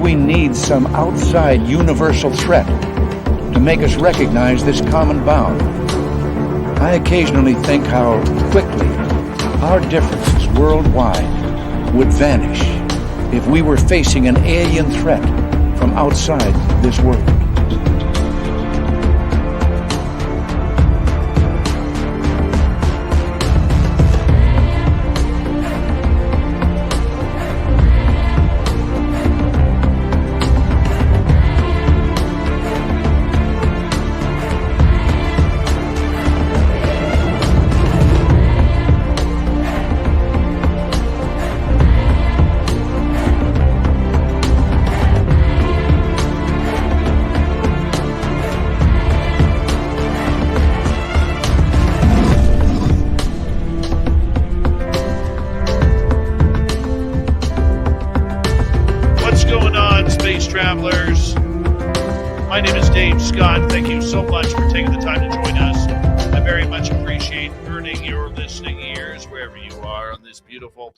we need some outside universal threat to make us recognize this common bound. I occasionally think how quickly our differences worldwide would vanish if we were facing an alien threat from outside this world.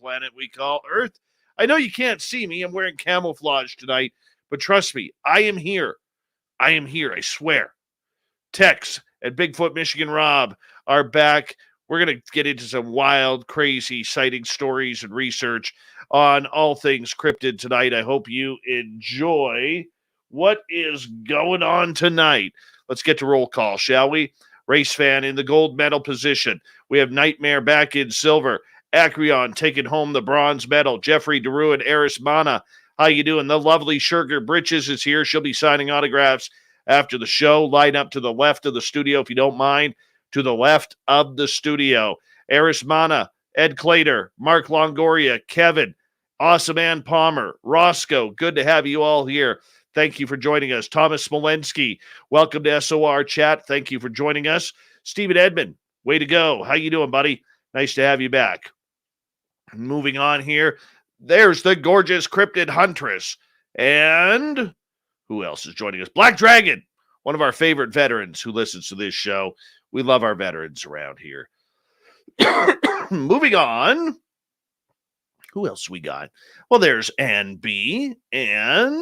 Planet we call Earth. I know you can't see me. I'm wearing camouflage tonight, but trust me, I am here. I am here, I swear. Tex and Bigfoot Michigan Rob are back. We're going to get into some wild, crazy sighting stories and research on all things cryptid tonight. I hope you enjoy what is going on tonight. Let's get to roll call, shall we? Race fan in the gold medal position. We have Nightmare back in silver. Acreon taking home the bronze medal. Jeffrey DeRue and Eris Mana. How you doing? The lovely Sugar Britches is here. She'll be signing autographs after the show. Line up to the left of the studio, if you don't mind. To the left of the studio. Eris Mana, Ed Clater, Mark Longoria, Kevin, Awesome Ann Palmer, Roscoe. Good to have you all here. Thank you for joining us. Thomas Smolensky, welcome to SOR Chat. Thank you for joining us. Stephen Edmond, way to go. How you doing, buddy? Nice to have you back. Moving on here, there's the gorgeous cryptid huntress. And who else is joining us? Black Dragon, one of our favorite veterans who listens to this show. We love our veterans around here. Moving on. Who else we got? Well, there's Ann B. and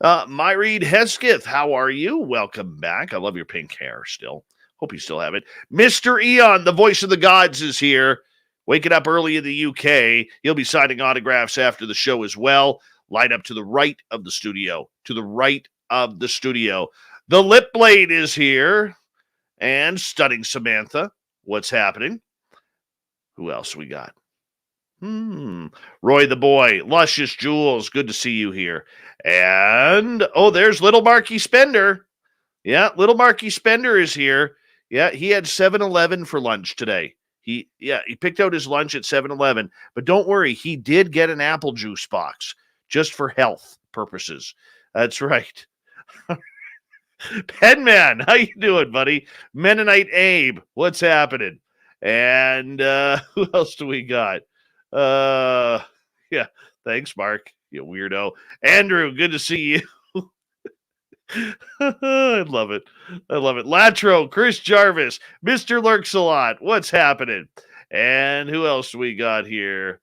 Myreed Hesketh. How are you? Welcome back. I love your pink hair still. Hope you still have it. Mr. Eon, the voice of the gods, is here. Waking up early in the UK. He'll be signing autographs after the show as well. Line up to the right of the studio. To the right of the studio. The Lip Blade is here. And Stunning Samantha. What's happening? Who else we got? Roy the Boy. Luscious Jules. Good to see you here. And, there's Little Marky Spender. Yeah, Little Marky Spender is here. Yeah, he had 7-Eleven for lunch today. He picked out his lunch at 7-Eleven, but don't worry, he did get an apple juice box just for health purposes. That's right. Penman, how you doing, buddy? Mennonite Abe, what's happening? And who else do we got? Thanks, Mark, you weirdo. Andrew, good to see you. I love it. Latro, Chris Jarvis, Mr. Lurks-a-Lot. What's happening? And who else do we got here?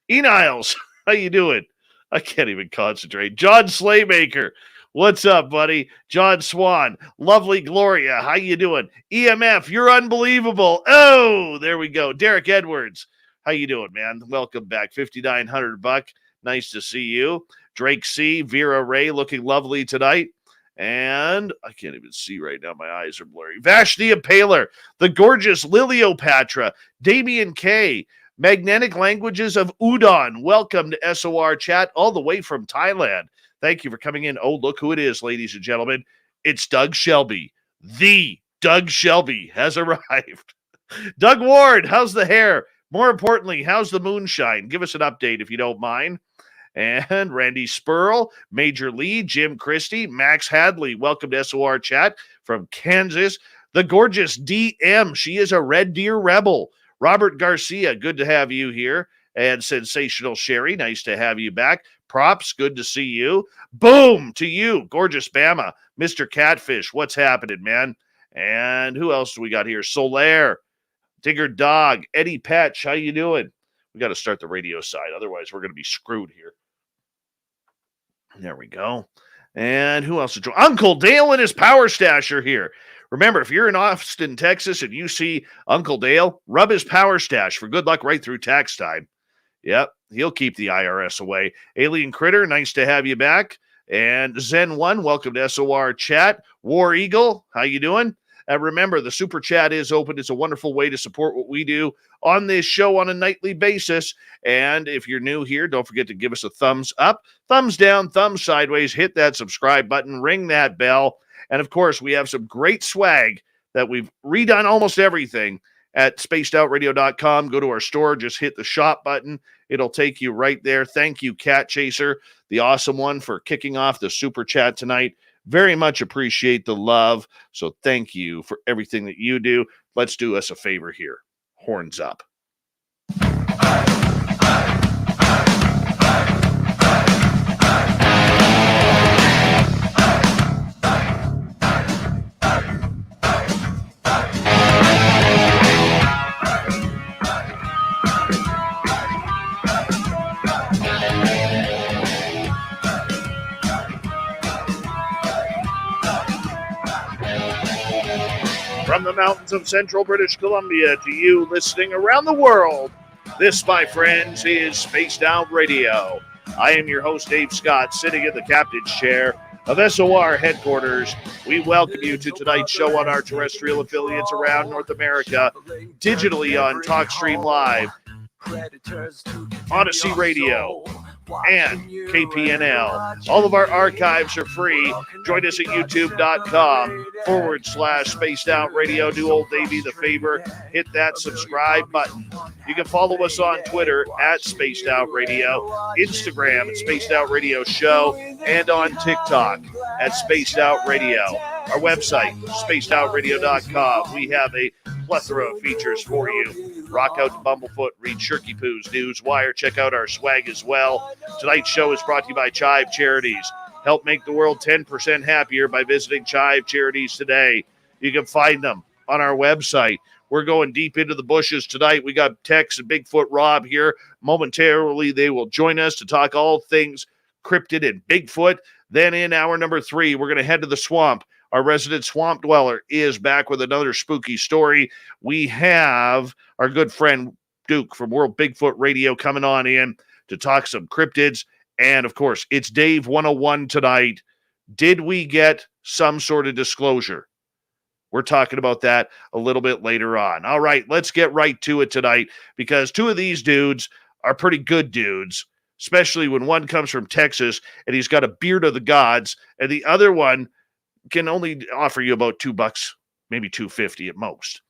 E-Niles, how you doing? I can't even concentrate. John Slaymaker, what's up, buddy? John Swan, lovely Gloria, how you doing? EMF, you're unbelievable. Oh, there we go. Derek Edwards, how you doing, man? Welcome back. $5,900. Nice to see you. Drake C, Vera Ray, looking lovely tonight. And I can't even see right now. My eyes are blurry. Vash the Impaler, the gorgeous Liliopatra, Damian K, Magnetic Languages of Udon. Welcome to SOR Chat all the way from Thailand. Thank you for coming in. Oh, look who it is, ladies and gentlemen. It's Doug Shelby. The Doug Shelby has arrived. Doug Ward, how's the hair? More importantly, how's the moonshine? Give us an update if you don't mind. And Randy Spurl, Major Lee, Jim Christie, Max Hadley. Welcome to SOR Chat from Kansas. The gorgeous DM. She is a Red Deer Rebel. Robert Garcia, good to have you here. And Sensational Sherry, nice to have you back. Props, good to see you. Boom to you, gorgeous Bama. Mr. Catfish, what's happening, man? And who else do we got here? Solaire, Digger Dog, Eddie Patch, how you doing? We got to start the radio side. Otherwise, we're going to be screwed here. There we go. And who else is joining? Uncle Dale and his Power Stash are here. Remember, if you're in Austin, Texas, and you see Uncle Dale, rub his Power Stash for good luck right through tax time. Yep, he'll keep the IRS away. Alien Critter, nice to have you back. And Zen1, welcome to SOR Chat. War Eagle, how you doing? Remember, the Super Chat is open. It's a wonderful way to support what we do on this show on a nightly basis. And if you're new here, don't forget to give us a thumbs up, thumbs down, thumbs sideways. Hit that subscribe button, ring that bell. And, of course, we have some great swag that we've redone almost everything at spacedoutradio.com. Go to our store, just hit the shop button. It'll take you right there. Thank you, Cat Chaser, the awesome one, for kicking off the Super Chat tonight. Very much appreciate the love. So thank you for everything that you do. Let's do us a favor here. Horns up. From the mountains of central British Columbia to you listening around the world, this, my friends, is Spaced Out Radio. I am your host, Dave Scott, sitting in the captain's chair of SOR headquarters. We welcome you to tonight's show on our terrestrial affiliates around North America, digitally on TalkStream Live, Odyssey Radio, and KPNL. All of our archives are free. Join us at youtube.com/Spaced Out Radio. Do old Davey the favor. Hit that subscribe button. You can follow us on Twitter at Spaced Out Radio, Instagram at Spaced Out Radio Show, and on TikTok at Spaced Out Radio. Our website, spacedoutradio.com. We have a plethora of features for you. Rock out to Bumblefoot, read Shirky Poo's News Wire. Check out our swag as well. Tonight's show is brought to you by Chive Charities. Help make the world 10% happier by visiting Chive Charities today. You can find them on our website. We're going deep into the bushes tonight. We got Tex and Bigfoot Rob here. Momentarily, they will join us to talk all things cryptid and Bigfoot. Then in hour number 3, we're going to head to the swamp. Our resident swamp dweller is back with another spooky story. We have our good friend Duke from World Bigfoot Radio coming on in to talk some cryptids. And, of course, it's Dave 101 tonight. Did we get some sort of disclosure? We're talking about that a little bit later on. All right, let's get right to it tonight, because two of these dudes are pretty good dudes, especially when one comes from Texas and he's got a beard of the gods, and the other one can only offer you about $2, maybe $2.50 at most.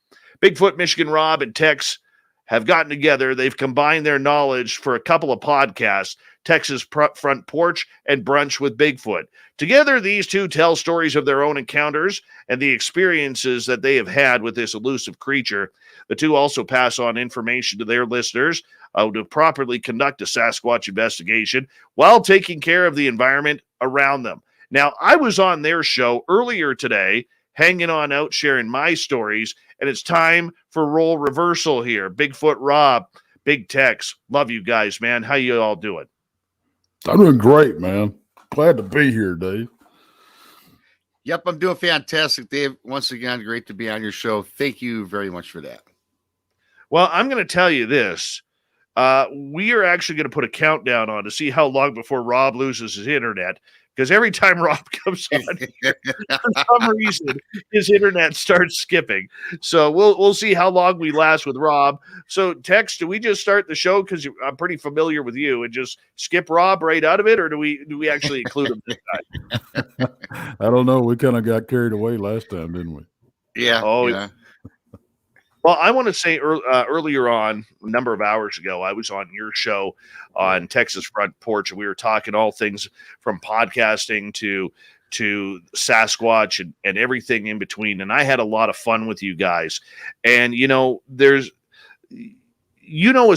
Bigfoot Michigan Rob and Tex have gotten together. They've combined their knowledge for a couple of podcasts, Texas Front Porch and Brunch with Bigfoot. Together, these two tell stories of their own encounters and the experiences that they have had with this elusive creature. The two also pass on information to their listeners to properly conduct a Sasquatch investigation while taking care of the environment around them. Now, I was on their show earlier today, hanging on out, sharing my stories, and it's time for role reversal here. Bigfoot Rob, Big Tex, love you guys, man. How you all doing? I'm doing great, man. Glad to be here, Dave. Yep, I'm doing fantastic, Dave. Once again, great to be on your show. Thank you very much for that. Well, I'm going to tell you this. We are actually going to put a countdown on to see how long before Rob loses his internet, because every time Rob comes on here, for some reason, his internet starts skipping. So we'll see how long we last with Rob. So, Tex, do we just start the show, because I'm pretty familiar with you, and just skip Rob right out of it, or do we actually include him this time? I don't know. We kind of got carried away last time, didn't we? Yeah. Oh, yeah. Well, I want to say earlier on, a number of hours ago, I was on your show on Texas Front Porch, and we were talking all things from podcasting to Sasquatch and everything in between. And I had a lot of fun with you guys. And, as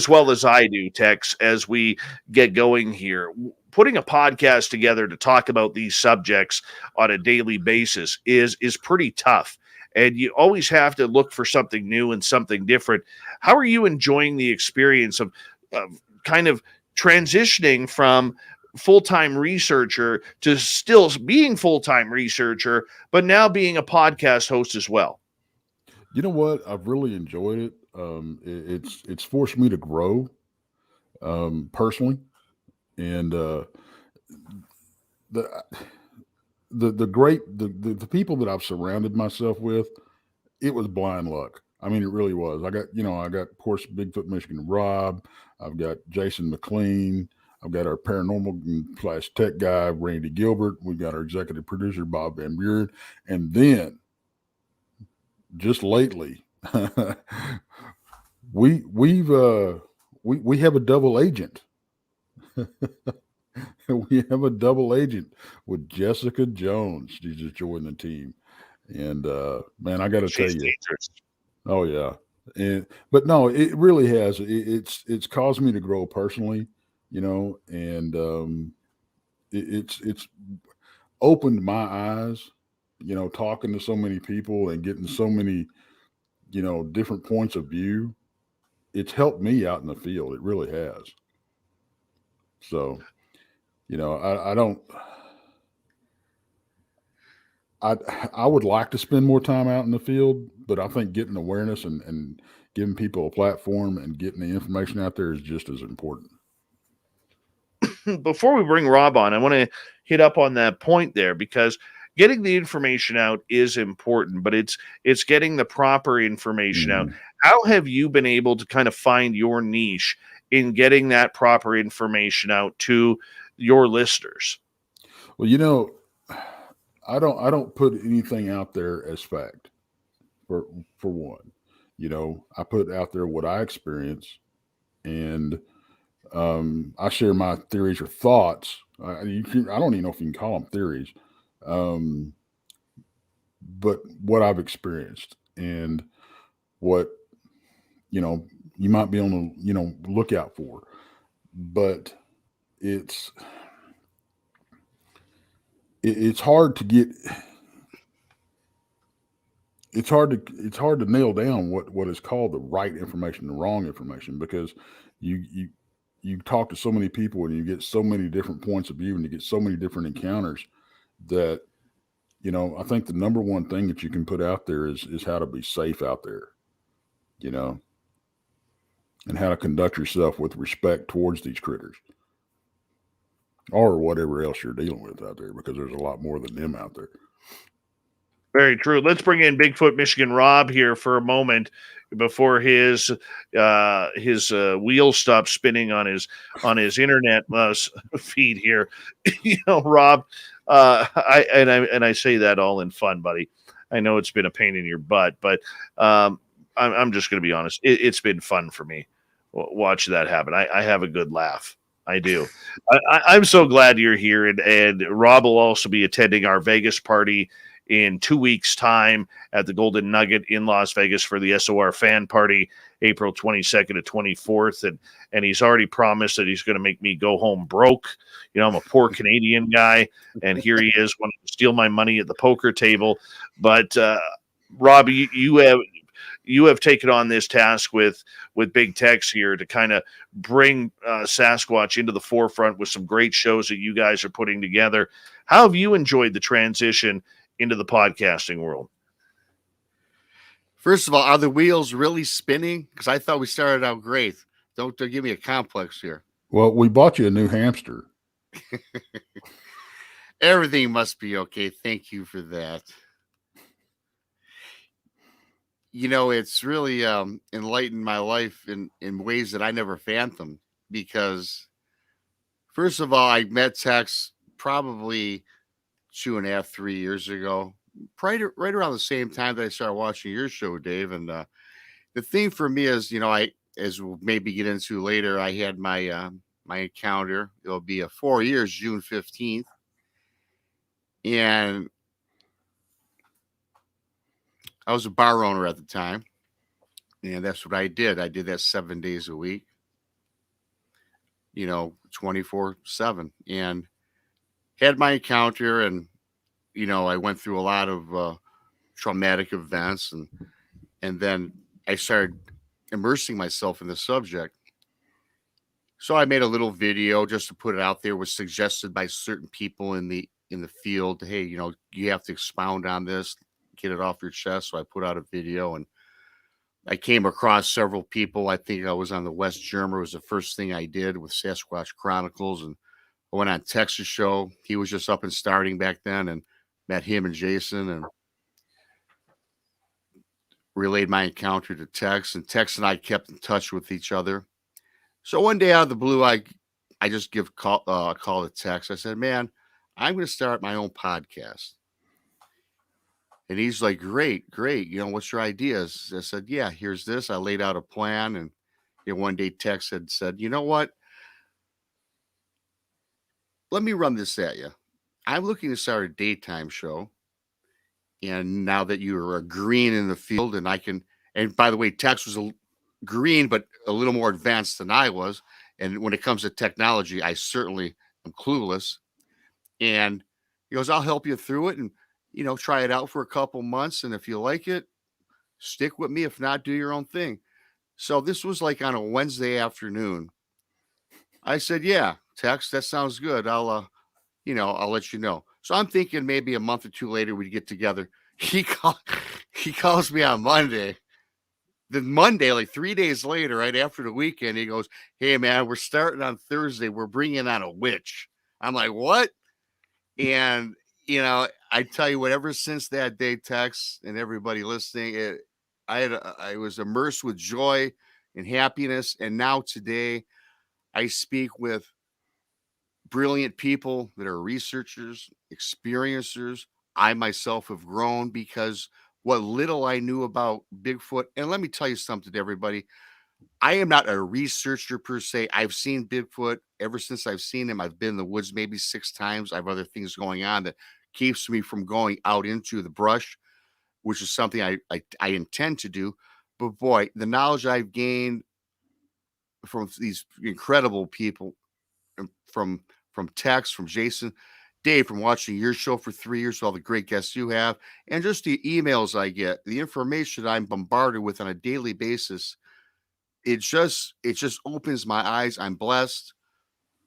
well as I do, Tex, as we get going here, putting a podcast together to talk about these subjects on a daily basis is pretty tough. And you always have to look for something new and something different. How are you enjoying the experience of kind of transitioning from full-time researcher to still being full-time researcher, but now being a podcast host as well? You know what? I've really enjoyed it. It's forced me to grow personally, and the the people that I've surrounded myself with, it was blind luck. I mean, it really was. I got, of course, Bigfoot Michigan Rob. I've got Jason McLean. I've got our paranormal / tech guy, Randy Gilbert. We've got our executive producer, Bob Van Buren. And then just lately, we have a double agent. We have a double agent with Jessica Jones. She's just joined the team. And man, I got to tell you, dangerous. Oh yeah, but no, it really has. It's caused me to grow personally, and it's opened my eyes, talking to so many people and getting so many, different points of view. It's helped me out in the field. It really has. So, I don't. I would like to spend more time out in the field, but I think getting awareness and giving people a platform and getting the information out there is just as important. Before we bring Rob on, I want to hit up on that point there, because getting the information out is important, but it's getting the proper information out. How have you been able to kind of find your niche in getting that proper information out to your listeners? Well, I don't put anything out there as fact for one. I put out there what I experience, and I share my theories or thoughts. I don't even know if you can call them theories, but what I've experienced and what you might be on the lookout for. But it's hard to get. It's hard to nail down what is called the right information, the wrong information, because you talk to so many people and you get so many different points of view and you get so many different encounters that, I think the number one thing that you can put out there is how to be safe out there, and how to conduct yourself with respect towards these critters or whatever else you're dealing with out there, because there's a lot more than them out there. Very true. Let's bring in Bigfoot Michigan Rob here for a moment before his wheels stop spinning on his internet feed here. Rob, I say that all in fun, buddy. I know it's been a pain in your butt, but I'm just going to be honest. It's been fun for me. Watch that happen. I have a good laugh. I do. I'm so glad you're here, and Rob will also be attending our Vegas party in 2 weeks' time at the Golden Nugget in Las Vegas for the SOR fan party, April 22nd to 24th. And he's already promised that he's going to make me go home broke. I'm a poor Canadian guy, and here he is wanting to steal my money at the poker table. But Rob, you have taken on this task with Big Tex here to kind of bring Sasquatch into the forefront with some great shows that you guys are putting together. How have you enjoyed the transition into the podcasting world? First of all, are the wheels really spinning? Because I thought we started out great. Don't give me a complex here. Well, we bought you a new hamster. Everything must be okay. Thank you for that. It's really enlightened my life in ways that I never fathomed, because first of all, I met Tex probably 2.5, 3 years ago, right around the same time that I started watching your show, Dave. And the thing for me is, as we'll maybe get into later, I had my my encounter. It'll be 4 years, June 15th. And I was a bar owner at the time, and that's what I did. I did that 7 days a week, 24/7, and had my encounter. And I went through a lot of traumatic events, and then I started immersing myself in the subject. So I made a little video just to put it out there. It was suggested by certain people in the field. Hey, you have to expound on this, get it off your chest. So I put out a video, and I came across several people. I think I was on the West Germer. Was the first thing I did with Sasquatch Chronicles, and I went on Tex's show. He was just up and starting back then, and met him and Jason, and relayed my encounter to Tex. And Tex and I kept in touch with each other. So one day out of the blue, I just give a call to Tex. I said, "Man, I'm going to start my own podcast." And he's like, "Great, great. What's your ideas?" I said, "Yeah, here's this." I laid out a plan, and one day Tex had said, "You know what? Let me run this at you. I'm looking to start a daytime show. And now that you're green in the field, and I can, and by the way, Tex was green, but a little more advanced than I was. And when it comes to technology, I certainly am clueless." And he goes, "I'll help you through it, and try it out for a couple months. And if you like it, stick with me. If not, do your own thing." So this was like on a Wednesday afternoon. I said, "Yeah, Tex, that sounds good. I'll let you know." So I'm thinking maybe a month or two later we'd get together. He calls me on Monday. The Monday, like 3 days later, right after the weekend, he goes, "Hey man, we're starting on Thursday. We're bringing on a witch." I'm like, "What?" And I tell you what, ever since that day, Tex and everybody listening, I was immersed with joy and happiness. And now today, I speak with brilliant people that are researchers, experiencers. I myself have grown because what little I knew about Bigfoot. And let me tell you something, everybody. I am not a researcher per se. I've seen Bigfoot ever since I've seen him. I've been in the woods maybe 6 times. I have other things going on that keeps me from going out into the brush, which is something I intend to do. But boy, the knowledge I've gained from these incredible people, from Tex, from Jason, Dave, from watching your show for 3 years, all the great guests you have, and just the emails I get, the information I'm bombarded with on a daily basis. It just opens my eyes. I'm blessed.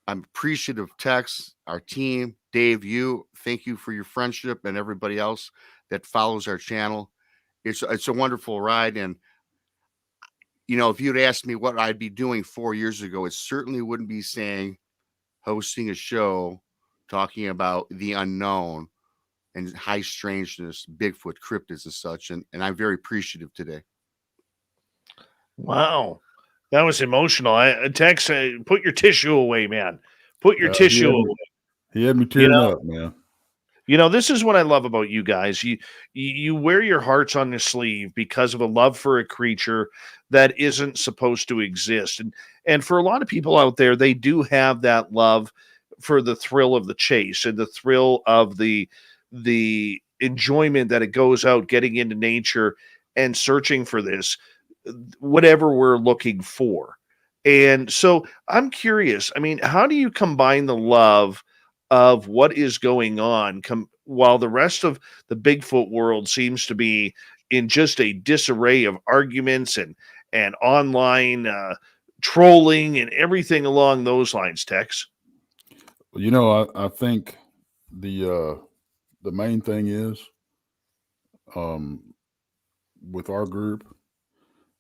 I'm appreciative of Tex, our team, Dave, you. Thank you for your friendship, and everybody else that follows our channel. It's a wonderful ride. And if you'd asked me what I'd be doing 4 years ago, it certainly wouldn't be hosting a show talking about the unknown and high strangeness, Bigfoot, cryptids, and such. And I'm very appreciative today. Wow. That was emotional. Tex, put your tissue away, man. Put your tissue away. He had me tearing up, man. This is what I love about you guys. You wear your hearts on your sleeve because of a love for a creature that isn't supposed to exist. And for a lot of people out there, they do have that love for the thrill of the chase and the thrill of the enjoyment that it goes out getting into nature and searching for this, whatever we're looking for. And so I'm curious, how do you combine the love of what is going on while the rest of the Bigfoot world seems to be in just a disarray of arguments and online trolling and everything along those lines, Tex? Well, I think the main thing is with our group,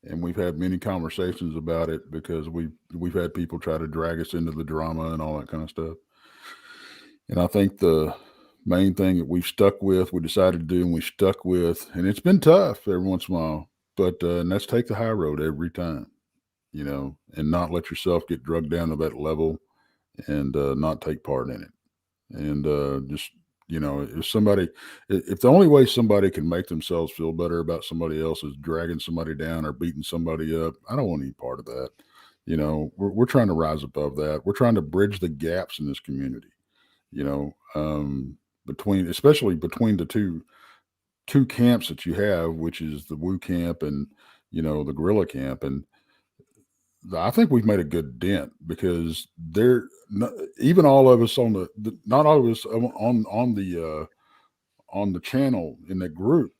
and we've had many conversations about it because we've had people try to drag us into the drama and all that kind of stuff. And I think the main thing that we decided to do, and we stuck with, and it's been tough every once in a while, but and let's take the high road every time, and not let yourself get drugged down to that level, and not take part in it. And just, if the only way somebody can make themselves feel better about somebody else is dragging somebody down or beating somebody up, I don't want any part of that. We're trying to rise above that. We're trying to bridge the gaps in this community, especially between the two camps that you have, which is the woo camp and, the gorilla camp. And I think we've made a good dent because even all of us not all of us on the channel in the group,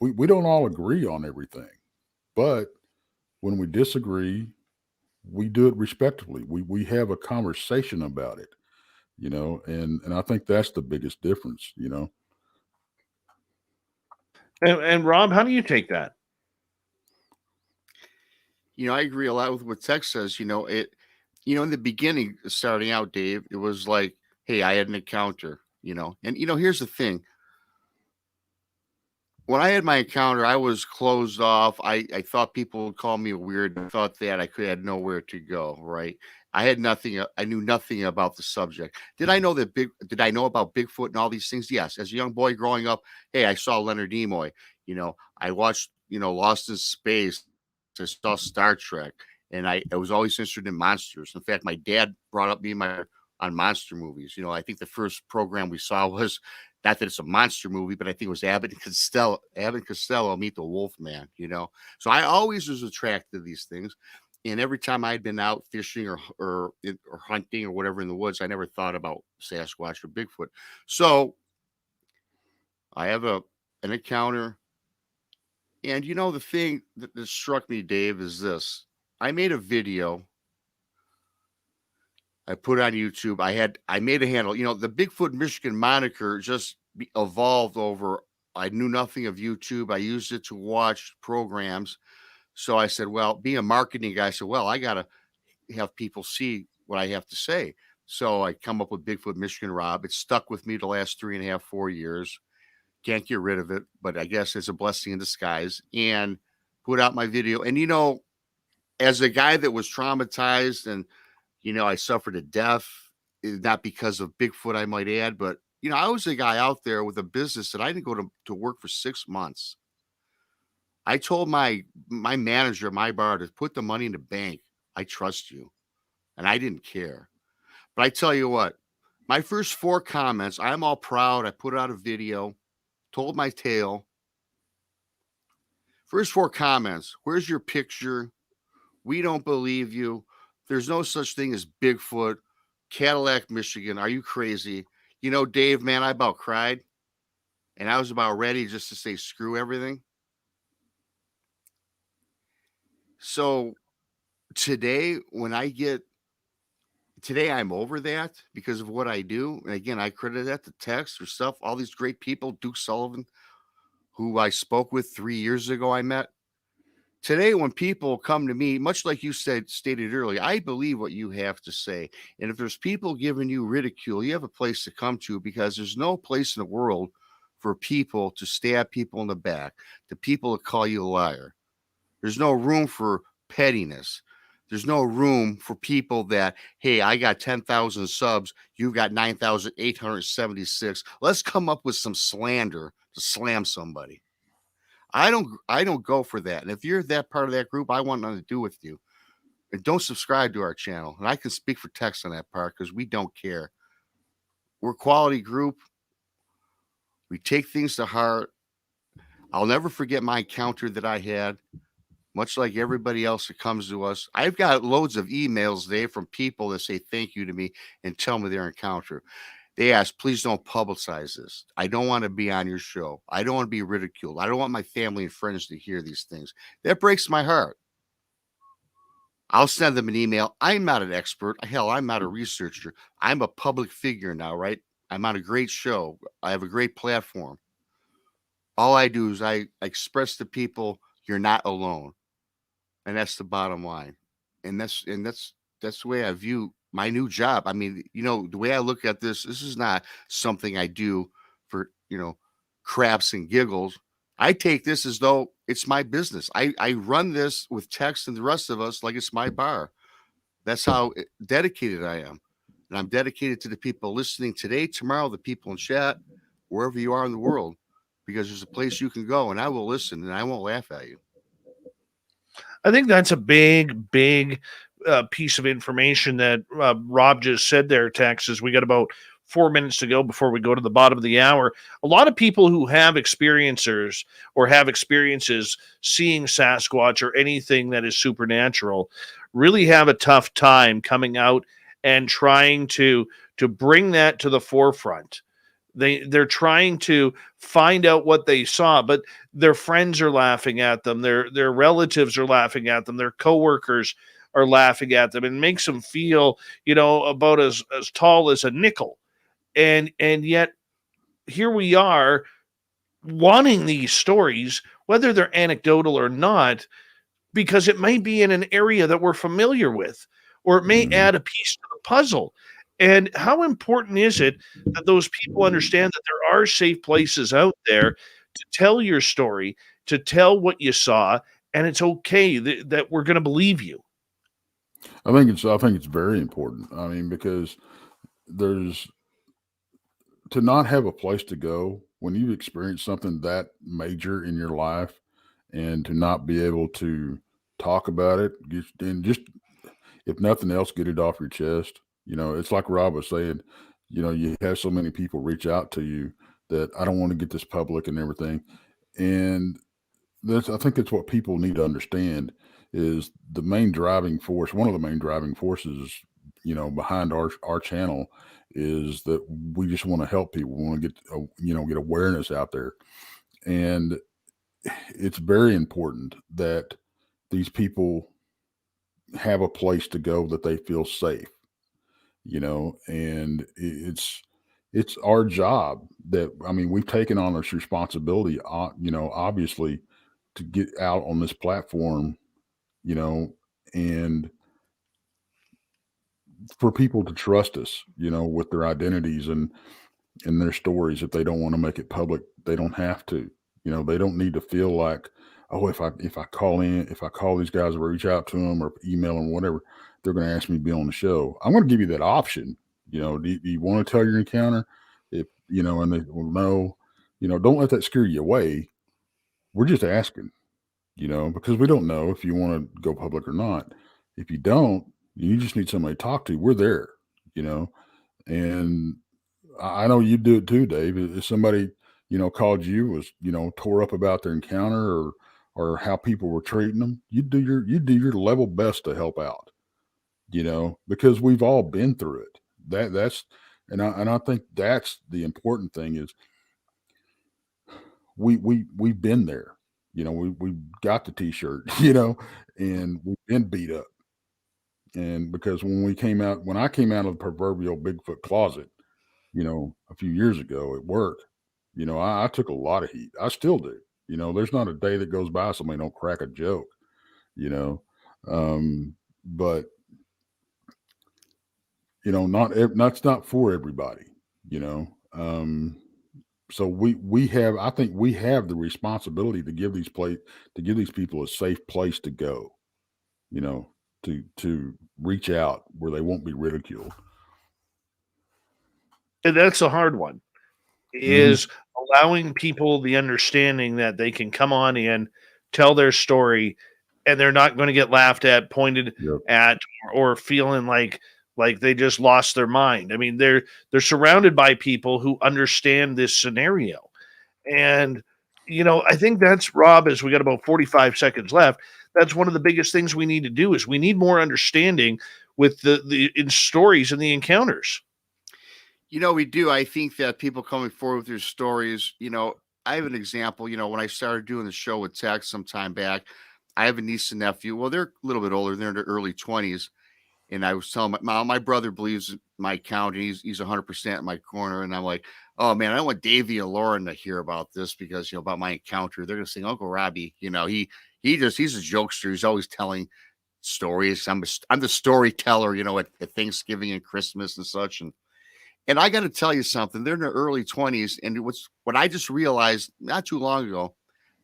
we don't all agree on everything, but when we disagree, we do it respectively. We have a conversation about it, and I think that's the biggest difference. And Rob, how do you take that? I agree a lot with what Tex says. In the beginning, starting out, Dave, it was like, hey, I had an encounter, and here's the thing. When I had my encounter, I was closed off. I thought people would call me weird. I thought that had nowhere to go. Right. I had nothing. I knew nothing about the subject. Did I know about Bigfoot and all these things? Yes. As a young boy growing up, hey, I saw Leonard Nimoy. I watched, Lost in Space. I saw Star Trek, and I was always interested in monsters. In fact, my dad brought up me on monster movies. I think the first program we saw was, not that it's a monster movie, but I think it was Abbott and Costello Meet the Wolfman. So I always was attracted to these things. And every time I'd been out fishing or hunting or whatever in the woods, I never thought about Sasquatch or Bigfoot. So I have an encounter. And the thing that struck me, Dave, is this. I made a video. I put on YouTube. I made a handle. The Bigfoot Michigan moniker just evolved over. I knew nothing of YouTube. I used it to watch programs. So I said, well, being a marketing guy, I said, well, I got to have people see what I have to say. So I come up with Bigfoot Michigan Rob. It's stuck with me the last 3.5, 4 years. Can't get rid of it, but I guess it's a blessing in disguise. And put out my video. And, as a guy that was traumatized and, I suffered a death, not because of Bigfoot, I might add, but, I was a guy out there with a business that I didn't go to work for 6 months. I told my manager, my bar, to put the money in the bank. I trust you. And I didn't care. But I tell you what, my first 4 comments, I'm all proud. I put out a video, told my tale. First 4 comments, where's your picture? We don't believe you. There's no such thing as Bigfoot. Cadillac, Michigan. Are you crazy? Dave, man, I about cried. And I was about ready just to say screw everything. So today, I'm over that because of what I do. And again, I credit that to Tex or stuff. All these great people, Duke Sullivan, who I spoke with 3 years ago, I met. Today, when people come to me, much like you stated earlier, I believe what you have to say. And if there's people giving you ridicule, you have a place to come to, because there's no place in the world for people to stab people in the back, to people to call you a liar. There's no room for pettiness. There's no room for people that, hey, I got 10,000 subs, you got 9,876. Let's come up with some slander to slam somebody. I don't go for that. And if you're that part of that group, I want nothing to do with you. And don't subscribe to our channel. And I can speak for Tex on that part because we don't care. We're a quality group. We take things to heart. I'll never forget my encounter that I had, much like everybody else that comes to us. I've got loads of emails there from people that say thank you to me and tell me their encounter. They ask, please don't publicize this. I don't want to be on your show. I don't want to be ridiculed. I don't want my family and friends to hear these things. That breaks my heart. I'll send them an email. I'm not an expert. Hell, I'm not a researcher. I'm a public figure now, right? I'm on a great show. I have a great platform. All I do is I express to people, you're not alone. And that's the bottom line. And that's the way I view my new job. I mean, the way I look at this is not something I do for, craps and giggles. I take this as though it's my business. I run this with Tex and the rest of us like it's my bar. That's how dedicated I am. And I'm dedicated to the people listening today, tomorrow, the people in chat, wherever you are in the world, because there's a place you can go and I will listen and I won't laugh at you. I think that's a big piece of information that Rob just said there, Tex. Is we got about 4 minutes to go before we go to the bottom of the hour. A lot of people who have experiencers or have experiences seeing Sasquatch or anything that is supernatural really have a tough time coming out and trying to bring that to the forefront. They're trying to find out what they saw, but their friends are laughing at them. Their relatives are laughing at them. Their coworkers are laughing at them and makes them feel, about as tall as a nickel. And yet here we are wanting these stories, whether they're anecdotal or not, because it may be in an area that we're familiar with, or it may add a piece to the puzzle. And how important is it that those people understand that there are safe places out there to tell your story, to tell what you saw, and it's okay that we're going to believe you? I think it's very important. I mean, because there's to not have a place to go when you've experienced something that major in your life, and to not be able to talk about it, and just if nothing else, get it off your chest. It's like Rob was saying. You have so many people reach out to you that I don't want to get this public and everything, and I think that's what people need to understand is the main driving force. One of the main driving forces, behind our channel is that we just want to help people. We want to get awareness out there, and it's very important that these people have a place to go that they feel safe. And it's our job that, I mean, we've taken on this responsibility, obviously, to get out on this platform, and for people to trust us, with their identities and their stories. If they don't want to make it public, they don't have to. They don't need to feel like, oh, if I call these guys or reach out to them or email them, whatever, they're going to ask me to be on the show. I'm going to give you that option. Do you want to tell your encounter? If and they will know. Don't let that scare you away. We're just asking. Because we don't know if you want to go public or not. If you don't, you just need somebody to talk to. We're there. And I know you do it too, Dave. If somebody, called you, was, tore up about their encounter or how people were treating them, you do your level best to help out, because we've all been through it. And I think that's the important thing is we've been there. We got the t-shirt, and we've been beat up. And because when I came out of the proverbial Bigfoot closet, a few years ago at work, I took a lot of heat. I still do. There's not a day that goes by somebody don't crack a joke, but that's not for everybody, so I think we have the responsibility to give these people a safe place to go, to reach out where they won't be ridiculed. And that's a hard one, is allowing people the understanding that they can come on in, tell their story, and they're not going to get laughed at, pointed at, or feeling like they just lost their mind. I mean, they're surrounded by people who understand this scenario. And, I think that's, Rob, as we got about 45 seconds left, that's one of the biggest things we need to do is we need more understanding with the in stories and the encounters. We do. I think that people coming forward with their stories, I have an example, when I started doing the show with Tex some time back, I have a niece and nephew. Well, they're a little bit older. They're in their early 20s. And I was telling my brother believes my account, and he's 100% in my corner. And I'm like, oh man, I don't want Davey and Lauren to hear about this because, about my encounter. They're going to say, Uncle Robbie, he's a jokester. He's always telling stories. I'm the storyteller, at Thanksgiving and Christmas and such. And I got to tell you something. They're in their early 20s, and what I just realized not too long ago,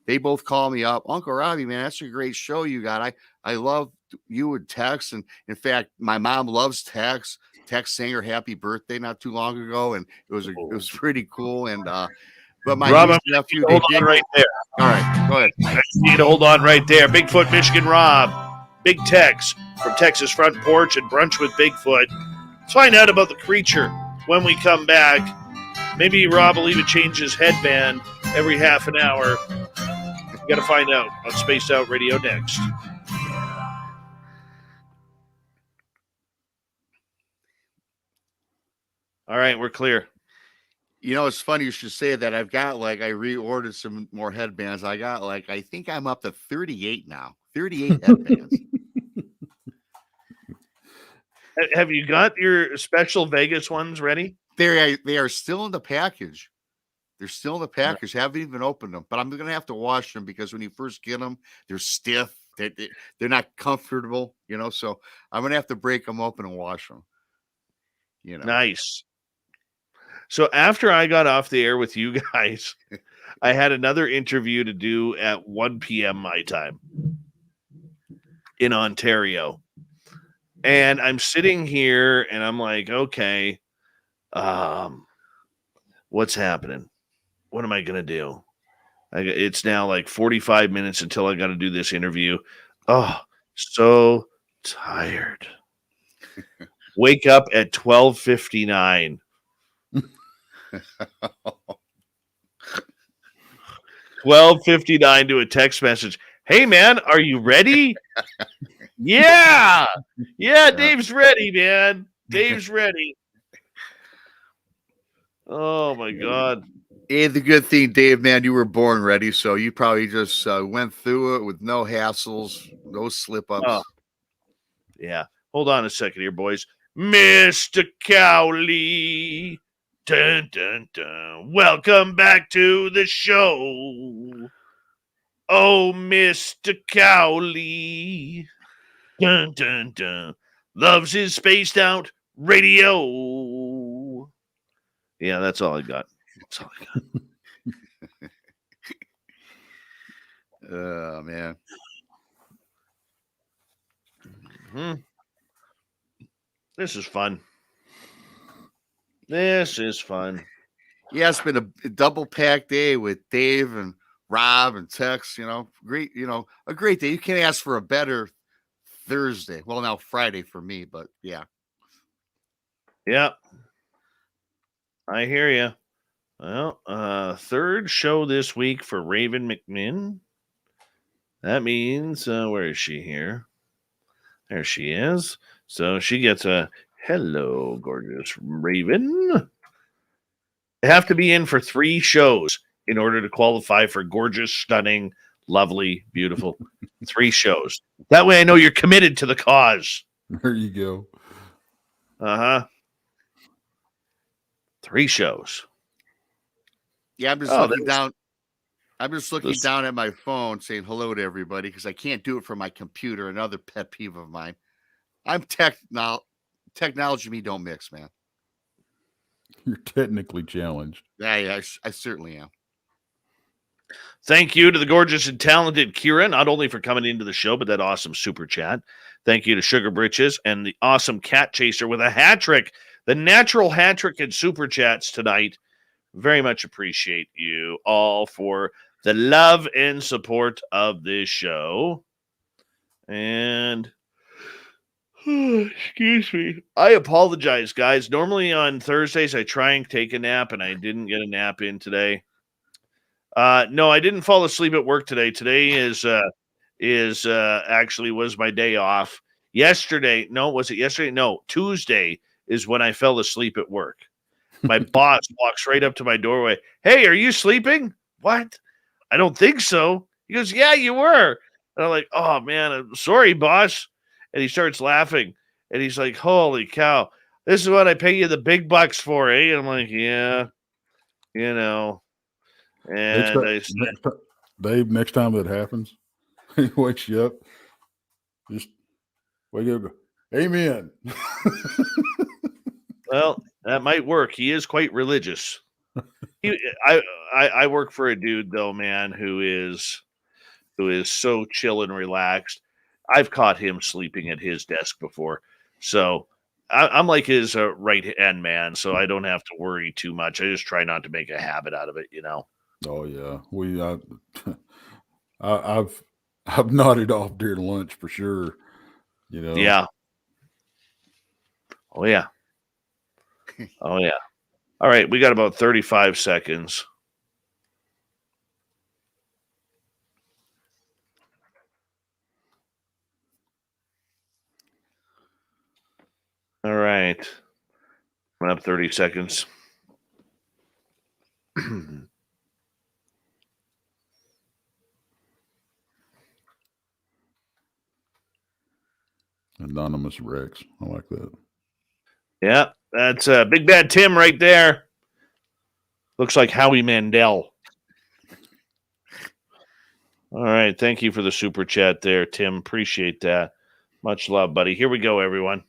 they both call me up, Uncle Robbie, man, that's a great show you got. I love you and Tex, and in fact, my mom loves Tex. Tex sang her happy birthday not too long ago, and it was pretty cool. And but my Rob, nephew, hold on right there. All right, go ahead. I need to hold on right there. Bigfoot, Michigan Rob, Big Tex from Texas Front Porch and Brunch with Bigfoot. Let's find out about the creature when we come back. Maybe Rob will even change his headband every half an hour. We got to find out on Spaced Out Radio next. All right, we're clear. It's funny you should say that. I've got I reordered some more headbands. I got I think I'm up to 38 now. 38 headbands. Have you got your special Vegas ones ready? They are still in the package. They're still in the package. Haven't even opened them, but I'm going to have to wash them because when you first get them, they're stiff. They're not comfortable, so I'm going to have to break them open and wash them. Nice. So after I got off the air with you guys, I had another interview to do at 1 p.m. my time in Ontario. And I'm sitting here and I'm like, okay, what's happening? What am I going to do? It's now like 45 minutes until I got to do this interview. Oh, so tired. Wake up at 12:59. 12:59 to a text message. Hey man, are you ready? Yeah. Yeah, Dave's ready, man. Dave's ready. Oh my God. And the good thing, Dave, man, you were born ready, so you probably just went through it with no hassles, no slip-ups. Oh. Yeah. Hold on a second here, boys. Mr. Cowley. Dun, dun, dun. Welcome back to the show. Oh, Mr. Cowley. Dun, dun, dun. Loves his spaced out radio. Yeah, that's all I got. That's all I got. Oh, man. Mm-hmm. This is fun. This is fun. Yeah, it's been a double packed day with Dave and Rob and Tex, great, a great day. You can't ask for a better Thursday. Well, now Friday for me, but yeah. Yeah. I hear you. Well, third show this week for Raven McMinn. That means, where is she here? There she is. So she gets a hello, gorgeous Raven. They have to be in for 3 shows in order to qualify for gorgeous, stunning, lovely, beautiful 3 shows. That way I know you're committed to the cause. There you go. 3 shows. Yeah, I'm just looking down. I'm just looking down at my phone saying hello to everybody because I can't do it from my computer. Another pet peeve of mine. I'm technology me don't mix, man. You're technically challenged. Yeah, I certainly am. Thank you to the gorgeous and talented Kira, not only for coming into the show, but that awesome super chat. Thank you to Sugar Britches and the awesome Cat Chaser with a hat trick. The natural hat trick and super chats tonight. Very much appreciate you all for the love and support of this show. And excuse me. I apologize, guys. Normally on Thursdays I try and take a nap, and I didn't get a nap in today. No, I didn't fall asleep at work today. Today is actually was my day off. Yesterday, no, was it yesterday? No, Tuesday is when I fell asleep at work. My boss walks right up to my doorway. Hey, are you sleeping? What? I don't think so. He goes, yeah, you were. And I'm like, oh, man, I'm sorry, boss. And he starts laughing. And he's like, holy cow, this is what I pay you the big bucks for, eh? And I'm like, yeah, And Dave, next time that happens, he wakes you up, just wake up, go, amen. Well, that might work. He is quite religious. I work for a dude though, man, who is so chill and relaxed. I've caught him sleeping at his desk before, so I'm like his right hand man. So I don't have to worry too much. I just try not to make a habit out of it, Oh yeah, I've nodded off during lunch for sure. Yeah. Oh yeah. Oh yeah. All right, we got about 35 seconds. All right. Coming up 30 seconds. Anonymous Rex. I like that. Yeah, that's Big Bad Tim right there. Looks like Howie Mandel. All right. Thank you for the super chat there, Tim. Appreciate that. Much love, buddy. Here we go, everyone.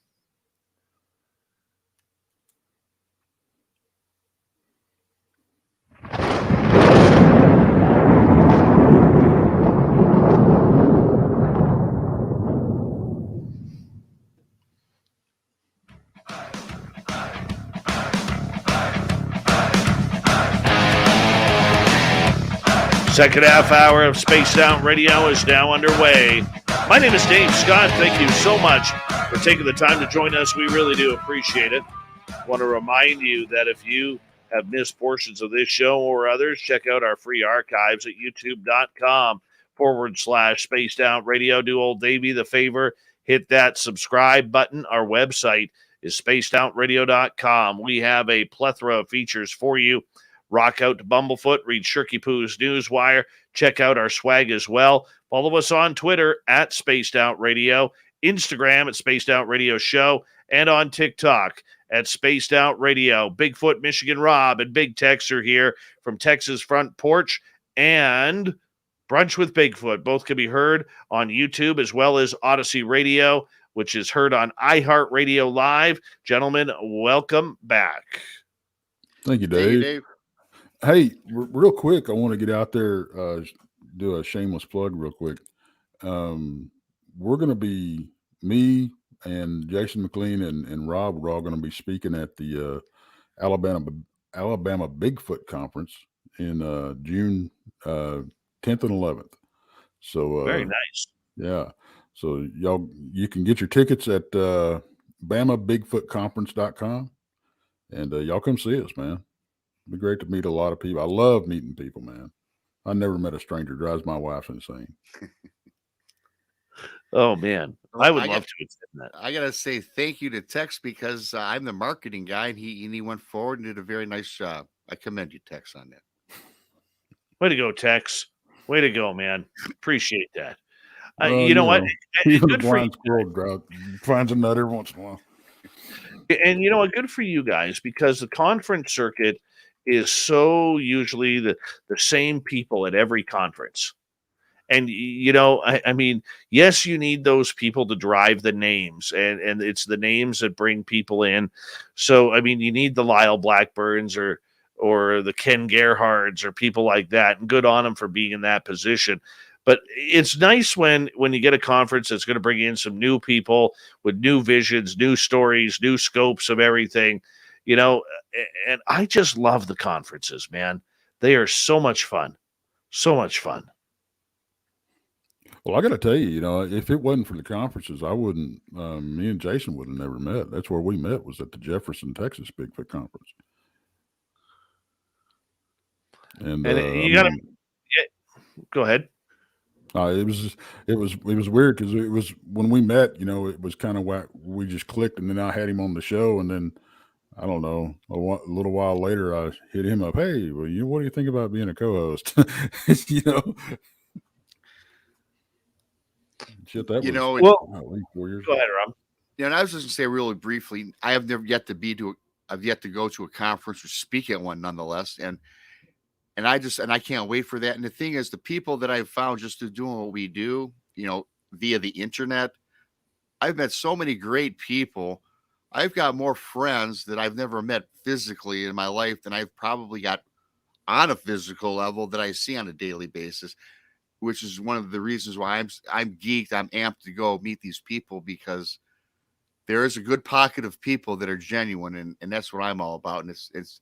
Second half hour of Spaced Out Radio is now underway. My name is Dave Scott. Thank you so much for taking the time to join us. We really do appreciate it. I want to remind you that if you have missed portions of this show or others, check out our free archives at youtube.com/Spaced Out Radio. Do old Davey the favor, hit that subscribe button. Our website is spacedoutradio.com. We have a plethora of features for you. Rock out to Bumblefoot, read Shirky Poo's Newswire, check out our swag as well. Follow us on Twitter at Spaced Out Radio, Instagram at Spaced Out Radio Show, and on TikTok at Spaced Out Radio. Bigfoot, Michigan Rob, and Big Tex are here from Texas Front Porch and Brunch with Bigfoot. Both can be heard on YouTube as well as Odyssey Radio, which is heard on iHeartRadio Live. Gentlemen, welcome back. Thank you, Dave. Thank you, Dave. Hey, real quick, I want to get out there, do a shameless plug real quick. We're going to be, me and Jason McLean and Rob, we're all going to be speaking at the Alabama Bigfoot Conference in June 10th and 11th. So Very nice. Yeah. So you can get your tickets at BamaBigfootConference.com, and y'all come see us, man. It'd be great to meet a lot of people. I love meeting people, man. I never met a stranger. Drives my wife insane. Oh, man. I would love to attend that. I got to say thank you to Tex because I'm the marketing guy, and he went forward and did a very nice job. I commend you, Tex, on that. Way to go, Tex. Way to go, man. Appreciate that. You know what? Even Good a for you. blind squirrel finds a nut every once in a while. And you know what? Good for you guys, because the conference circuit is so usually the same people at every conference. And, I mean, yes, you need those people to drive the names, and it's the names that bring people in. So, I mean, you need the Lyle Blackburns or the Ken Gerhards or people like that, and good on them for being in that position. But it's nice when you get a conference that's going to bring in some new people with new visions, new stories, new scopes of everything, and I just love the conferences, man. They are so much fun. So much fun. Well, I got to tell you, if it wasn't for the conferences, I wouldn't, me and Jason would have never met. That's where we met, was at the Jefferson, Texas Bigfoot Conference. And you got to go ahead. It was weird because it was when we met, it was kind of we just clicked, and then I had him on the show, and then I don't know, a little while later I hit him up. Hey, well, what do you think about being a co-host? Shit, that was 4 years. Go ahead, Rob. And I was just gonna say really briefly, I have never yet to I've yet to go to a conference or speak at one, nonetheless, and I can't wait for that. And the thing is, the people that I've found just through doing what we do, via the internet, I've met so many great people. I've got more friends that I've never met physically in my life than I've probably got on a physical level that I see on a daily basis, which is one of the reasons why I'm geeked. I'm amped to go meet these people, because there is a good pocket of people that are genuine, and that's what I'm all about. And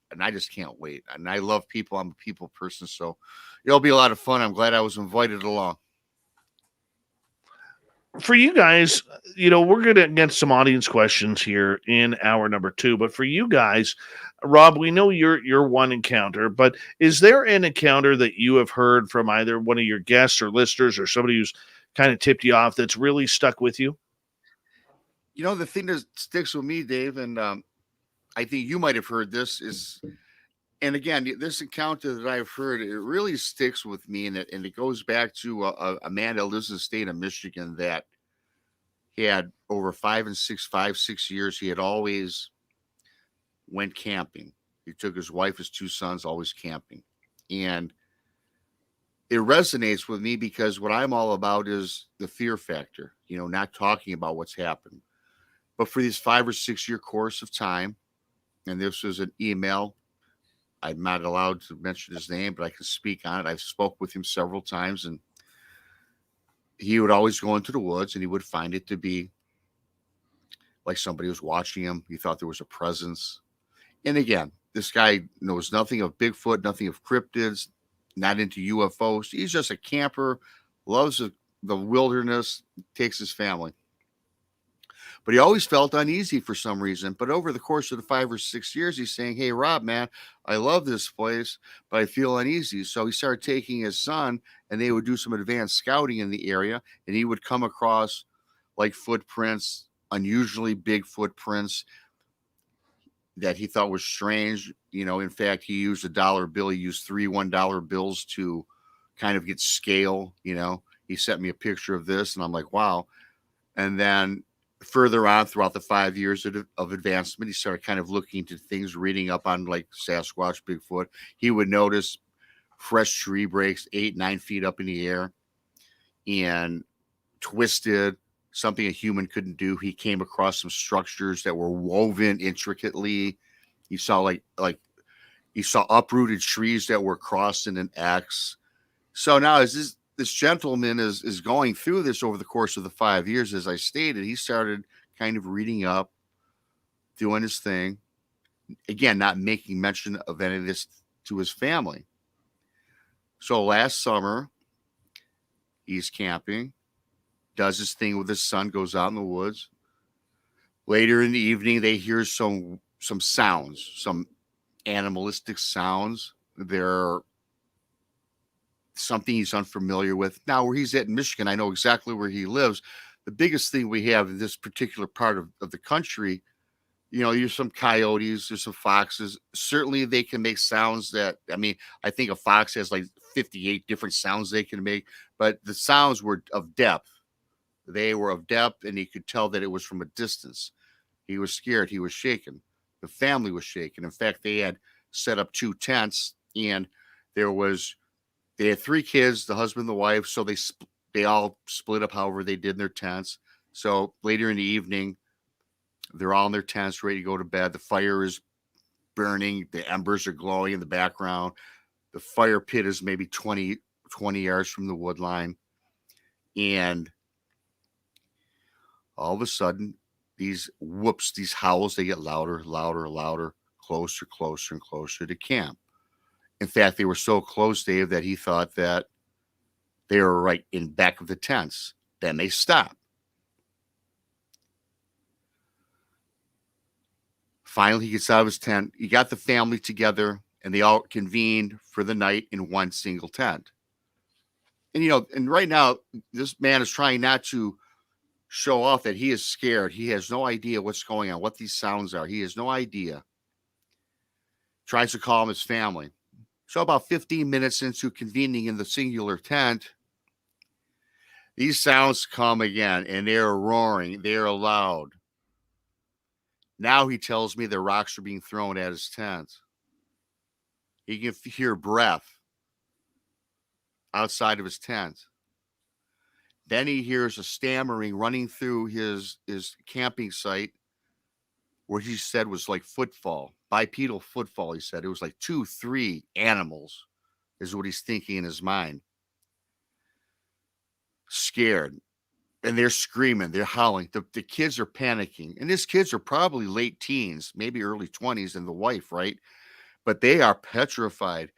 and I just can't wait. And I love people. I'm a people person, so it'll be a lot of fun. I'm glad I was invited along. For you guys, we're going to get some audience questions here in hour number 2. But for you guys, Rob, we know you're one encounter, but is there an encounter that you have heard from either one of your guests or listeners or somebody who's kind of tipped you off that's really stuck with you? The thing that sticks with me, Dave, and I think you might have heard this is, and again, this encounter that I've heard, it really sticks with me, and it goes back to a man that lives in the state of Michigan that he had over 5 6 years. He had always went camping. He took his wife, his 2 sons, always camping. And it resonates with me because what I'm all about is the fear factor, not talking about what's happened. But for this 5 or 6 year course of time, and this was an email, I'm not allowed to mention his name, but I can speak on it. I've spoke with him several times, and he would always go into the woods and he would find it to be like somebody was watching him. He thought there was a presence. And again, this guy knows nothing of Bigfoot, nothing of cryptids, not into UFOs. He's just a camper, loves the wilderness, takes his family. But he always felt uneasy for some reason. But over the course of the 5 or 6 years, he's saying, hey, Rob, man, I love this place, but I feel uneasy. So he started taking his son, and they would do some advanced scouting in the area, and he would come across like footprints, unusually big footprints that he thought was strange. In fact, he used a dollar bill. He used 3 $1 bills to kind of get scale. He sent me a picture of this, and I'm like, wow. And then further on throughout the 5 years of advancement, he started kind of looking into things, reading up on like Sasquatch, Bigfoot. He would notice fresh tree breaks 8-9 feet up in the air and twisted, something a human couldn't do. He came across some structures that were woven intricately. He saw he saw uprooted trees that were crossed in an X. So now as this gentleman is going through this over the course of the 5 years, as I stated, he started kind of reading up, doing his thing. Again, not making mention of any of this to his family. So last summer, he's camping, does his thing with his son, goes out in the woods. Later in the evening, they hear some sounds, some animalistic sounds. They're something he's unfamiliar with. Now, where he's at in Michigan, I know exactly where he lives. The biggest thing we have in this particular part of the country, there's some coyotes, there's some foxes. Certainly they can make sounds that, I think a fox has like 58 different sounds they can make, but the sounds were of depth. They were of depth, and he could tell that it was from a distance. He was scared. He was shaken. The family was shaken. In fact, they had set up 2 tents, and they had 3 kids, the husband, the wife. So they all split up however they did in their tents. So later in the evening, they're all in their tents, ready to go to bed. The fire is burning. The embers are glowing in the background. The fire pit is maybe 20 yards from the wood line. And all of a sudden, these howls, they get louder, louder, louder, closer, closer, and closer to camp. In fact, they were so close, Dave, that he thought that they were right in back of the tents. Then they stopped. Finally, he gets out of his tent. He got the family together, and they all convened for the night in one single tent. And, and right now, this man is trying not to show off that he is scared. He has no idea what's going on, what these sounds are. He has no idea. Tries to calm his family. So about 15 minutes into convening in the singular tent, these sounds come again, and they're roaring. They're loud. Now he tells me the rocks are being thrown at his tent. He can hear breath outside of his tent. Then he hears a stammering running through his camping site, where he said was like footfall, bipedal footfall. He said it was like 2-3 animals is what he's thinking in his mind. Scared. And they're screaming, they're howling. The kids are panicking. And his kids are probably late teens, maybe early 20s, and the wife, right? But they are petrified.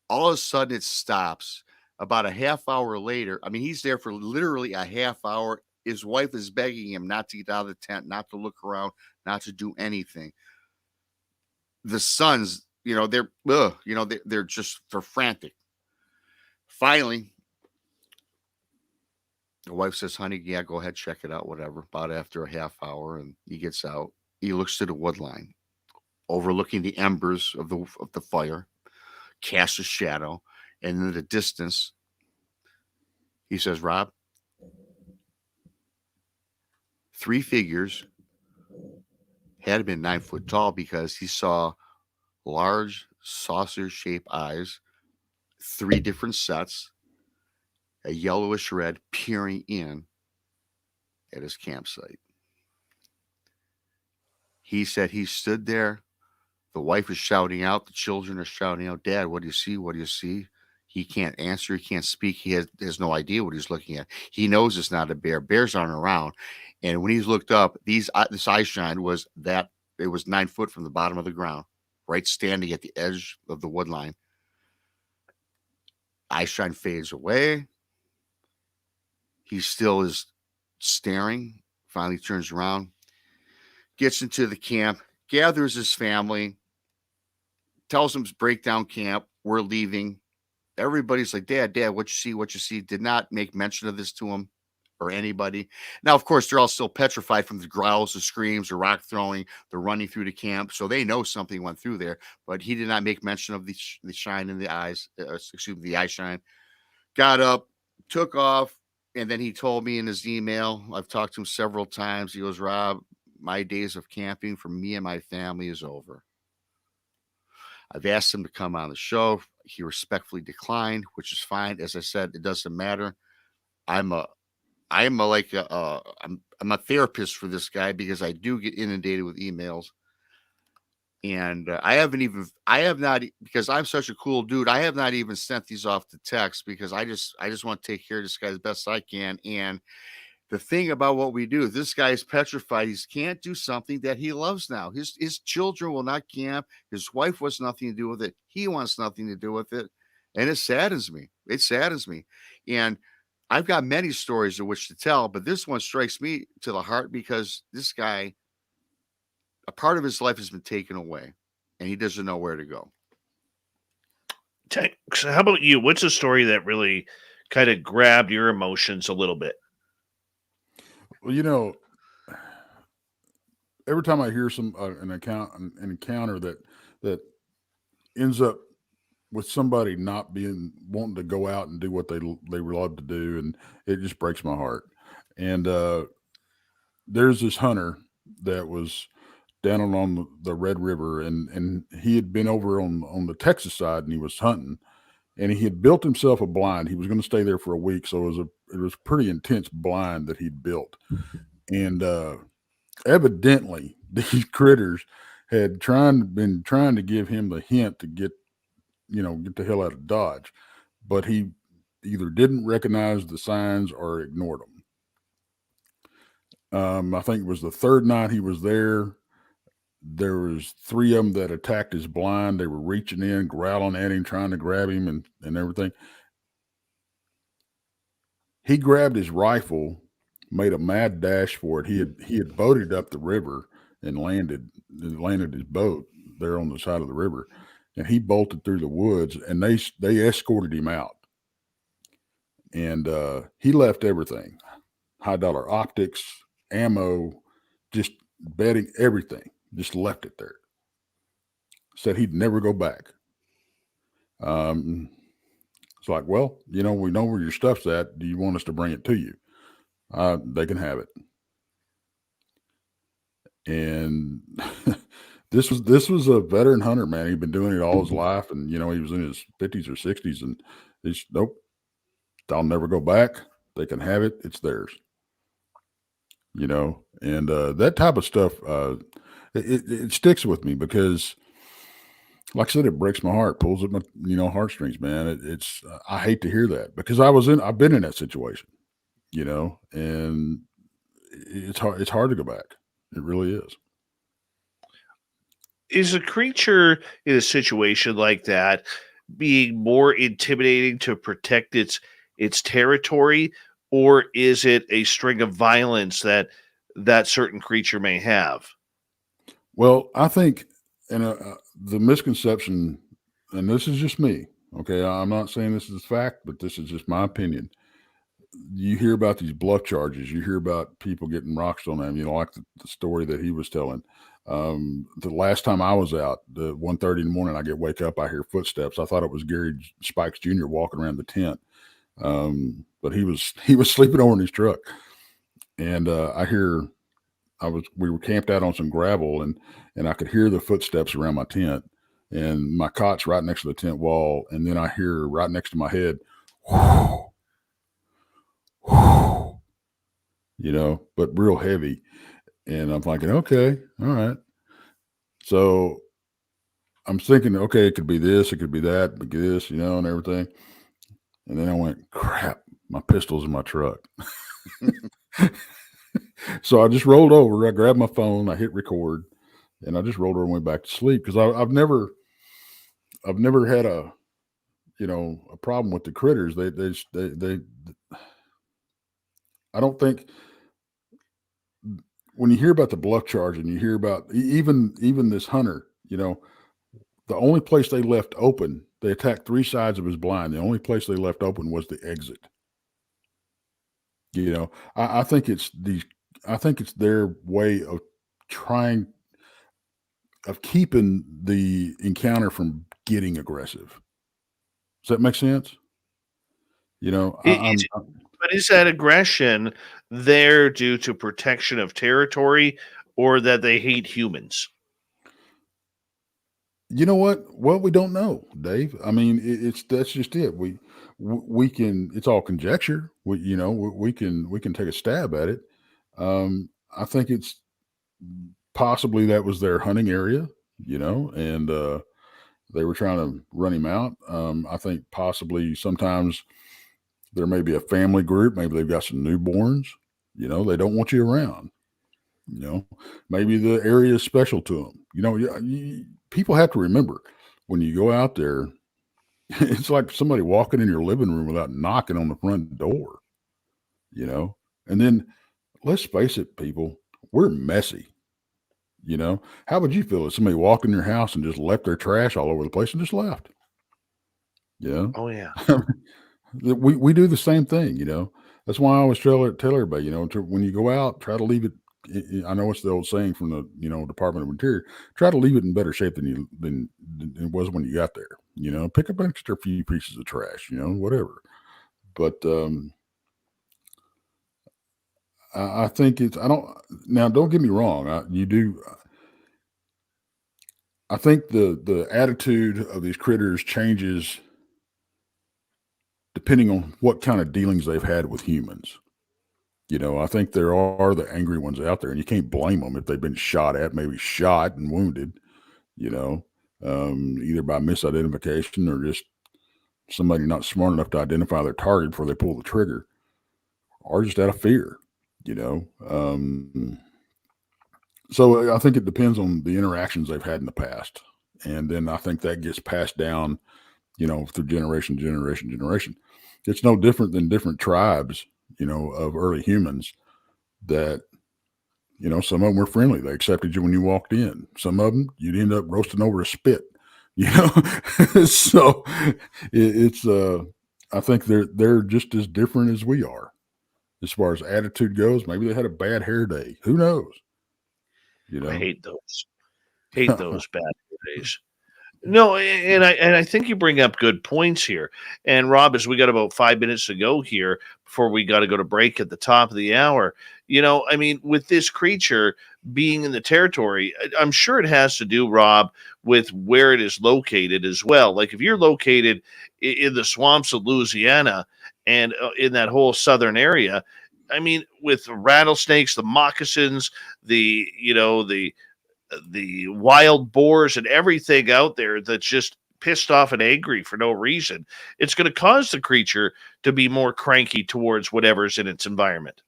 All of a sudden it stops. About a half hour later, he's there for literally a half hour. His wife is begging him not to get out of the tent, not to look around, not to do anything. The sons, they're frantic. Finally, the wife says, honey, yeah, go ahead, check it out, whatever. About after a half hour, and he gets out. He looks to the wood line, overlooking the embers of the fire, casts a shadow. And in the distance, he says, Rob, 3 figures had to been 9 foot tall because he saw large saucer-shaped eyes, 3 different sets, a yellowish red peering in at his campsite. He said he stood there. The wife is shouting out. The children are shouting out, "Dad, what do you see? What do you see?" He can't answer. He can't speak. He has no idea what he's looking at. He knows it's not a bear. Bears aren't around. And when he's looked up, this eye shine was that it was 9 foot from the bottom of the ground, right standing at the edge of the wood line. Eye shine fades away. He still is staring. Finally turns around, gets into the camp, gathers his family, tells them to break down camp. We're leaving. Everybody's like, Dad, what you see, what you see. Did not make mention of this to him or anybody. Now, of course, they're all still petrified from the growls, the screams, the rock throwing, the running through the camp. So they know something went through there, but he did not make mention of the shine in the eyes, the eye shine. Got up, took off, and then he told me in his email, I've talked to him several times. He goes, Rob, my days of camping for me and my family is over. I've asked him to come on the show. He respectfully declined, which is fine. As I said, it doesn't matter. I'm a therapist for this guy because I do get inundated with emails. And because I'm such a cool dude, I have not even sent these off to Tex because I just want to take care of this guy as best I can. And the thing about what we do, this guy is petrified. He can't do something that he loves now. His children will not camp. His wife wants nothing to do with it. He wants nothing to do with it. And it saddens me. And I've got many stories of which to tell, but this one strikes me to the heart because this guy, a part of his life has been taken away and he doesn't know where to go. Tex, how about you? What's a story that really kind of grabbed your emotions a little bit? Well, every time I hear an encounter that ends up with somebody not wanting to go out and do what they love to do, and it just breaks my heart. And there's this hunter that was down on the Red River, and he had been over on the Texas side, and he was hunting, and he had built himself a blind. He was going to stay there for a week, so it was a pretty intense blind that he'd built. And evidently these critters had been trying to give him the hint to get the hell out of Dodge, but he either didn't recognize the signs or ignored them. I think it was the third night he was there. There was 3 of them that attacked his blind. They were reaching in, growling at him, trying to grab him and everything. He grabbed his rifle, made a mad dash for it. He had boated up the river and landed his boat there on the side of the river, and he bolted through the woods, and they escorted him out. And he left everything, $high optics, ammo, just bedding, everything, just left it there. Said he'd never go back. It's like, well, we know where your stuff's at. Do you want us to bring it to you? They can have it. And this was a veteran hunter, man. He'd been doing it all his life, and he was in his 50s or 60s, and he's nope, I'll never go back. They can have it. It's theirs. And that type of stuff, it sticks with me because, like I said, it breaks my heart, pulls at my heartstrings, man. It's I hate to hear that because I've been in that situation, and it's hard to go back. It really is. Is a creature in a situation like that being more intimidating to protect its territory, or is it a string of violence that certain creature may have? Well, I think, and the misconception, and this is just me, okay? I'm not saying this is fact, but this is just my opinion. You hear about these bluff charges. You hear about people getting rocks on them, like the story that he was telling. The last time I was out, the 1:30 in the morning, I wake up, I hear footsteps. I thought it was Gary Spikes Jr. walking around the tent. But he was sleeping over in his truck. And I hear we were camped out on some gravel, and I could hear the footsteps around my tent, and my cot's right next to the tent wall, and then I hear right next to my head, but real heavy. And I'm thinking, okay, all right. So I'm thinking, okay, it could be this, it could be that, but this, and everything. And then I went, crap, my pistol's in my truck. So I just rolled over. I grabbed my phone, I hit record, and I just rolled over and went back to sleep because I've never had a problem with the critters. They I don't think when you hear about the bluff charge and you hear about even this hunter, the only place they left open, they attacked 3 sides of his blind. The only place they left open was the exit. I think it's their way of trying of keeping the encounter from getting aggressive. Does that make sense? But is that aggression there due to protection of territory or that they hate humans? You know what? Well, we don't know, Dave. I mean, that's just it. We can. It's all conjecture. We can take a stab at it. I think it's possibly that was their hunting area, and they were trying to run him out. I think possibly sometimes there may be a family group. Maybe they've got some newborns. They don't want you around. Maybe the area is special to them. People have to remember when you go out there, it's like somebody walking in your living room without knocking on the front door, and then let's face it, people, we're messy. How would you feel if somebody walked in your house and just left their trash all over the place and just left? Oh yeah. We do the same thing, That's why I always tell everybody, when you go out, try to leave it. I know it's the old saying from the Department of Interior. Try to leave it in better shape than it was when you got there. Pick up an extra few pieces of trash, whatever. But I think don't get me wrong. I think the attitude of these critters changes depending on what kind of dealings they've had with humans. I think there are the angry ones out there, and you can't blame them if they've been shot at, maybe shot and wounded, either by misidentification or just somebody not smart enough to identify their target before they pull the trigger, or just out of fear, So I think it depends on the interactions they've had in the past. And then I think that gets passed down, through generation. It's no different than different tribes, of early humans that, some of them were friendly. They accepted you when you walked in. Some of them you'd end up roasting over a spit, So it's I think they're just as different as we are. As far as attitude goes, maybe they had a bad hair day. Who knows? I hate those. Hate those bad days. No, and I think you bring up good points here. And Rob, as we got about 5 minutes to go here before we got to go to break at the top of the hour, with this creature being in the territory, I'm sure it has to do, Rob, with where it is located as well. Like if you're located in the swamps of Louisiana and in that whole southern area, with rattlesnakes, the moccasins, the wild boars and everything out there that's just pissed off and angry for no reason, it's going to cause the creature to be more cranky towards whatever's in its environment.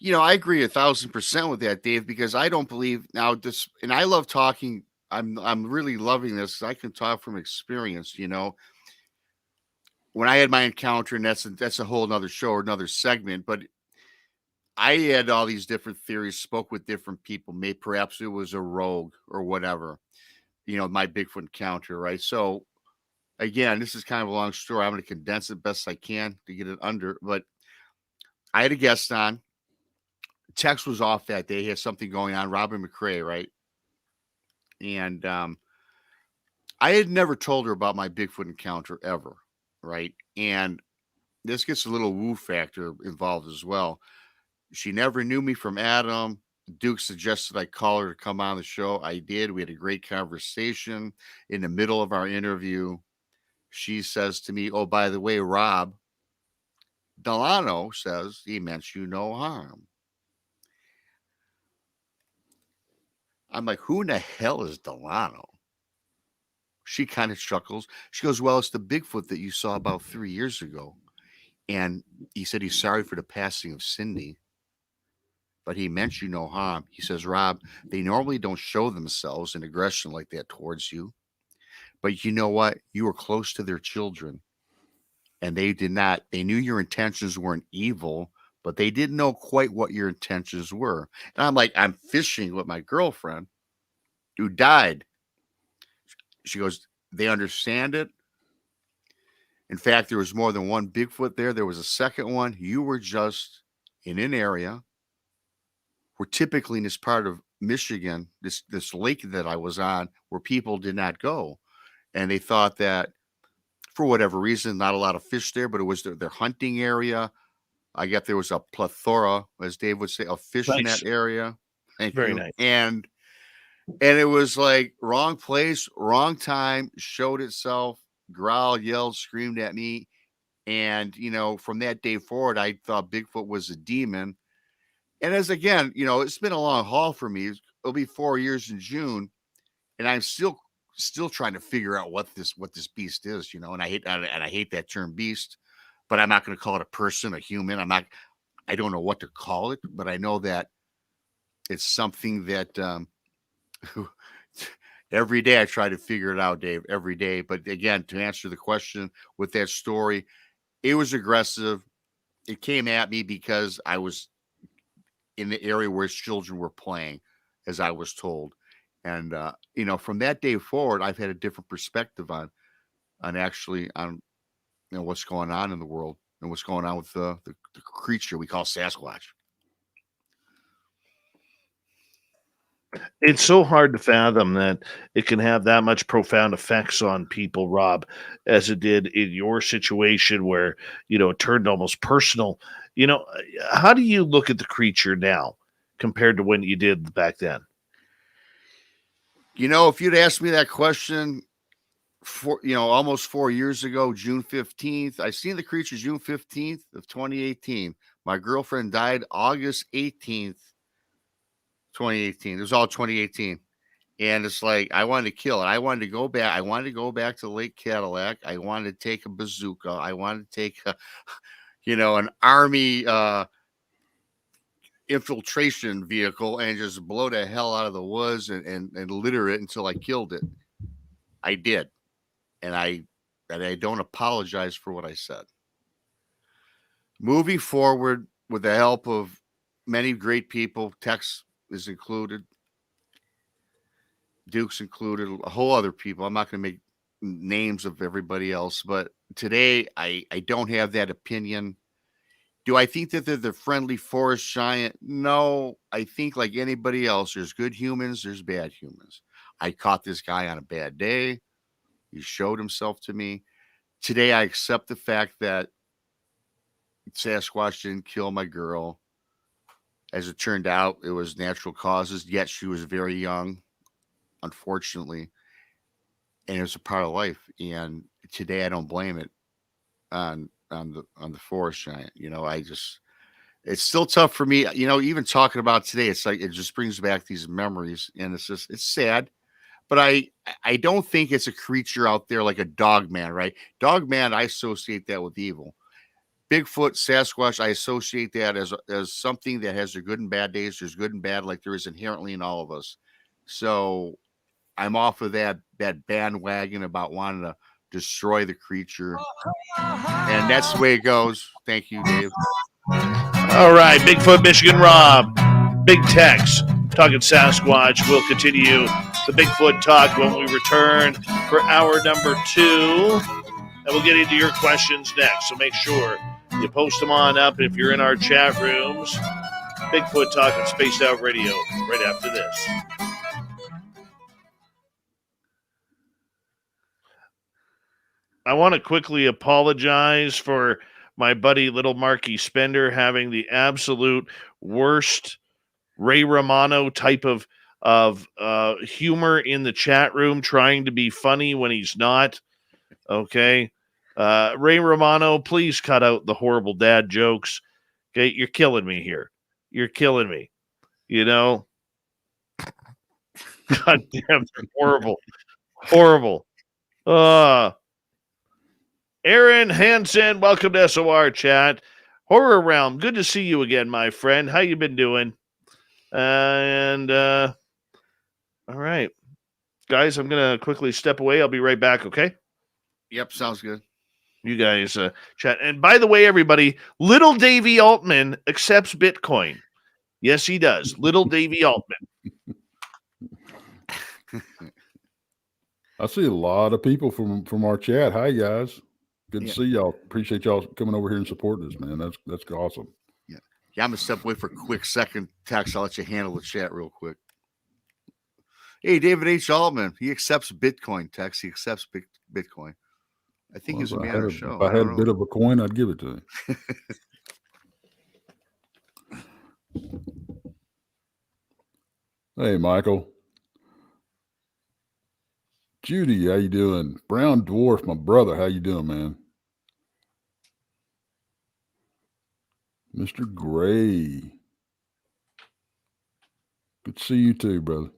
I agree 1,000% with that, Dave, because I don't believe now this, and I love talking. I'm really loving this. I can talk from experience, when I had my encounter, and that's a whole nother show or another segment, but I had all these different theories, spoke with different people. Maybe perhaps it was a rogue or whatever, my Bigfoot encounter, right? So again, this is kind of a long story. I'm going to condense it best I can to get it under, but I had a guest on. Tex was off that day. He had something going on, Robin McCrae, right? And I had never told her about my Bigfoot encounter ever, right? And this gets a little woo factor involved as well. She never knew me from Adam. Duke suggested I call her to come on the show. I did. We had a great conversation. In the middle of our interview, she says to me, "Oh, by the way, Rob, Delano says he meant you no harm." I'm like, "Who in the hell is Delano?" She kind of chuckles. She goes, "Well, it's the Bigfoot that you saw about 3 years ago. And he said he's sorry for the passing of Cindy, but he meant you no harm." He says, "Rob, they normally don't show themselves in aggression like that towards you. But you know what? You were close to their children. And they did not, they knew your intentions weren't evil, but they didn't know quite what your intentions were." And I'm like, "I'm fishing with my girlfriend who died." She goes, "They understand it. In fact, there was more than one Bigfoot there. There was a second one. You were just in an area where typically in this part of Michigan, this lake that I was on, where people did not go. And they thought that for whatever reason, not a lot of fish there, but it was their hunting area. I get there was a plethora, as Dave would say, of fish in Nice. that area." Thank Very you. nice. And it was like wrong place, wrong time, showed itself, growled, yelled, screamed at me. And, from that day forward, I thought Bigfoot was a demon. And as again, it's been a long haul for me. It'll be 4 years in June, and I'm still trying to figure out what this beast is, and I hate that term beast, but I'm not going to call it a person, a human. I don't know what to call it, but I know that it's something that every day I try to figure it out, Dave, every day. But again, to answer the question with that story, it was aggressive. It came at me because I was in the area where his children were playing, as I was told. And, from that day forward, I've had a different perspective on what's going on in the world and what's going on with the creature we call Sasquatch. It's so hard to fathom that it can have that much profound effects on people, Rob, as it did in your situation where, it turned almost personal. How do you look at the creature now compared to when you did back then? If you'd asked me that question almost 4 years ago, June 15th, I seen the creature June 15th of 2018. My girlfriend died August 18th, 2018. It was all 2018. And it's like, I wanted to kill it. I wanted to go back. I wanted to go back to Lake Cadillac. I wanted to take a bazooka. I wanted to take an army infiltration vehicle and just blow the hell out of the woods and litter it until I killed it. I did. And I don't apologize for what I said. Moving forward, with the help of many great people, Tex is included, Duke's included, a whole other people. I'm not going to make names of everybody else, but today I don't have that opinion. Do I think that they're the friendly forest giant? No, I think like anybody else, there's good humans, there's bad humans. I caught this guy on a bad day. He showed himself to me. Today, I accept the fact that Sasquatch didn't kill my girl. As it turned out, it was natural causes, yet she was very young, unfortunately. And it was a part of life. And today I don't blame it on the forest giant. It's still tough for me. Even talking about today, it's like it just brings back these memories, and it's sad. But I don't think it's a creature out there like a Dogman, right? Dogman, I associate that with evil. Bigfoot, Sasquatch, I associate that as something that has their good and bad days. There's good and bad, like there is inherently in all of us. So I'm off of that bandwagon about wanting to destroy the creature. And that's the way it goes. Thank you, Dave. All right, Bigfoot, Michigan Rob, Big Tex, talking Sasquatch. We'll continue the Bigfoot talk when we return for hour number 2. And we'll get into your questions next. So make sure you post them on up if you're in our chat rooms. Bigfoot talking Spaced Out Radio right after this. I want to quickly apologize for my buddy Little Marky Spender having the absolute worst Ray Romano type of humor in the chat room, trying to be funny when he's not. Okay. Ray Romano, please cut out the horrible dad jokes. Okay. You're killing me here. You're killing me. You know? God damn, they're horrible. Horrible. Aaron Hansen, welcome to SOR chat. Horror Realm, good to see you again, my friend. How you been doing? All right. Guys, I'm going to quickly step away. I'll be right back, okay? Yep, sounds good. You guys chat. And by the way, everybody, little Davey Altman accepts Bitcoin. Yes, he does. Little Davey Altman. I see a lot of people from our chat. Hi, guys. Good to see y'all. Appreciate y'all coming over here and supporting us, man. That's awesome. Yeah, I'm going to step away for a quick second. Tex, I'll let you handle the chat real quick. Hey, David H. Altman, he accepts Bitcoin, Tex. He accepts Bitcoin. I think he's going to be on our show. If I had a bit of a coin, I'd give it to him. Hey, Michael. Judy, how you doing? Brown Dwarf, my brother, how you doing, man? Mr. Gray. Good to see you too, brother.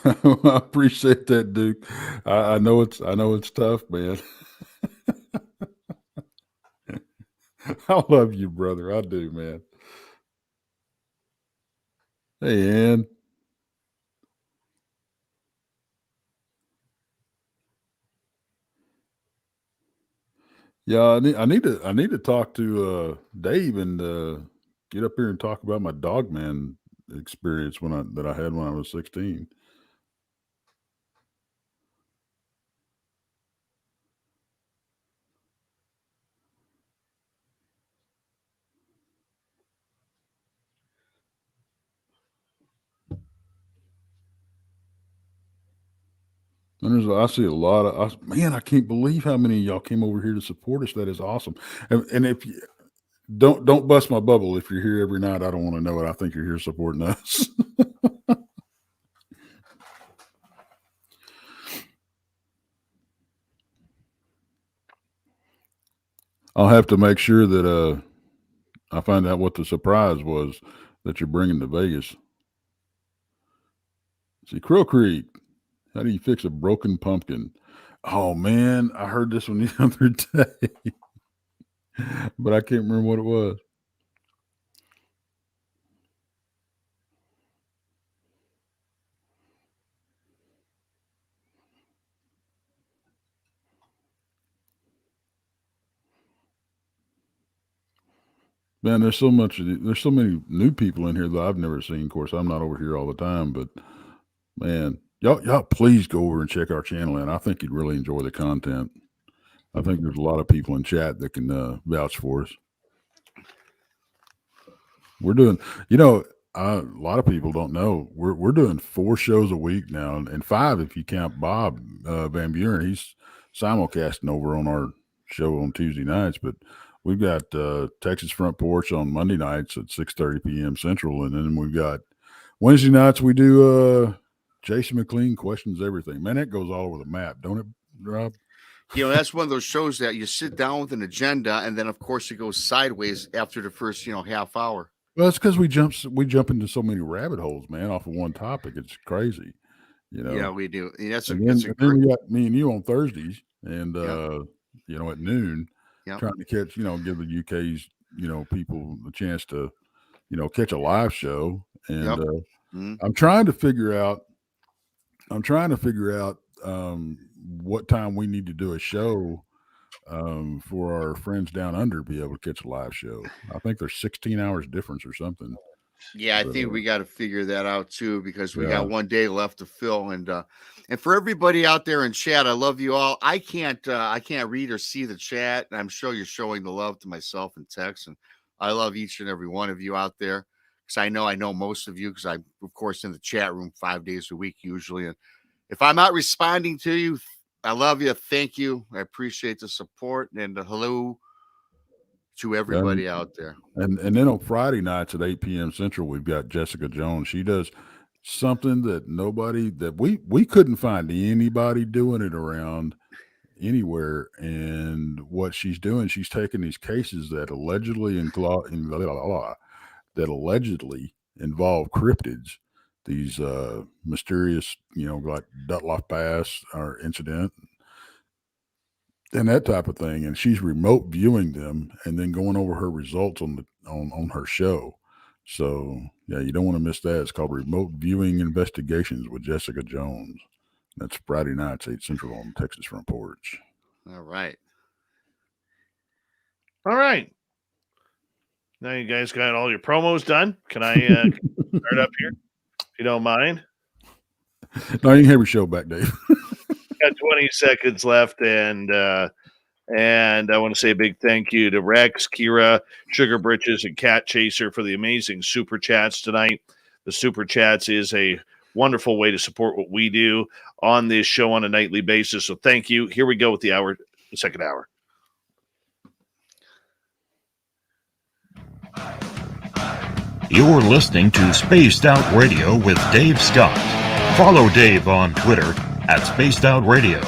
I appreciate that, Duke. I know it's tough, man. I love you, brother. I do, man. Hey, Ann. Yeah, I need to talk to Dave and get up here and talk about my Dogman experience that I had when I was 16. And I see a lot of man. I can't believe how many of y'all came over here to support us. That is awesome. And if you don't bust my bubble, if you're here every night, I don't want to know it. I think you're here supporting us. I'll have to make sure that I find out what the surprise was that you're bringing to Vegas. See, Crow Creek. How do you fix a broken pumpkin? Oh man, I heard this one the other day, but I can't remember what it was. Man, there's so many new people in here that I've never seen. Of course, I'm not over here all the time, but man, y'all please go over and check our channel, and I think you'd really enjoy the content. I think there's a lot of people in chat that can vouch for us. We're doing, a lot of people don't know we're doing 4 shows a week now, and 5 if you count Bob Van Buren. He's simulcasting over on our show on Tuesday nights, but we've got Texas Front Porch on Monday nights at 6:30 p.m. Central, and then we've got Wednesday nights we do Jason McLean Questions Everything. Man, that goes all over the map, don't it, Rob? That's one of those shows that you sit down with an agenda, and then of course it goes sideways after the first half hour. Well, it's because we jump into so many rabbit holes, man, off of one topic. It's crazy, Yeah, we do. And then we got me and you on Thursdays, and at noon, trying to catch, give the UK's, people the chance to, catch a live show. And I'm trying to figure out what time we need to do a show for our friends down under be able to catch a live show. I think there's 16 hours difference or something. Yeah, I think we got to figure that out too, because we got one day left to fill. And for everybody out there in chat, I love you all. I can't read or see the chat, and I'm sure you're showing the love to myself and Tex, and I love each and every one of you out there. because I know most of you, because I'm, of course, in the chat room 5 days a week usually. And if I'm not responding to you, I love you. Thank you. I appreciate the support, and hello to everybody out there. And then on Friday nights at 8 p.m. Central, we've got Jessica Jones. She does something that we couldn't find anybody doing it around anywhere. And what she's doing, she's taking these cases that allegedly involve cryptids, these mysterious, like Dutloff Pass or incident and that type of thing. And she's remote viewing them and then going over her results on her show. So yeah, you don't want to miss that. It's called Remote Viewing Investigations with Jessica Jones. That's Friday nights, 8 Central on Texas Front Porch. All right. All right. Now you guys got all your promos done. Can I start up here, if you don't mind? No, you can have your show back, Dave. Got 20 seconds left, and I want to say a big thank you to Rex, Kira, Sugar Britches, and Cat Chaser for the amazing super chats tonight. The super chats is a wonderful way to support what we do on this show on a nightly basis. So thank you. Here we go with the second hour. You're listening to Spaced Out Radio with Dave Scott. Follow Dave on Twitter at Spaced Out Radio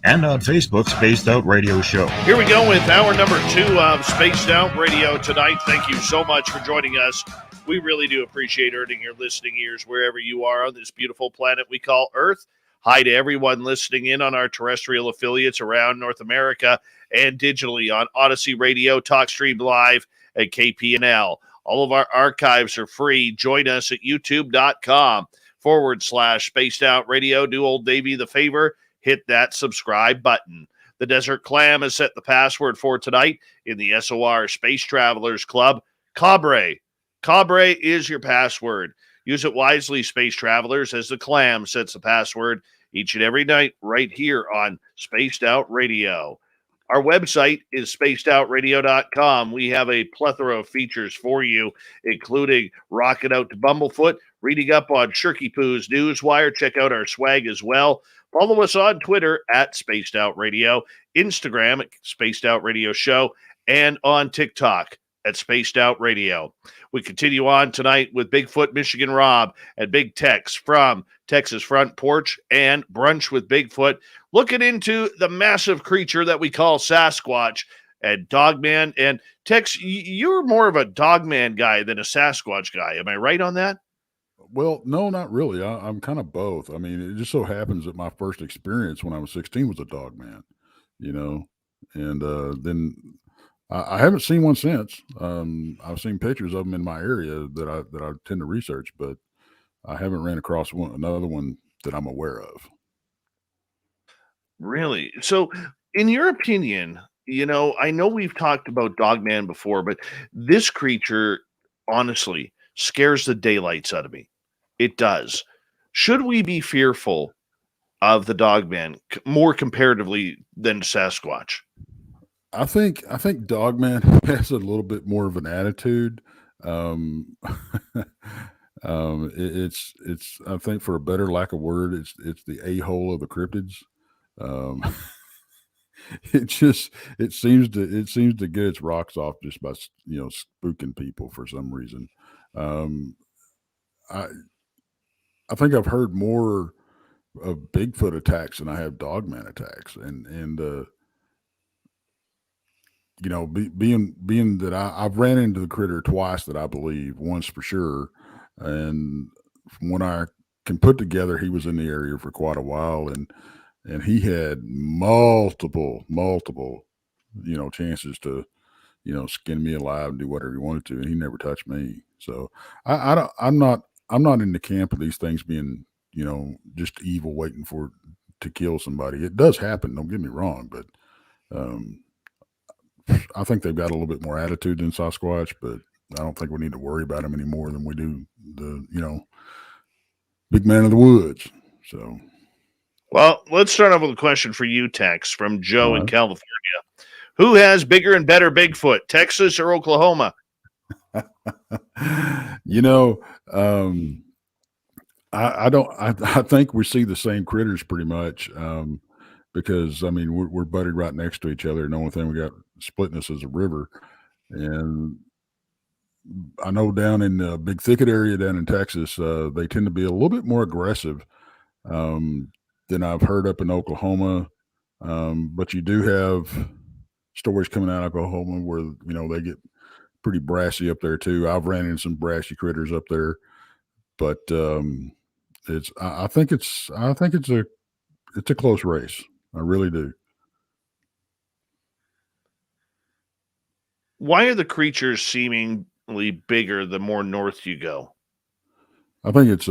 and on Facebook, Spaced Out Radio Show. Here we go with hour number 2 of Spaced Out Radio tonight. Thank you so much for joining us. We really do appreciate earning your listening ears wherever you are on this beautiful planet we call Earth. Hi to everyone listening in on our terrestrial affiliates around North America and digitally on Odyssey Radio, TalkStream Live, and KPNL. All of our archives are free. Join us at youtube.com/Spaced Out Radio. Do old Davey the favor. Hit that subscribe button. The Desert Clam has set the password for tonight in the SOR Space Travelers Club. Cabre. Cabre is your password. Use it wisely, Space Travelers, as the Clam sets the password each and every night right here on Spaced Out Radio. Our website is spacedoutradio.com. We have a plethora of features for you, including rocking out to Bumblefoot, reading up on Shirky Poo's Newswire. Check out our swag as well. Follow us on Twitter at Spaced Out Radio, Instagram at Spaced Out Radio Show, and on TikTok at Spaced Out Radio. We continue on tonight with Bigfoot Michigan Rob and Big Tex from Texas Front Porch and Brunch with Bigfoot, looking into the massive creature that we call Sasquatch and Dogman. And Tex, you're more of a Dogman guy than a Sasquatch guy. Am I right on that? Well, no, not really. I'm kind of both. I mean, it just so happens that my first experience when I was 16 was a Dogman, and then I haven't seen one since. I've seen pictures of them in my area that I tend to research, but I haven't ran across another one that I'm aware of. Really? So, in your opinion, I know we've talked about Dogman before, but this creature, honestly, scares the daylights out of me. It does. Should we be fearful of the Dogman more comparatively than Sasquatch? I think Dogman has a little bit more of an attitude. It's I think, for a better lack of word, it's the a-hole of the cryptids. It seems to get its rocks off just by spooking people for some reason. I think I've heard more of Bigfoot attacks than I have Dogman attacks, and being that I've ran into the critter twice, that I believe, once for sure, and from what I can put together, he was in the area for quite a while, and he had multiple chances to skin me alive and do whatever he wanted to, and he never touched me. So I'm not in the camp of these things being just evil waiting to kill somebody. It does happen, don't get me wrong, but I think they've got a little bit more attitude than Sasquatch, but I don't think we need to worry about them any more than we do the big man of the woods. So, well, let's start off with a question for you, Tex, from Joe in California. Who has bigger and better Bigfoot, Texas or Oklahoma? You know, I don't. I think we see the same critters pretty much, because I mean we're butted right next to each other, and the only thing we got splitting us is a river. And I know down in the big thicket area down in Texas, they tend to be a little bit more aggressive um, than I've heard up in Oklahoma. But you do have stories coming out of Oklahoma where they get pretty brassy up there too. I've ran into some brassy critters up there, but I think it's a close race. I really do. Why are the creatures seemingly bigger the more north you go? I think it's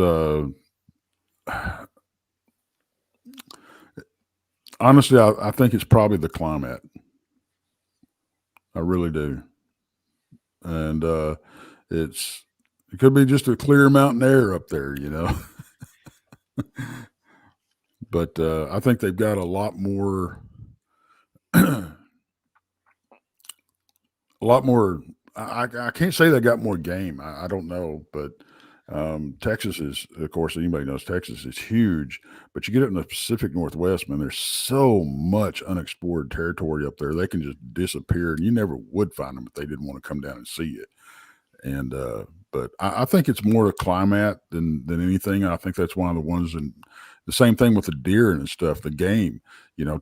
honestly, I think it's probably the climate. I really do, and it could be just a clear mountain air up there, but I think they've got a lot more, a lot more. I can't say they got more game. I don't know, but Texas is, of course, anybody knows Texas is huge. But you get up in the Pacific Northwest, man, there's so much unexplored territory up there. They can just disappear, and you never would find them if they didn't want to come down and see it. And but I think it's more the climate than anything. I think that's one of the ones, and the same thing with the deer and stuff. The game,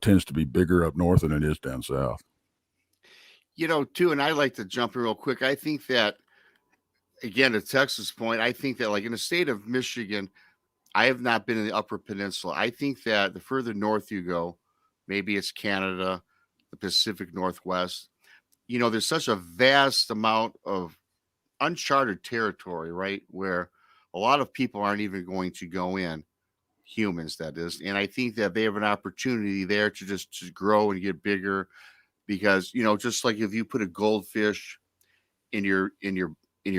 tends to be bigger up north than it is down south. Too, and I like to jump in real quick. I think that, again, to Texas point, I think that like in the state of Michigan, I have not been in the Upper Peninsula. I think that the further north you go, maybe it's Canada, the Pacific Northwest, there's such a vast amount of uncharted territory, right? Where a lot of people aren't even going to go in, humans, that is. And I think that they have an opportunity there to grow and get bigger because, just like if you put a goldfish in your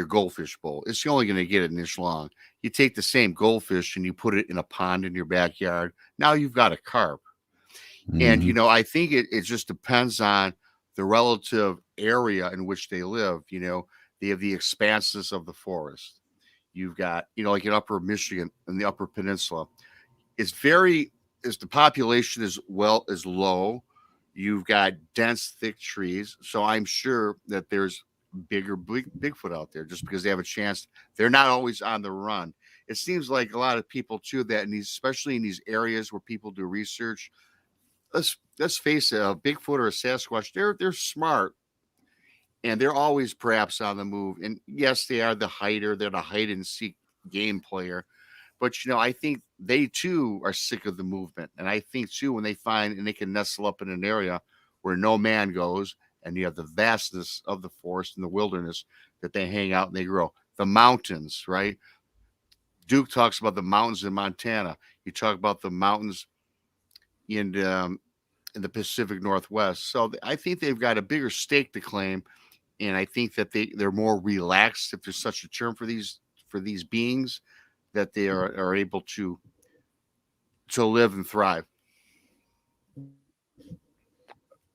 goldfish bowl, it's only going to get an inch long. You take the same goldfish and you put it in a pond in your backyard. Now you've got a carp. And, Mhm. I think it just depends on the relative area in which they live. They have the expanses of the forest. You've got, like in Upper Michigan and the Upper Peninsula, it's as the population is low. You've got dense, thick trees. So I'm sure that there's bigger Bigfoot out there just because they have a chance. They're not always on the run. It seems like a lot of people too that especially in these areas where people do research, let's face it, a Bigfoot or a Sasquatch, they're smart and they're always perhaps on the move. And yes, they are the hider, they're the hide and seek game player. But I think they too are sick of the movement. And I think too, when they find and they can nestle up in an area where no man goes, and you have the vastness of the forest and the wilderness that they hang out and they grow. The mountains, right? Duke talks about the mountains in Montana. You talk about the mountains in the Pacific Northwest. So I think they've got a bigger stake to claim, and I think that they're more relaxed, if there's such a term for these beings, that they are able to live and thrive.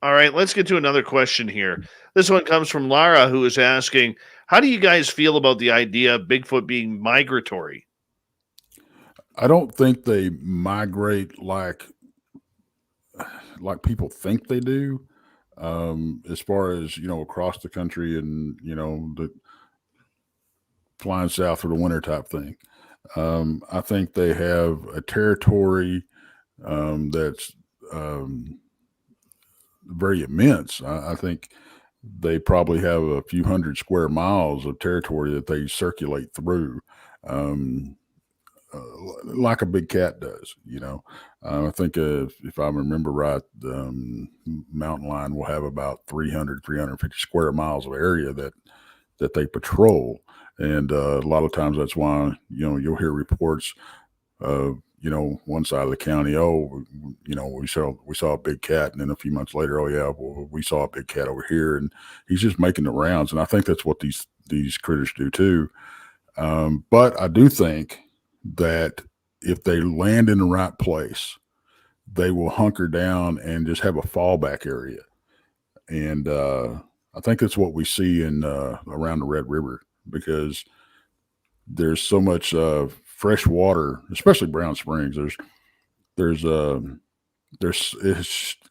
All right, let's get to another question here. This one comes from Lara, who is asking, how do you guys feel about the idea of Bigfoot being migratory? I don't think they migrate like people think they do. As far as across the country and the flying south for the winter type thing. I think they have a territory that's very immense. I think they probably have a few hundred square miles of territory that they circulate through, um, like a big cat does. I think if I remember right, mountain lion will have about 350 square miles of area that they patrol. And a lot of times that's why, you'll hear reports of, one side of the county, oh, we saw a big cat. And then a few months later, oh yeah, well, we saw a big cat over here. And he's just making the rounds. And I think that's what these critters do too. But I do think that if they land in the right place, they will hunker down and just have a fallback area. And I think that's what we see in around the Red River, because there's so much fresh water, especially Brown Springs. There's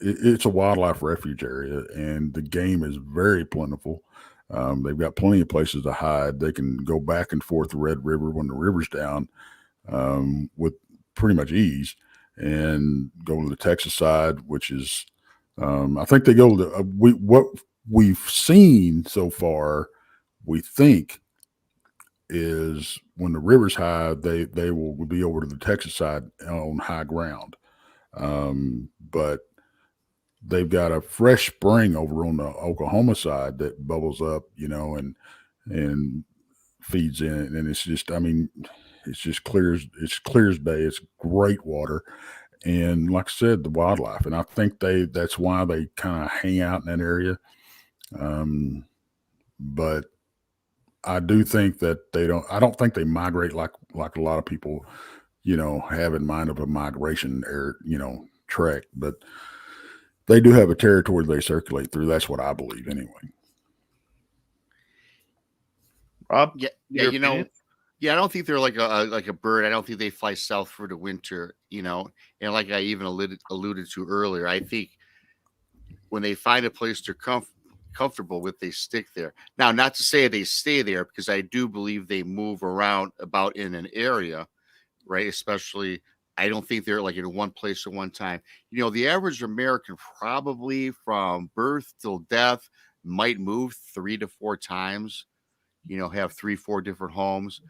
it's a wildlife refuge area, and the game is very plentiful. They've got plenty of places to hide. They can go back and forth the Red River when the river's down with pretty much ease, and go to the Texas side, which is I think they go to what we've seen so far. We think is when the river's high, they will be over to the Texas side on high ground. But they've got a fresh spring over on the Oklahoma side that bubbles up, and feeds in, and it's just, I mean, it's just it's clear as day. It's great water, and like I said, the wildlife, and I think that's why they kind of hang out in that area. But I do think that I don't think they migrate like a lot of people, have in mind of a migration trek, but they do have a territory they circulate through. That's what I believe anyway. Rob? Yeah, Your opinion? I don't think they're like a bird. I don't think they fly south for the winter, and like I even alluded to earlier, I think when they find a place they're comfortable with, they stick there. Now, not to say they stay there, because I do believe they move around about in an area, right? Especially, I don't think they're like in one place at one time. The average American, probably from birth till death, might move 3 to 4 times, have 3, 4 different homes.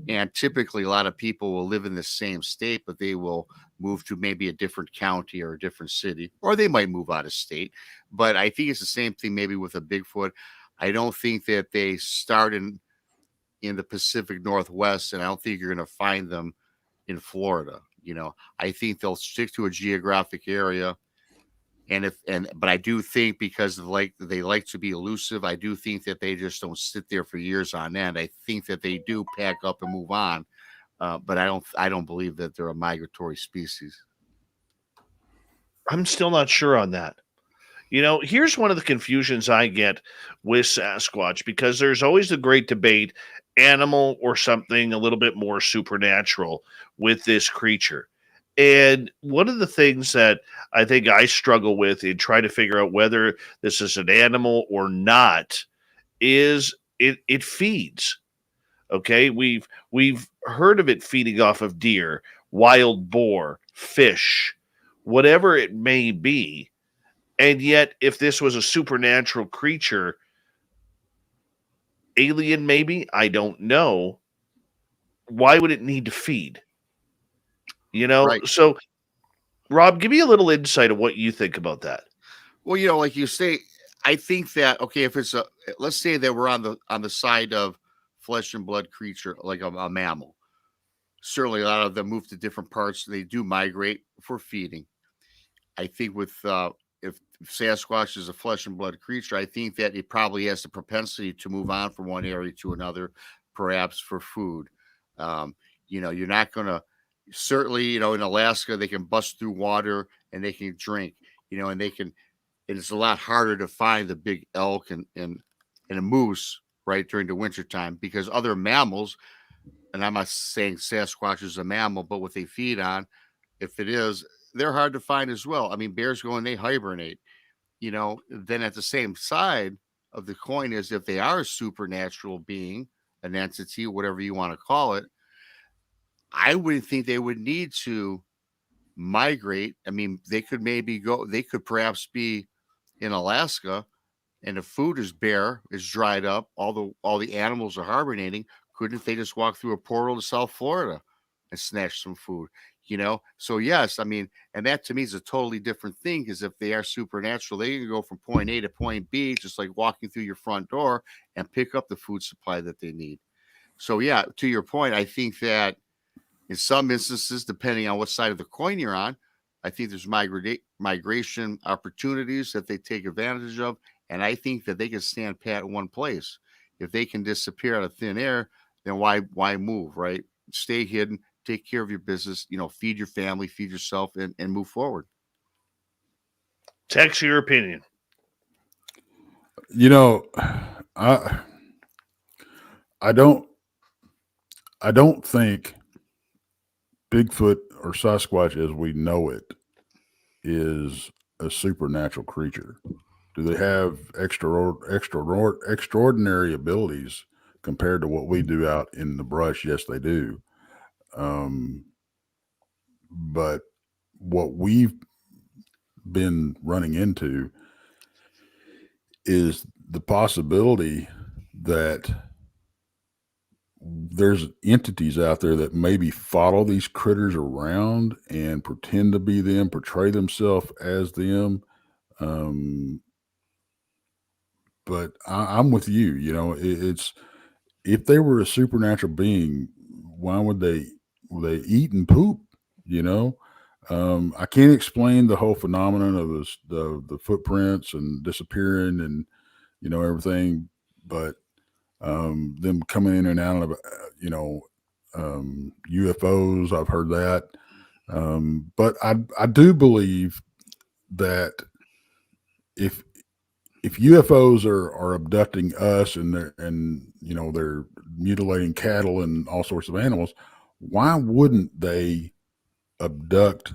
And typically a lot of people will live in the same state, but they will move to maybe a different county or a different city, or they might move out of state. But I think it's the same thing maybe with a Bigfoot. I don't think that they start in the Pacific Northwest, and I don't think you're going to find them in Florida. I think they'll stick to a geographic area. But I do think, because they like to be elusive, I do think that they just don't sit there for years on end. I think that they do pack up and move on. But I don't believe that they're a migratory species. I'm still not sure on that. Here's one of the confusions I get with Sasquatch, because there's always the great debate, animal or something a little bit more supernatural with this creature. And one of the things that I think I struggle with in trying to figure out whether this is an animal or not is it feeds. Okay, we've heard of it feeding off of deer, wild boar, fish, whatever it may be. And yet, if this was a supernatural creature, alien maybe, I don't know, why would it need to feed? Right. So Rob, give me a little insight of what you think about that. Well, like you say, I think that, okay, if it's let's say that we're on the side of flesh and blood creature, like a mammal. Certainly a lot of them move to different parts. They do migrate for feeding. I think with if Sasquatch is a flesh and blood creature, I think that it probably has the propensity to move on from one area to another, perhaps for food. You're not going to, certainly, in Alaska, they can bust through water and they can drink, and it's a lot harder to find the big elk and a moose, right, during the wintertime, because other mammals, and I'm not saying Sasquatch is a mammal, but what they feed on, if it is, they're hard to find as well. I mean, bears go and they hibernate, then at the same side of the coin is, if they are a supernatural being, an entity, whatever you want to call it, I wouldn't think they would need to migrate. I mean, they could perhaps be in Alaska, and the food is bare, is dried up, all the animals are hibernating. Couldn't they just walk through a portal to South Florida and snatch some food? So yes, I mean, and that to me is a totally different thing, because if they are supernatural, they can go from point A to point B, just like walking through your front door, and pick up the food supply that they need. So yeah, to your point, I think that in some instances, depending on what side of the coin you're on, I think there's migration opportunities that they take advantage of. And I think that they can stand pat in one place. If they can disappear out of thin air, then why move, right? Stay hidden, take care of your business, feed your family, feed yourself, and move forward. Tex, your opinion. You know, I I don't I don't think Bigfoot or Sasquatch as we know it is a supernatural creature. Do they have extraordinary abilities compared to what we do out in the brush? Yes, they do. Um, but what we've been running into is the possibility that there's entities out there that maybe follow these critters around and pretend to be them, portray themselves as them. Um, but I'm with you. You know, it's if they were a supernatural being, why would they eat and poop? You know, I can't explain the whole phenomenon of the footprints and disappearing and everything, but them coming in and out of UFOs. I've heard that, but I do believe that if UFOs are abducting us and they're mutilating cattle and all sorts of animals, why wouldn't they abduct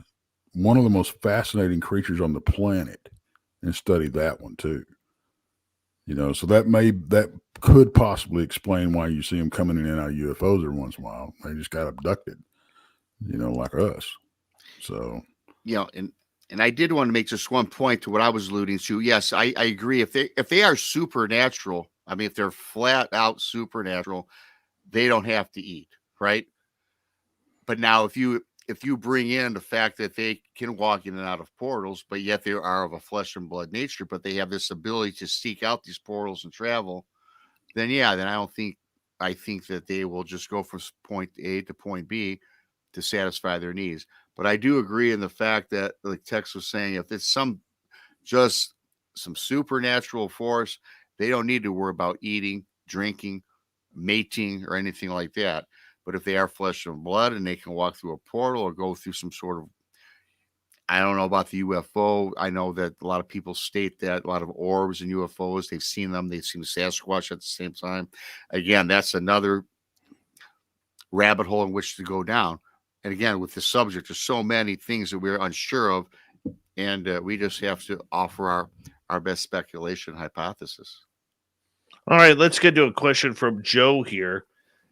one of the most fascinating creatures on the planet and study that one too? So that could possibly explain why you see them coming in and out of UFOs every once in a while. They just got abducted, like us. So, and I did want to make just one point to what I was alluding to. Yes, I agree. If they are supernatural, I mean, if they're flat out supernatural, they don't have to eat, right? But now if you bring in the fact that they can walk in and out of portals, but yet they are of a flesh and blood nature, but they have this ability to seek out these portals and travel, then I think that they will just go from point A to point B to satisfy their needs. But I do agree in the fact that, like Tex was saying, if it's some supernatural force, they don't need to worry about eating, drinking, mating, or anything like that. But if they are flesh and blood and they can walk through a portal or go through some sort of, I don't know about the UFO. I know that a lot of people state that a lot of orbs and UFOs, they've seen them. They've seen Sasquatch at the same time. Again, that's another rabbit hole in which to go down. And again, with the subject, there's so many things that we're unsure of. And we just have to offer our best speculation hypothesis. All right, let's get to a question from Joe here.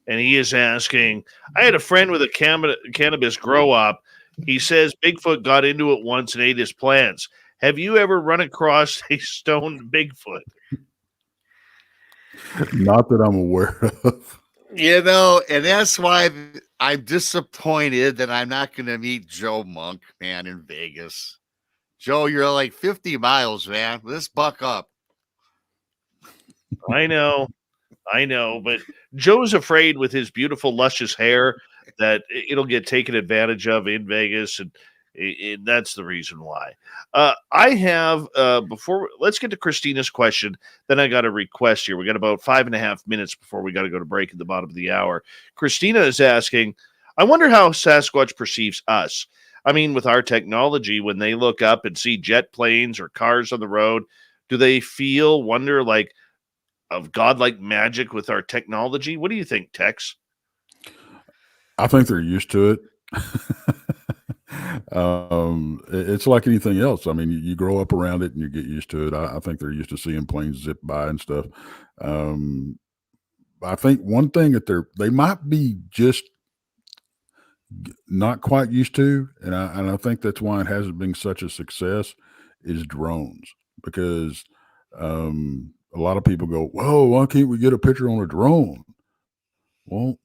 And he is asking, I had a friend with a cannabis grow up. He says Bigfoot got into it once and ate his plants. Have you ever run across a stoned Bigfoot? Not that I'm aware of. And that's why I'm disappointed that I'm not going to meet Joe Monk, man, in Vegas. Joe, you're like 50 miles, man. Let's buck up. I know, but Joe's afraid with his beautiful, luscious hair that it'll get taken advantage of in Vegas, and that's the reason why. I have let's get to Christina's question. Then I got a request here. We got about 5.5 minutes before we got to go to break at the bottom of the hour. Christina is asking, I wonder how Sasquatch perceives us. I mean, with our technology, when they look up and see jet planes or cars on the road, do they wonder like of godlike magic with our technology? What do you think, Tex? I think they're used to it. It's like anything else. I mean, you grow up around it and you get used to it. I think they're used to seeing planes zip by and stuff. I think one thing that they might be just not quite used to, and I think that's why it hasn't been such a success, is drones. Because a lot of people go, "Whoa, why can't we get a picture on a drone?" Well,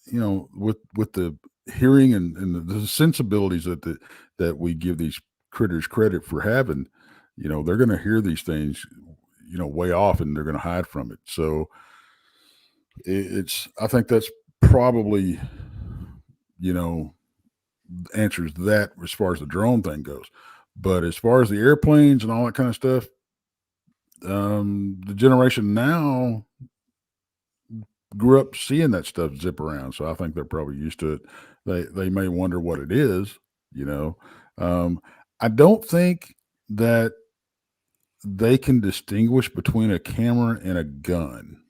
with the hearing and the sensibilities that we give these critters credit for having, they're going to hear these things, way off, and they're going to hide from it. So I think that's probably, answers that as far as the drone thing goes. But as far as the airplanes and all that kind of stuff, the generation now grew up seeing that stuff zip around, so I think they're probably used to it. They may wonder what it is. I don't think that they can distinguish between a camera and a gun,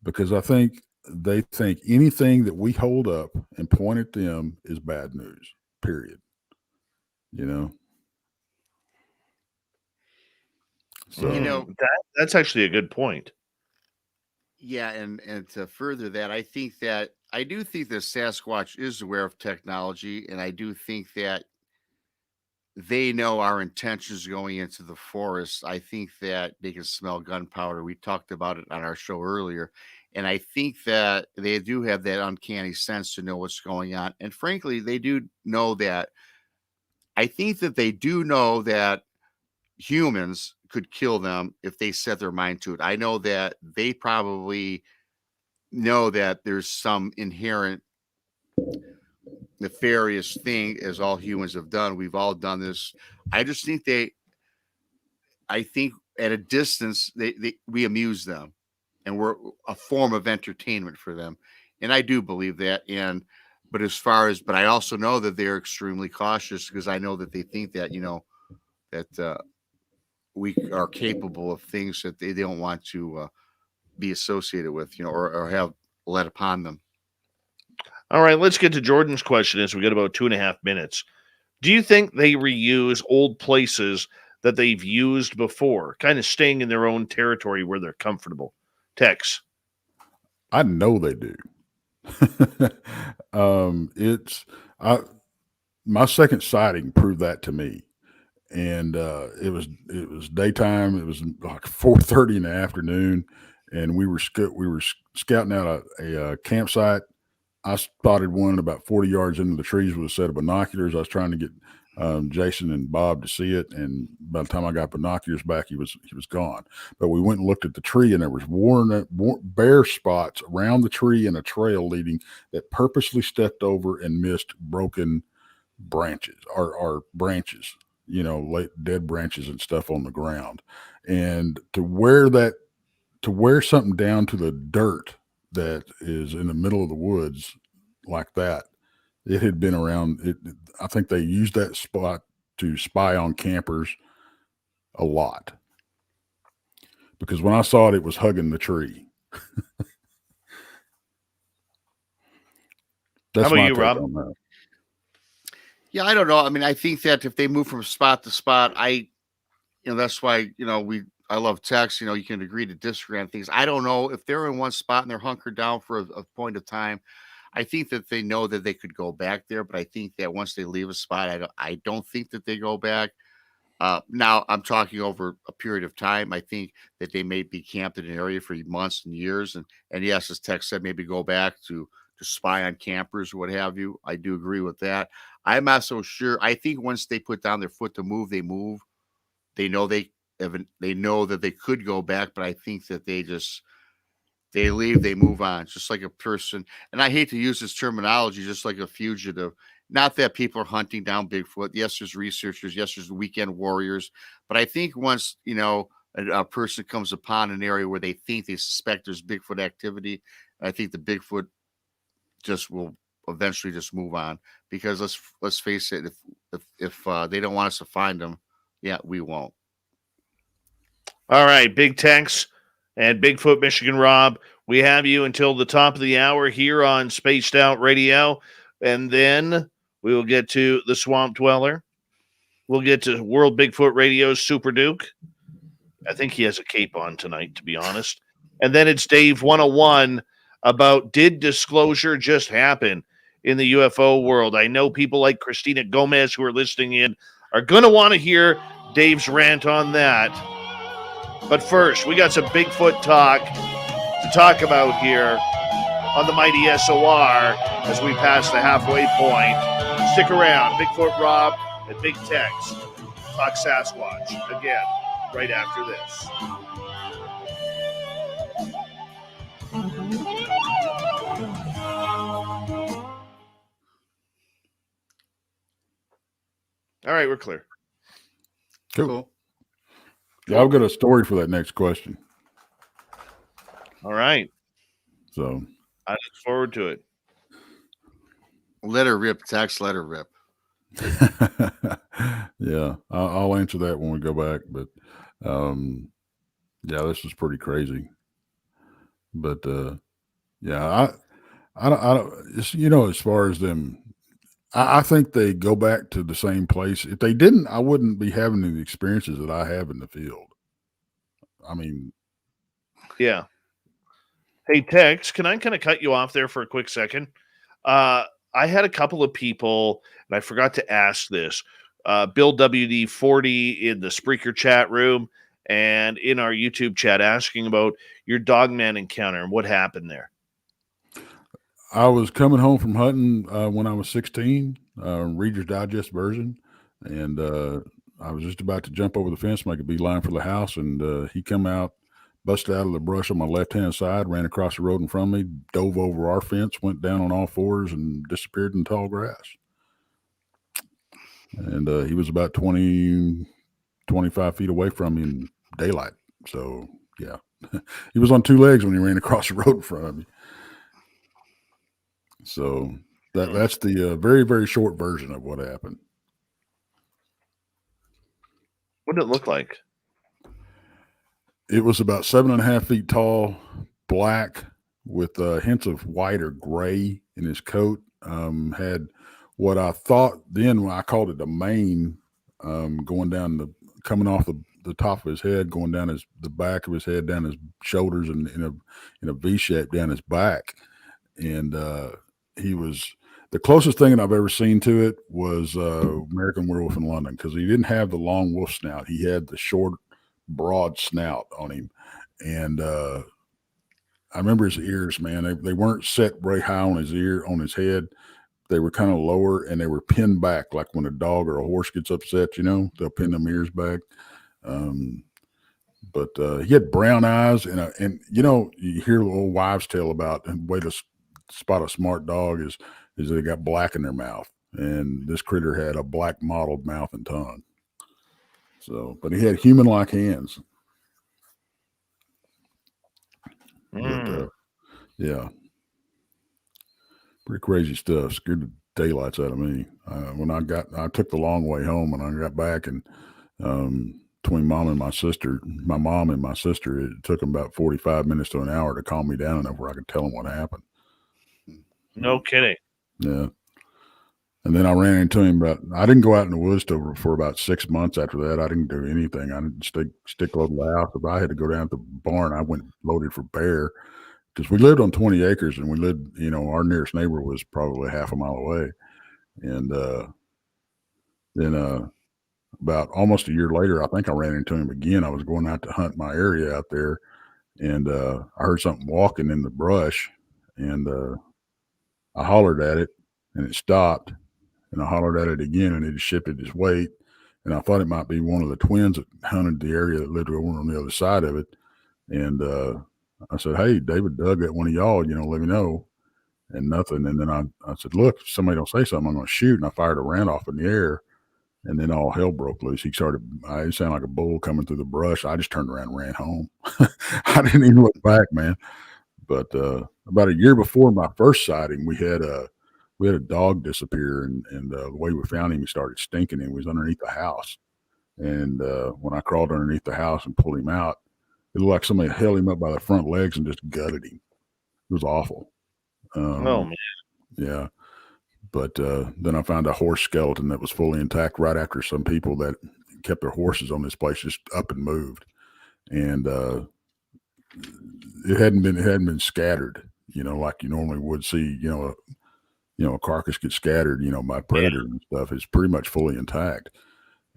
because I think they think anything that we hold up and point at them is bad news, period. You know? So, You know, That's actually a good point. yeah, and to further that, I do think that Sasquatch is aware of technology, and I do think that they know our intentions going into the forest. I think that they can smell gunpowder. We talked about it on our show earlier. And I think that they do have that uncanny sense to know what's going on. And frankly, they do know that. I think that they do know that humans could kill them if they set their mind to it. I know that they probably know that there's some inherent nefarious thing, as all humans have done. We've all done this. I just think I think at a distance, we amuse them, and we're a form of entertainment for them. And I do believe that. But I also know that they're extremely cautious, because I know that they think that, that we are capable of things that they don't want to be associated with, or have let upon them. All right, let's get to Jordan's question as we got about 2.5 minutes. Do you think they reuse old places that they've used before, kind of staying in their own territory where they're comfortable? Tex. I know they do. My second sighting proved that to me. And it was daytime. It was like 4:30 in the afternoon, and we were scouting out a campsite. I spotted one about 40 yards into the trees with a set of binoculars. I was trying to get Jason and Bob to see it, and by the time I got binoculars back, he was gone. But we went and looked at the tree, and there was worn bare spots around the tree and a trail leading that purposely stepped over and missed broken branches or branches, late dead branches and stuff on the ground. And to wear something down to the dirt that is in the middle of the woods like that, it had been around. I think they used that spot to spy on campers a lot, because when I saw it was hugging the tree. That's How about my you, take Rob? on that. Yeah, I don't know. I mean, I think that if they move from spot to spot, that's why, I love Tex. You can agree to disagree on things. I don't know if they're in one spot and they're hunkered down for a point of time. I think that they know that they could go back there, but I think that once they leave a spot, I don't think that they go back. Now I'm talking over a period of time. I think that they may be camped in an area for months and years, and yes, as Tex said, maybe go back to spy on campers or what have you. I do agree with that. I'm not so sure. I think once they put down their foot to move, they move. They know they know that they could go back, but I think that they leave, they move on, just like a person. And I hate to use this terminology, just like a fugitive. Not that people are hunting down Bigfoot. Yes, there's researchers. Yes, there's weekend warriors. But I think once, a person comes upon an area where they think they suspect there's Bigfoot activity, I think the Bigfoot just will eventually just move on. Because let's face it, if they don't want us to find them, yeah, we won't. All right, Big Tex and Bigfoot Michigan Rob, we have you until the top of the hour here on Spaced Out Radio, and then we will get to the Swamp Dweller. We'll get to World Bigfoot Radio's Super Duke. I think he has a cape on tonight, to be honest. And then it's Dave 101 about, did disclosure just happen in the UFO world? I know people like Christina Gomez who are listening in are going to want to hear Dave's rant on that. But first, we got some Bigfoot talk to talk about here on the mighty SOR as we pass the halfway point. Stick around. Bigfoot Rob and Big Tex talk Sasquatch again right after this. All right, we're clear. Cool. Yeah, I've got a story for that next question. All right. So I look forward to it. Let her rip, Tex. Let her rip. Yeah, I'll answer that when we go back. But yeah, this is pretty crazy. But yeah, I don't. It's, as far as them, I think they go back to the same place. If they didn't, I wouldn't be having the experiences that I have in the field. I mean, Yeah. Hey, Tex, can I kind of cut you off there for a quick second? Uh, I had a couple of people, and I forgot to ask this. Bill WD40 in the Spreaker chat room and in our YouTube chat asking about your Dogman encounter and what happened there. I was coming home from hunting when I was 16, Reader's Digest version, and I was just about to jump over the fence, make a beeline for the house, and he come out, busted out of the brush on my left-hand side, ran across the road in front of me, dove over our fence, went down on all fours, and disappeared in tall grass. And he was about 20, 25 feet away from me in daylight. So, yeah, he was on two legs when he ran across the road in front of me. So that's the very, very short version of what happened. What did it look like? It was about 7.5 feet tall, black with hints of white or gray in his coat. Had what I thought then when I called it a mane, going down coming off the top of his head, going down the back of his head, down his shoulders, and in a V shape down his back. And he was the closest thing that I've ever seen to it was American Werewolf in London, because he didn't have the long wolf snout. He had the short, broad snout on him. And I remember his ears, man. They weren't set very high on his head. They were kind of lower, and they were pinned back, like when a dog or a horse gets upset, they'll pin them ears back. But he had brown eyes, and you hear the old wives' tale about the way to spot a smart dog is they got black in their mouth, and this critter had a black mottled mouth and tongue. So, but he had human-like hands. But yeah, pretty crazy stuff. Scared the daylights out of me. When I took the long way home, and I got back, and between my mom and my sister, it took them about 45 minutes to an hour to calm me down enough where I could tell them what happened. No kidding. Yeah. And then I ran into him, but I didn't go out in the woods for about 6 months after that. I didn't do anything. I didn't stick loaded the house. If I had to go down to the barn, I went loaded for bear, because we lived on 20 acres, and we lived, our nearest neighbor was probably half a mile away. And then about almost a year later, I think I ran into him again. I was going out to hunt my area out there, and I heard something walking in the brush, and I hollered at it, and it stopped. And I hollered at it again, and it had shifted its weight. And I thought it might be one of the twins that hunted the area that lived over on the other side of it. And I said, "Hey, David dug at one of y'all, let me know." And nothing. And then I said, "Look, if somebody don't say something, I'm going to shoot." And I fired a round off in the air, and then all hell broke loose. It sounded like a bull coming through the brush. I just turned around and ran home. I didn't even look back, man. But about a year before my first sighting, we had a dog disappear, and the way we found him, he started stinking, and he was underneath the house. And when I crawled underneath the house and pulled him out, it looked like somebody held him up by the front legs and just gutted him. It was awful. Oh, man. Yeah. But then I found a horse skeleton that was fully intact right after some people that kept their horses on this place just up and moved. And it hadn't been scattered, like you normally would see, a carcass get scattered, by predators and stuff. It's pretty much fully intact.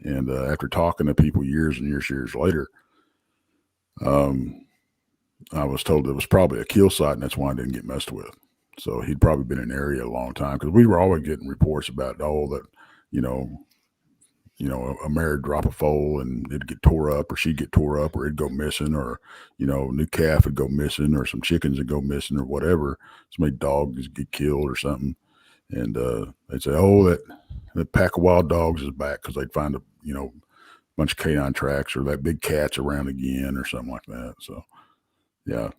And after talking to people years and years later, I was told it was probably a kill site, and that's why it didn't get messed with. So he'd probably been in the area a long time, because we were always getting reports about that, a mare would drop a foal and it'd get tore up, or she'd get tore up, or it'd go missing, or, a new calf would go missing, or some chickens would go missing, or whatever. Somebody dogs get killed or something. And they'd say, "Oh, that pack of wild dogs is back," because they'd find a bunch of canine tracks, or that big cat's around again, or something like that. So, yeah.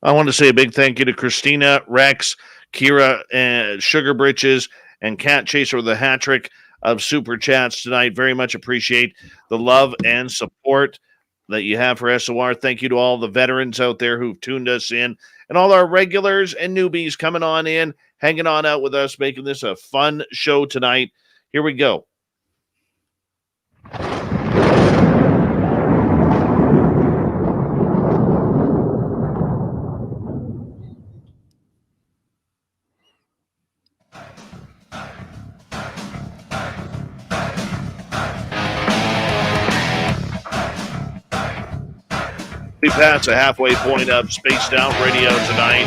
I want to say a big thank you to Christina, Rex, Kira, and Sugar Britches, and Cat Chaser with the hat trick. of super chats tonight. Very much appreciate the love and support that you have for SOR. Thank you to all the veterans out there who've tuned us in, and all our regulars and newbies coming on in, hanging on out with us, making this a fun show tonight. Here we go. We pass a halfway point of Spaced Out Radio tonight.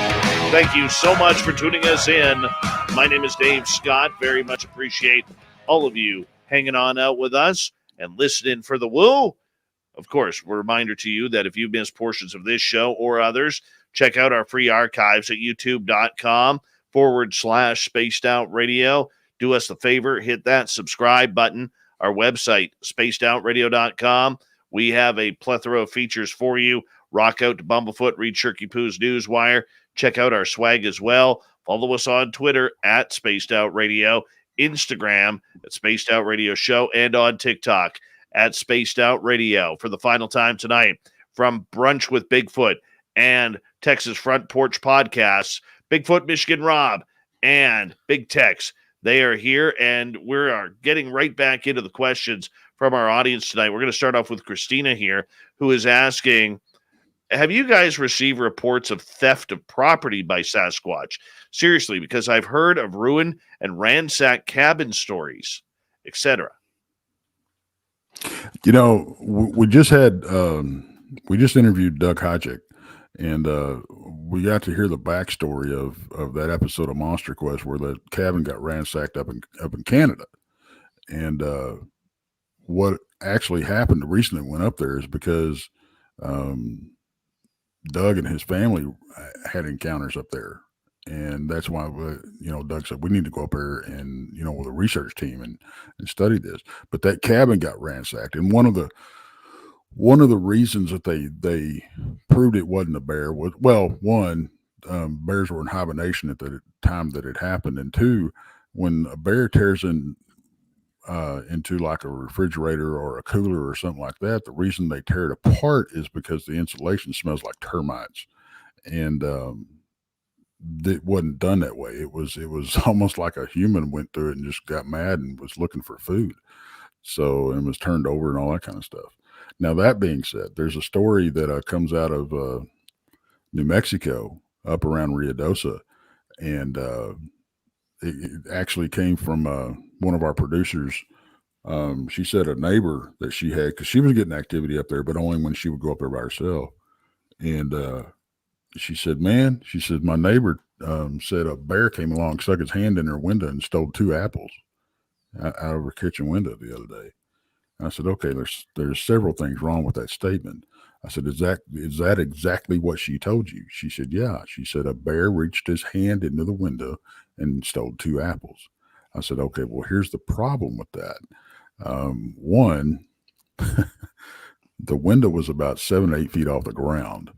Thank you so much for tuning us in. My name is Dave Scott. Very much appreciate all of you hanging on out with us and listening for the woo. Of course, a reminder to you that if you missed portions of this show or others, check out our free archives at youtube.com/Spaced Out Radio. Do us the favor, hit that subscribe button. Our website, spacedoutradio.com. We have a plethora of features for you. Rock out to Bumblefoot, read Shirky Poo's Newswire. Check out our swag as well. Follow us on Twitter at Spaced Out Radio, Instagram at Spaced Out Radio Show, and on TikTok at Spaced Out Radio. For the final time tonight, from Brunch with Bigfoot and Texas Front Porch Podcasts, Bigfoot Michigan Rob and Big Tex. They are here, and we are getting right back into the questions from our audience tonight. We're going to start off with Christina here, who is asking, have you guys received reports of theft of property by Sasquatch? Seriously, because I've heard of ruin and ransacked cabin stories, etc. You know, we just had we just interviewed Doug Hodgick, and we got to hear the backstory of that episode of Monster Quest where the cabin got ransacked up in Canada. And what actually happened, the reason it went up there is because Doug and his family had encounters up there. And that's why, Doug said, we need to go up there and, with a research team and study this. But that cabin got ransacked. And one of the reasons that they proved it wasn't a bear was, well, one, bears were in hibernation at the time that it happened. And two, when a bear tears into like a refrigerator or a cooler or something like that, the reason they tear it apart is because the insulation smells like termites. And it wasn't done that way. It was almost like a human went through it and just got mad and was looking for food. So, and was turned over and all that kind of stuff. Now, that being said, there's a story that comes out of New Mexico up around Ruidoso, and it actually came from one of our producers. She said a neighbor that she had, because she was getting activity up there, but only when she would go up there by herself. And she said, my neighbor said a bear came along, stuck his hand in her window and stole 2 apples out of her kitchen window the other day. I said, okay, there's several things wrong with that statement. I said, is that exactly what she told you? She said, yeah. She said a bear reached his hand into the window and stole 2 apples. I said, okay, well, here's the problem with that. One, the window was about 7 or 8 feet off the ground.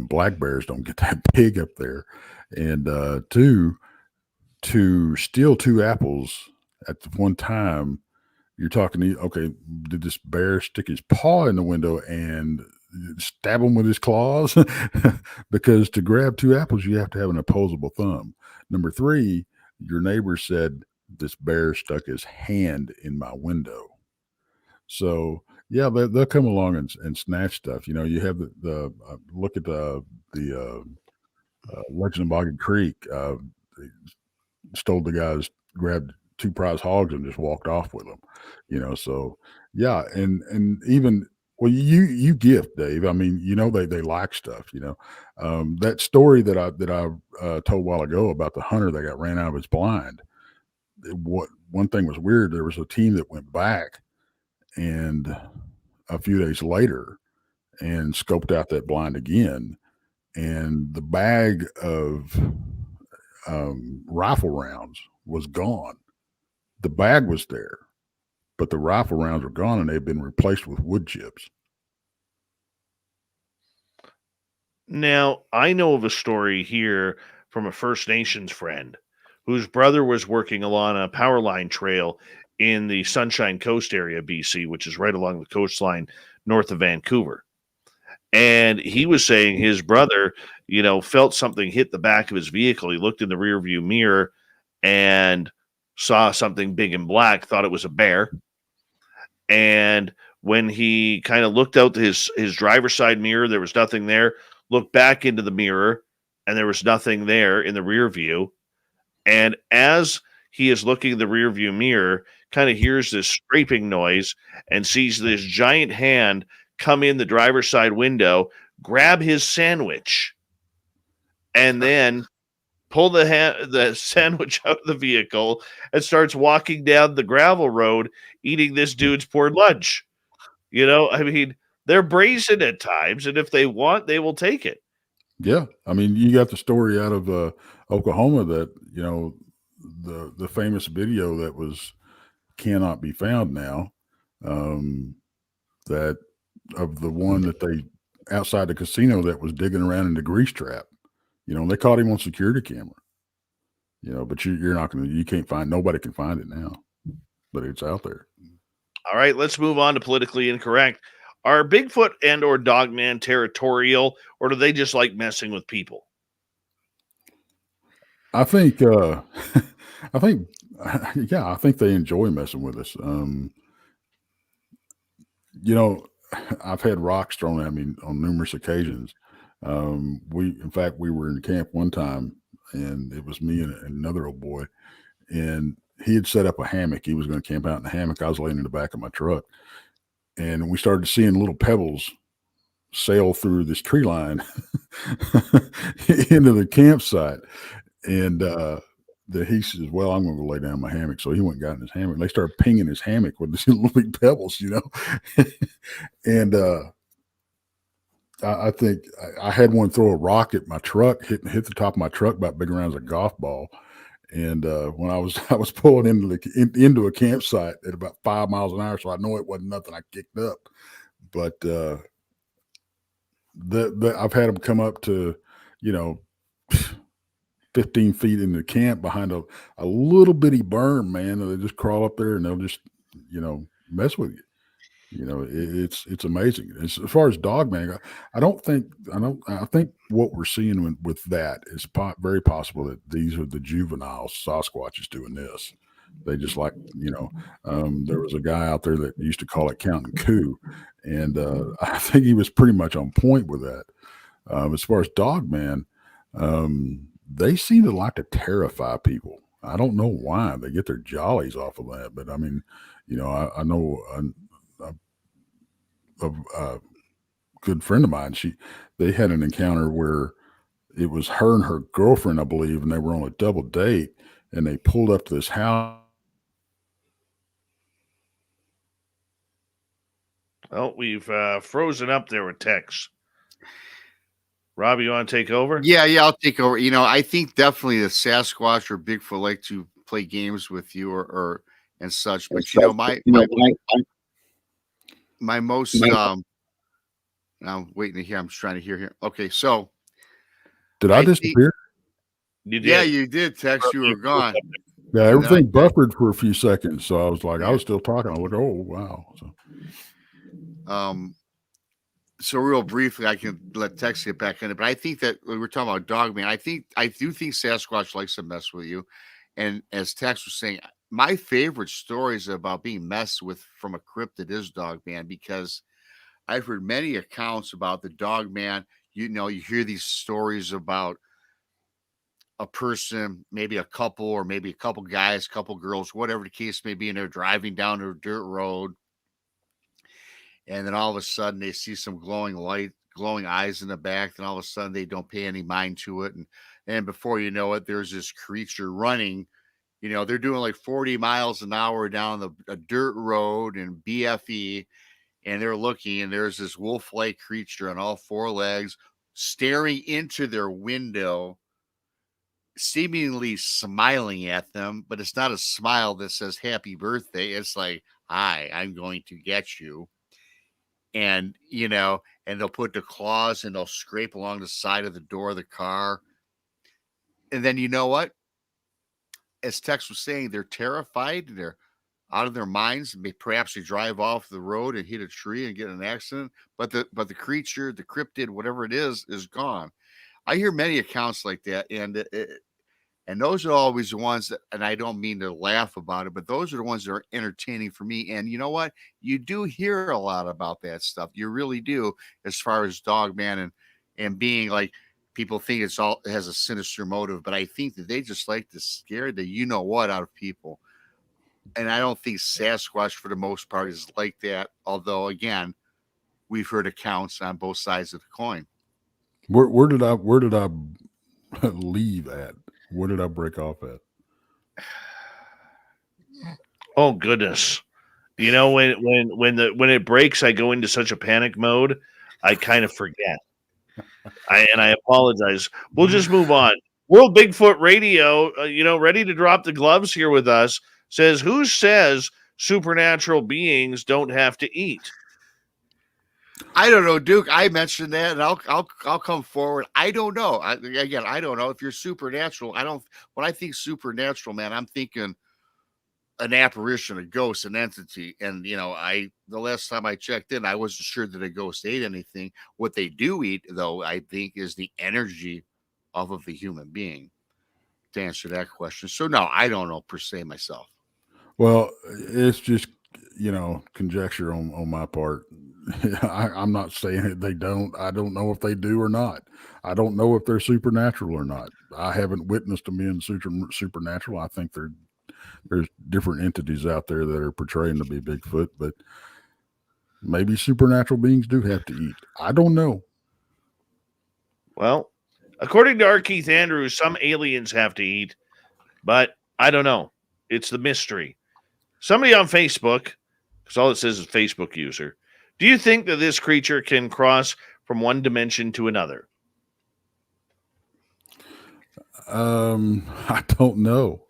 Black bears don't get that big up there. And two, to steal 2 apples at one time, you're talking, okay, did this bear stick his paw in the window and stab him with his claws? Because to grab 2 apples, you have to have an opposable thumb. Number 3, your neighbor said this bear stuck his hand in my window. So, yeah, they'll come along and snatch stuff. You have the look at the Legend of Boggy Creek. They stole the guys, grabbed 2 prize hogs and just walked off with them. So yeah, and even, well, you gift, Dave. I mean, they like stuff. That story that I told a while ago about the hunter that got ran out of his blind. One thing was weird. There was a team that went back and a few days later and scoped out that blind again, and the bag of rifle rounds was gone. The bag was there, but the rifle rounds were gone, and they've been replaced with wood chips. Now, I know of a story here from a First Nations friend whose brother was working along a power line trail in the Sunshine Coast area, BC, which is right along the coastline north of Vancouver. And he was saying his brother, felt something hit the back of his vehicle. He looked in the rearview mirror and saw something big and black, thought it was a bear. And when he kind of looked out his driver's side mirror, there was nothing there. Looked back into the mirror, and there was nothing there in the rear view. And as he is looking in the rear view mirror, kind of hears this scraping noise and sees this giant hand come in the driver's side window, grab his sandwich, and then pull the sandwich out of the vehicle and starts walking down the gravel road, eating this dude's poor lunch. They're brazen at times, and if they want, they will take it. Yeah, I mean, you got the story out of Oklahoma that the famous video that cannot be found now. That of the one that they outside the casino that was digging around in the grease trap. They caught him on security camera. But you're not going to. You can't find. Nobody can find it now, but it's out there. All right, let's move on to politically incorrect. Are Bigfoot and or Dogman territorial, or do they just like messing with people? I think, yeah, I think they enjoy messing with us. I've had rocks thrown at me on numerous occasions. In fact, we were in camp one time, and it was me and another old boy, and he had set up a hammock. He was going to camp out in the hammock. I was laying in the back of my truck, and we started seeing little pebbles sail through this tree line into the campsite. And he says, well, I'm going to go lay down in my hammock. So he went and got in his hammock. And they started pinging his hammock with these little big pebbles, And I think I had one throw a rock at my truck, hit the top of my truck about big around as a golf ball. And when I was pulling into a campsite at about 5 miles an hour, so I know it wasn't nothing I kicked up. But I've had them come up to 15 feet in the camp behind a little bitty berm, man. And they just crawl up there and they'll just mess with you. It's amazing. As far as Dogman, I think what we're seeing with that is very possible that these are the juvenile Sasquatches doing this. They just like, there was a guy out there that used to call it counting coup. And I think he was pretty much on point with that. As far as Dogman, they seem to like to terrify people. I don't know why they get their jollies off of that, but I mean, I know a good friend of mine. They had an encounter where it was her and her girlfriend, I believe, and they were on a double date, and they pulled up to this house. Well, we've frozen up there with Tex. Rob, you want to take over? Yeah, I'll take over. I think definitely the Sasquatch or Bigfoot like to play games with you or and such. But my most I'm waiting to hear. I'm just trying to hear here. Okay, so did I disappear? You did. Yeah, you did, Tex. You were gone. Yeah, everything buffered for a few seconds. So I was like, I was still talking. I was like, oh wow. So real briefly, I can let Tex get back in it, but I think that when we're talking about Dogman, I do think Sasquatch likes to mess with you. And as Tex was saying, my favorite stories about being messed with from a cryptid is Dogman, because I've heard many accounts about the Dogman. You hear these stories about a person, maybe a couple, or maybe a couple guys, couple girls, whatever the case may be, and they're driving down a dirt road. And then all of a sudden they see some glowing light, glowing eyes in the back. And all of a sudden they don't pay any mind to it. And before you know it, there's this creature running. They're doing like 40 miles an hour down a dirt road in BFE. And they're looking, and there's this wolf-like creature on all four legs staring into their window, seemingly smiling at them. But it's not a smile that says happy birthday. It's like, hi, I'm going to get you. And, and they'll put the claws and they'll scrape along the side of the door of the car. And then, you know what? As Tex was saying, they're terrified. They're out of their minds. Perhaps they drive off the road and hit a tree and get in an accident, but the creature, the cryptid, whatever it is gone. I hear many accounts like that, and those are always the ones that, and I don't mean to laugh about it, but those are the ones that are entertaining for me. And you know what? You do hear a lot about that stuff. You really do, as far as Dogman and being like, people think it has a sinister motive, but I think that they just like to scare the you know what out of people. And I don't think Sasquatch, for the most part, is like that. Although, again, we've heard accounts on both sides of the coin. Where did I leave at? Where did I break off at? Oh goodness. You know, when it breaks, I go into such a panic mode, I kind of forget. I apologize. We'll just move on. World Bigfoot Radio, ready to drop the gloves here with us, says, who says supernatural beings don't have to eat? I don't know, Duke. I mentioned that, and I'll come forward. I don't know. I don't know if you're supernatural. When I think supernatural, man, I'm thinking an apparition, a ghost, an entity. And the last time I checked in, I wasn't sure that a ghost ate anything. What they do eat, though, I think, is the energy of the human being. To answer that question, so no, I don't know per se myself. Well, it's just conjecture on my part. I'm not saying that they don't. I don't know if they do or not. I don't know if they're supernatural or not. I haven't witnessed them being supernatural. I think there's different entities out there that are portraying to be Bigfoot, but maybe supernatural beings do have to eat. I don't know. Well, according to R. Keith Andrews, some aliens have to eat, but I don't know. It's the mystery. Somebody on Facebook, because all it says is Facebook user, do you think that this creature can cross from one dimension to another? I don't know.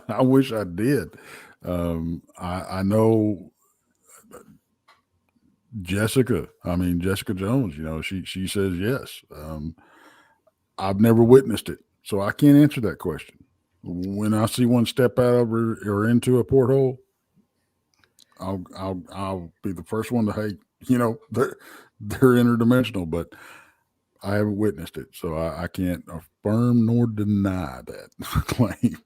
I wish I did. I know Jessica Jones, she says yes. I've never witnessed it, so I can't answer that question. When I see one step out of or into a porthole, I'll be the first one to hate. They're interdimensional, but I haven't witnessed it, so I can't affirm nor deny that claim.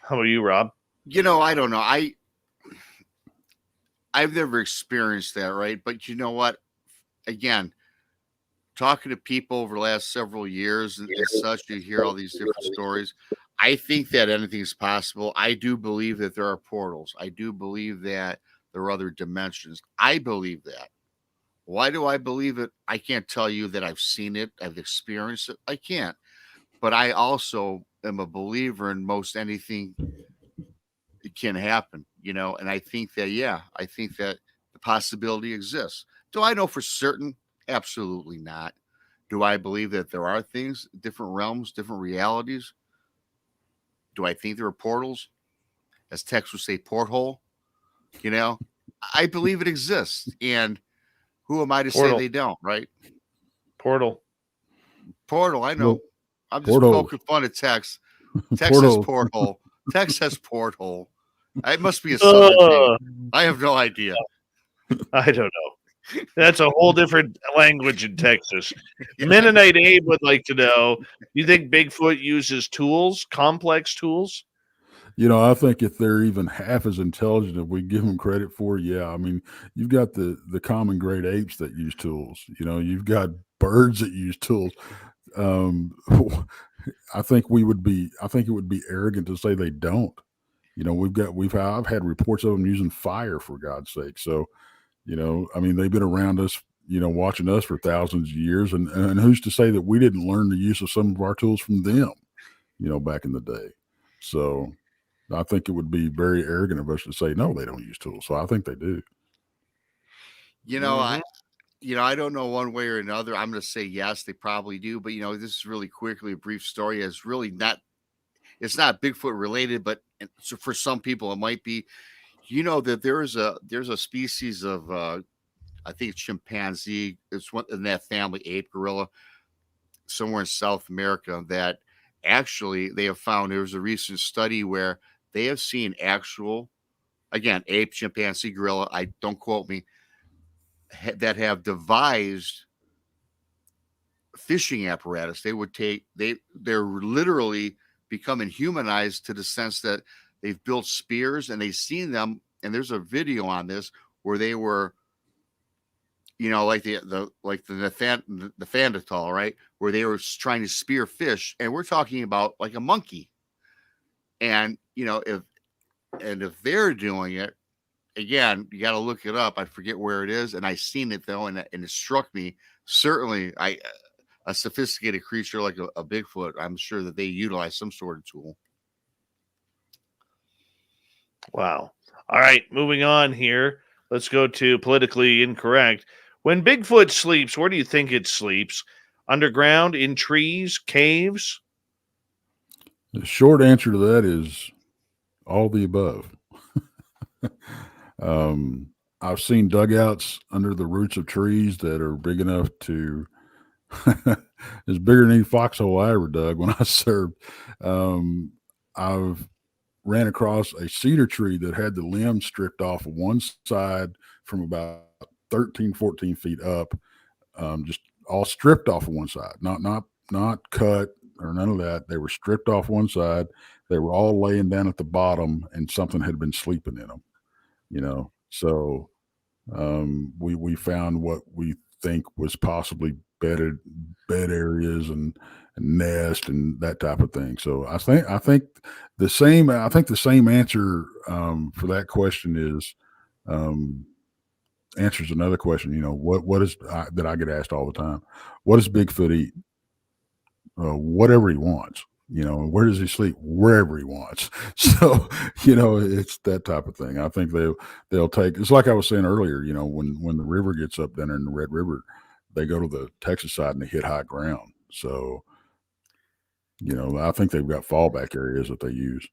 How about you, Rob? I don't know. I've never experienced that, right? But you know what? Again, talking to people over the last several years and such, you hear all these different stories. I think that anything's possible. I do believe that there are portals. I do believe that there are other dimensions. I believe that. Why do I believe it? I can't tell you that I've seen it, I've experienced it. I can't. But I also am a believer in most anything it can happen, and I think that, I think that the possibility exists. Do I know for certain? Absolutely not. Do I believe that there are things, different realms, different realities? Do I think there are portals? As Tex would say, porthole. I believe it exists. And who am I to say they don't, right? Portal. I know. I'm just Porthole. poking fun at Tex. Tex says porthole. Tex says porthole. It must be a southern thing. I have no idea. I don't know. That's a whole different language in Texas. Mennonite Abe would like to know, you think Bigfoot uses tools, complex tools? I think if they're even half as intelligent as we give them credit for, yeah. I mean, you've got the common great apes that use tools. You've got birds that use tools. I think it would be arrogant to say they don't. I've had reports of them using fire, for God's sake. So, they've been around us, watching us for thousands of years. And who's to say that we didn't learn the use of some of our tools from them, back in the day. So I think it would be very arrogant of us to say, no, they don't use tools. So I think they do. I don't know one way or another. I'm going to say yes, they probably do. But, this is really quickly a brief story. It's really not, it's not Bigfoot related, but so for some people it might be. That there's a species of, I think it's chimpanzee. It's one in that family, ape, gorilla, somewhere in South America, that actually they have found. There was a recent study where they have seen actual, again, ape, chimpanzee, gorilla, I don't quote me, that have devised fishing apparatus. They're literally becoming humanized to the sense that they've built spears and they've seen them. And there's a video on this where they were, like the Neanderthal, right? Where they were trying to spear fish, and we're talking about like a monkey. And if they're doing it, again, you got to look it up. I forget where it is, and I seen it though, and it struck me. Certainly, a sophisticated creature like a Bigfoot, I'm sure that they utilize some sort of tool. Wow. All right, moving on here. Let's go to politically incorrect. When Bigfoot sleeps, where do you think it sleeps? Underground, in trees, caves? The short answer to that is all the above. I've seen dugouts under the roots of trees that are big enough to it's bigger than any foxhole I ever dug when I served. I've ran across a cedar tree that had the limbs stripped off one side from about 13, 14 feet up, just all stripped off of one side, not cut or none of that. They were stripped off one side. They were all laying down at the bottom, and something had been sleeping in them. So we found what we think was possibly bed areas and nest and that type of thing. So I think the same answer for that question is answers another question. What is that I get asked all the time? What does Bigfoot eat? Whatever he wants. Where does he sleep? Wherever he wants. So, it's that type of thing. I think they'll take, it's like I was saying earlier, when the river gets up there in the Red River, they go to the Texas side and they hit high ground. So, I think they've got fallback areas that they use.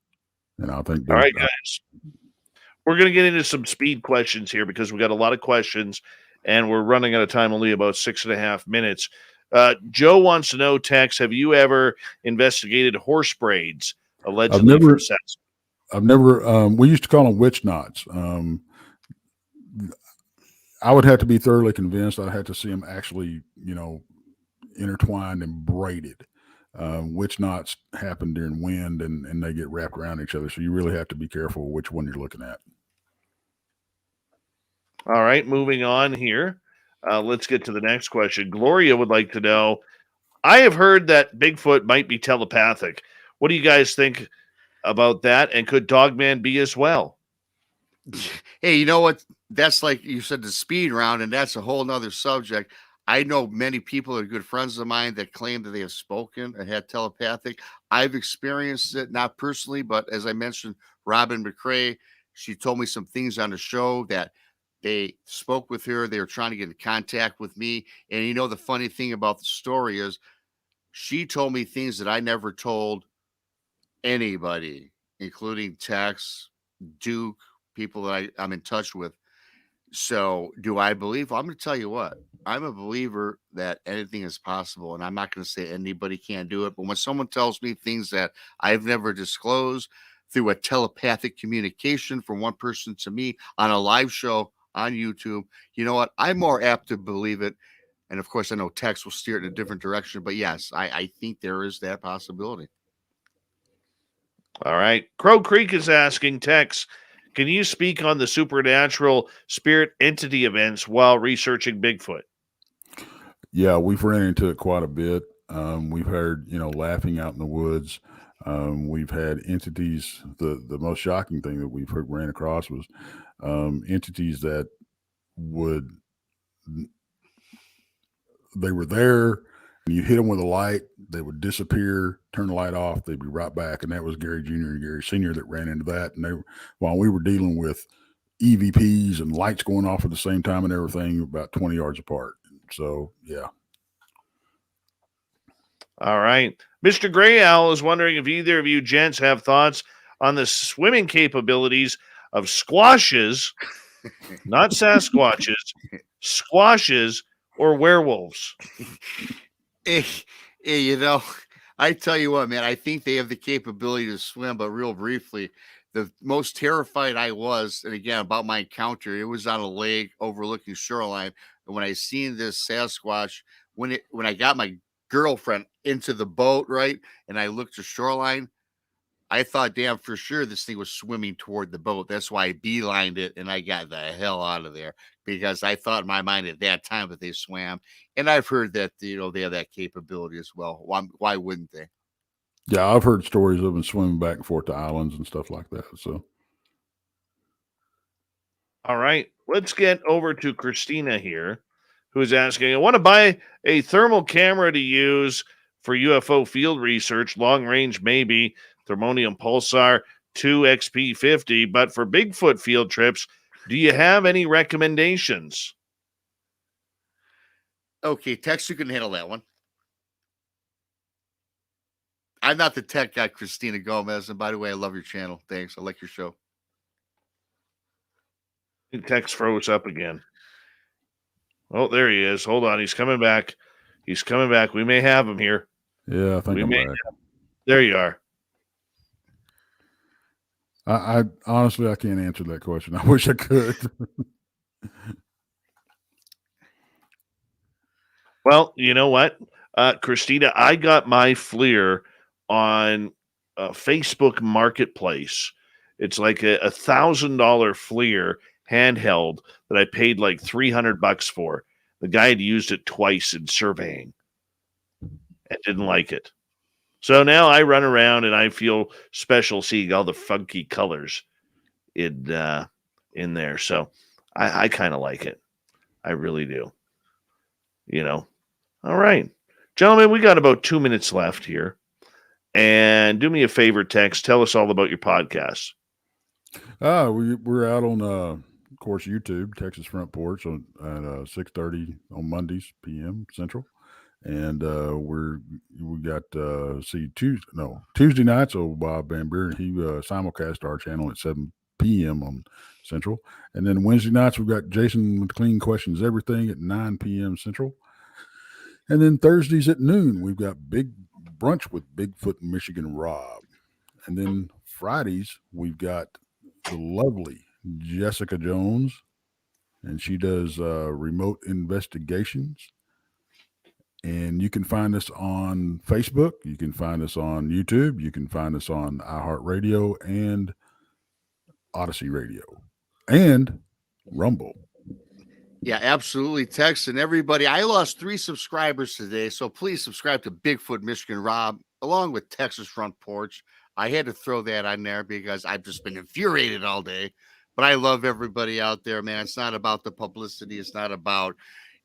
And I think, all right, guys, we're going to get into some speed questions here because we got a lot of questions and we're running out of time, only about 6.5 minutes. Joe wants to know, Tex, have you ever investigated horse braids allegedly from Sasquatch? I've never, we used to call them witch knots. I would have to be thoroughly convinced. I'd have to see them actually, intertwined and braided. Witch knots happen during wind and they get wrapped around each other. So you really have to be careful which one you're looking at. All right, moving on here. Let's get to the next question. Gloria would like to know, I have heard that Bigfoot might be telepathic. What do you guys think about that? And could Dogman be as well? Hey, you know what? That's like you said, the speed round, and that's a whole nother subject. I know many people that are good friends of mine that claim that they have spoken and had telepathic. I've experienced it, not personally, but as I mentioned, Robin McCrae, she told me some things on the show that they spoke with her. They were trying to get in contact with me. And the funny thing about the story is she told me things that I never told anybody, including Tex, Duke, people that I'm in touch with. So do I believe? Well, I'm going to tell you what, I'm a believer that anything is possible. And I'm not going to say anybody can't do it. But when someone tells me things that I've never disclosed through a telepathic communication from one person to me on a live show on YouTube, you know what? I'm more apt to believe it. And of course, I know Tex will steer it in a different direction. But yes, I think there is that possibility. All right. Crow Creek is asking, Tex, can you speak on the supernatural spirit entity events while researching Bigfoot? Yeah, we've ran into it quite a bit. We've heard, laughing out in the woods. We've had entities. The most shocking thing that we've ran across was entities that they were there, and you hit them with a light, they would disappear, turn the light off, they'd be right back. And that was Gary Jr. and Gary Sr. that ran into that. And while we were dealing with EVPs and lights going off at the same time and everything, about 20 yards apart. So, yeah. All right. Mr. Gray Owl is wondering if either of you gents have thoughts on the swimming capabilities of squashes, not Sasquatches, squashes or werewolves. Hey, I tell you what, man, I think they have the capability to swim, but real briefly, the most terrified I was, and again, about my encounter, it was on a lake overlooking shoreline. And when I seen this Sasquatch, when I got my girlfriend into the boat, right, and I looked to shoreline, I thought damn for sure this thing was swimming toward the boat. That's why I beelined it and I got the hell out of there because I thought in my mind at that time that they swam. And I've heard that, they have that capability as well. Why wouldn't they? Yeah, I've heard stories of them swimming back and forth to islands and stuff like that. So, All right, let's get over to Christina here, who is asking, I want to buy a thermal camera to use for UFO field research, long range maybe, thermonium pulsar 2XP50, but for Bigfoot field trips, do you have any recommendations? Okay, Tex, you can handle that one. I'm not the tech guy, Christina Gomez. And by the way, I love your channel. Thanks. I like your show. Text froze up again. Oh, there he is. Hold on. He's coming back. He's coming back. We may have him here. yeah, I think I'm back. There you are. I honestly, I can't answer that question. I wish I could. Well, you know what, Christina, I got my FLIR on Facebook Marketplace. It's like a $1,000 FLIR handheld that I paid like $300 for. The guy had used it twice in surveying and didn't like it. So now I run around and I feel special seeing all the funky colors in there. So I kind of like it. I really do. All right. Gentlemen, we got about 2 minutes left here. And do me a favor, Tex. Tell us all about your podcast. We're out on, of course, YouTube, Texas Front Porch at 6:30 on Mondays p.m. Central, and we got Tuesday nights. Oh, Bob Van Buren, he simulcast our channel at 7 p.m. on Central, and then Wednesday nights we've got Jason McLean Questions Everything at 9 p.m. Central. And then Thursdays at noon, we've got Big Brunch with Bigfoot Michigan Rob. And then Fridays, we've got the lovely Jessica Jones, and she does remote investigations. And you can find us on Facebook. You can find us on YouTube. You can find us on iHeartRadio and Odyssey Radio and Rumble. Yeah, absolutely. Tex and everybody. I lost 3 subscribers today, so please subscribe to Bigfoot Michigan Rob along with Texas Front Porch. I had to throw that on there because I've just been infuriated all day. But I love everybody out there, man. It's not about the publicity. It's not about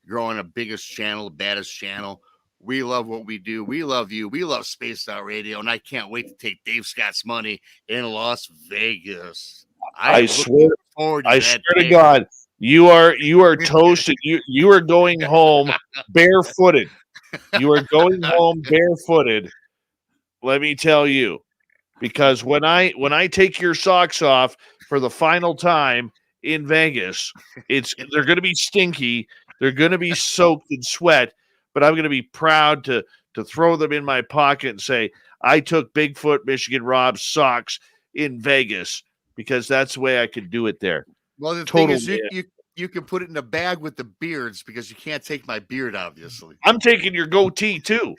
growing a biggest channel, baddest channel. We love what we do. We love you. We love Spaced Out Radio, and I can't wait to take Dave Scott's money in Las Vegas. I swear to God. You are toasted. You are going home barefooted. You are going home barefooted. Let me tell you, because when I take your socks off for the final time in Vegas, they're going to be stinky. They're going to be soaked in sweat, but I'm going to be proud to throw them in my pocket and say I took Bigfoot Michigan Rob's socks in Vegas because that's the way I could do it there. Well, the thing is, you can put it in a bag with the beards because you can't take my beard, obviously. I'm taking your goatee, too.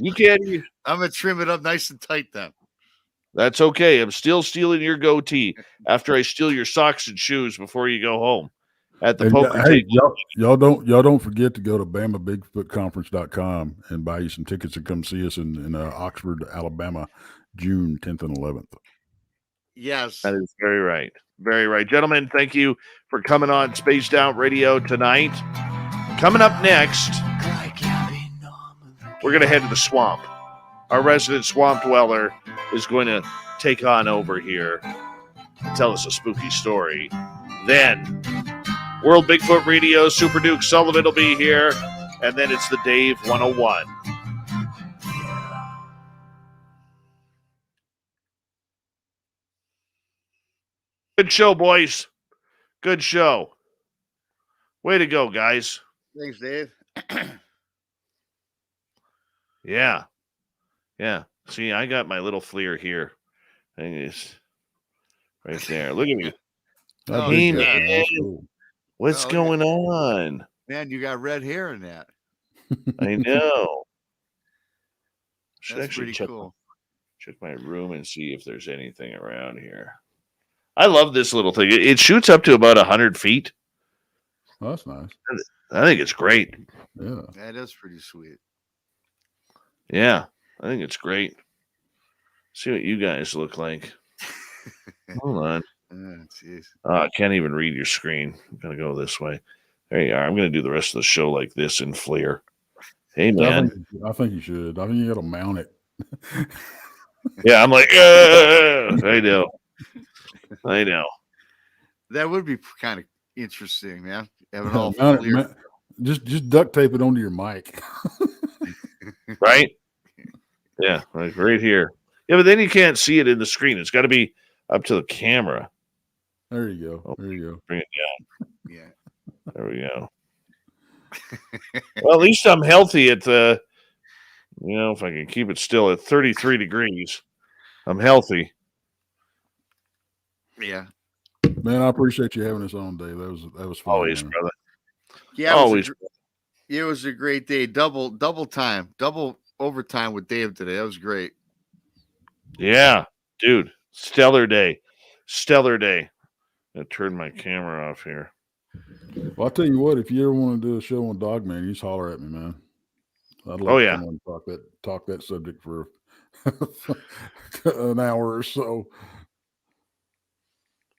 You can't. I'm going to trim it up nice and tight then. That's okay. I'm still stealing your goatee after I steal your socks and shoes before you go home at the poker table. Y'all don't forget to go to BamaBigfootConference.com and buy you some tickets and come see us in Oxford, Alabama, June 10th and 11th. Yes. That is very right. Very right. Gentlemen, thank you for coming on Spaced Out Radio tonight. Coming up next, we're going to head to the swamp. Our resident swamp dweller is going to take on over here and tell us a spooky story. Then, World Bigfoot Radio, Super Duke Sullivan will be here, and then it's the Dave 101. Good show, boys. Good show. Way to go, guys. Thanks, Dave. Yeah. Yeah. See, I got my little FLIR here. And it's right there. Look at me. I Oh, dig Hey, that, yeah. man. That's cool. What's Oh, going on? Man, you got red hair in that. I know. Should That's actually pretty cool. check my room and see if there's anything around here. I love this little thing. It shoots up to about 100 feet. Oh, that's nice. I think it's great. Yeah. That is pretty sweet. Yeah, I think it's great. See what you guys look like. Hold on. Jeez. I can't even read your screen. I'm going to go this way. There you are. I'm going to do the rest of the show like this in FLIR. Hey, man. I think you should. I think you got to mount it. Yeah, I'm like, I know. I know. That would be kind of interesting, man. Having all Mount it, clear. just duct tape it onto your mic. Right? Yeah, like right here. Yeah, but then you can't see it in the screen. It's got to be up to the camera. There you go. Oh, There you go. bring it down. Yeah. There we go. Well, at least I'm healthy at the, if I can keep it still at 33 degrees. I'm healthy. Yeah. Man, I appreciate you having us on, Dave. That was fun. Always, man. brother. Yeah. Always. It was a great day. Double time, double overtime with Dave today. That was great. Yeah, dude. Stellar day. Stellar day. I'm going to turn my camera off here. Well, I'll tell you what, if you ever want to do a show on Dogman, you just holler at me, man. I'd love to come on and talk that subject for an hour or so.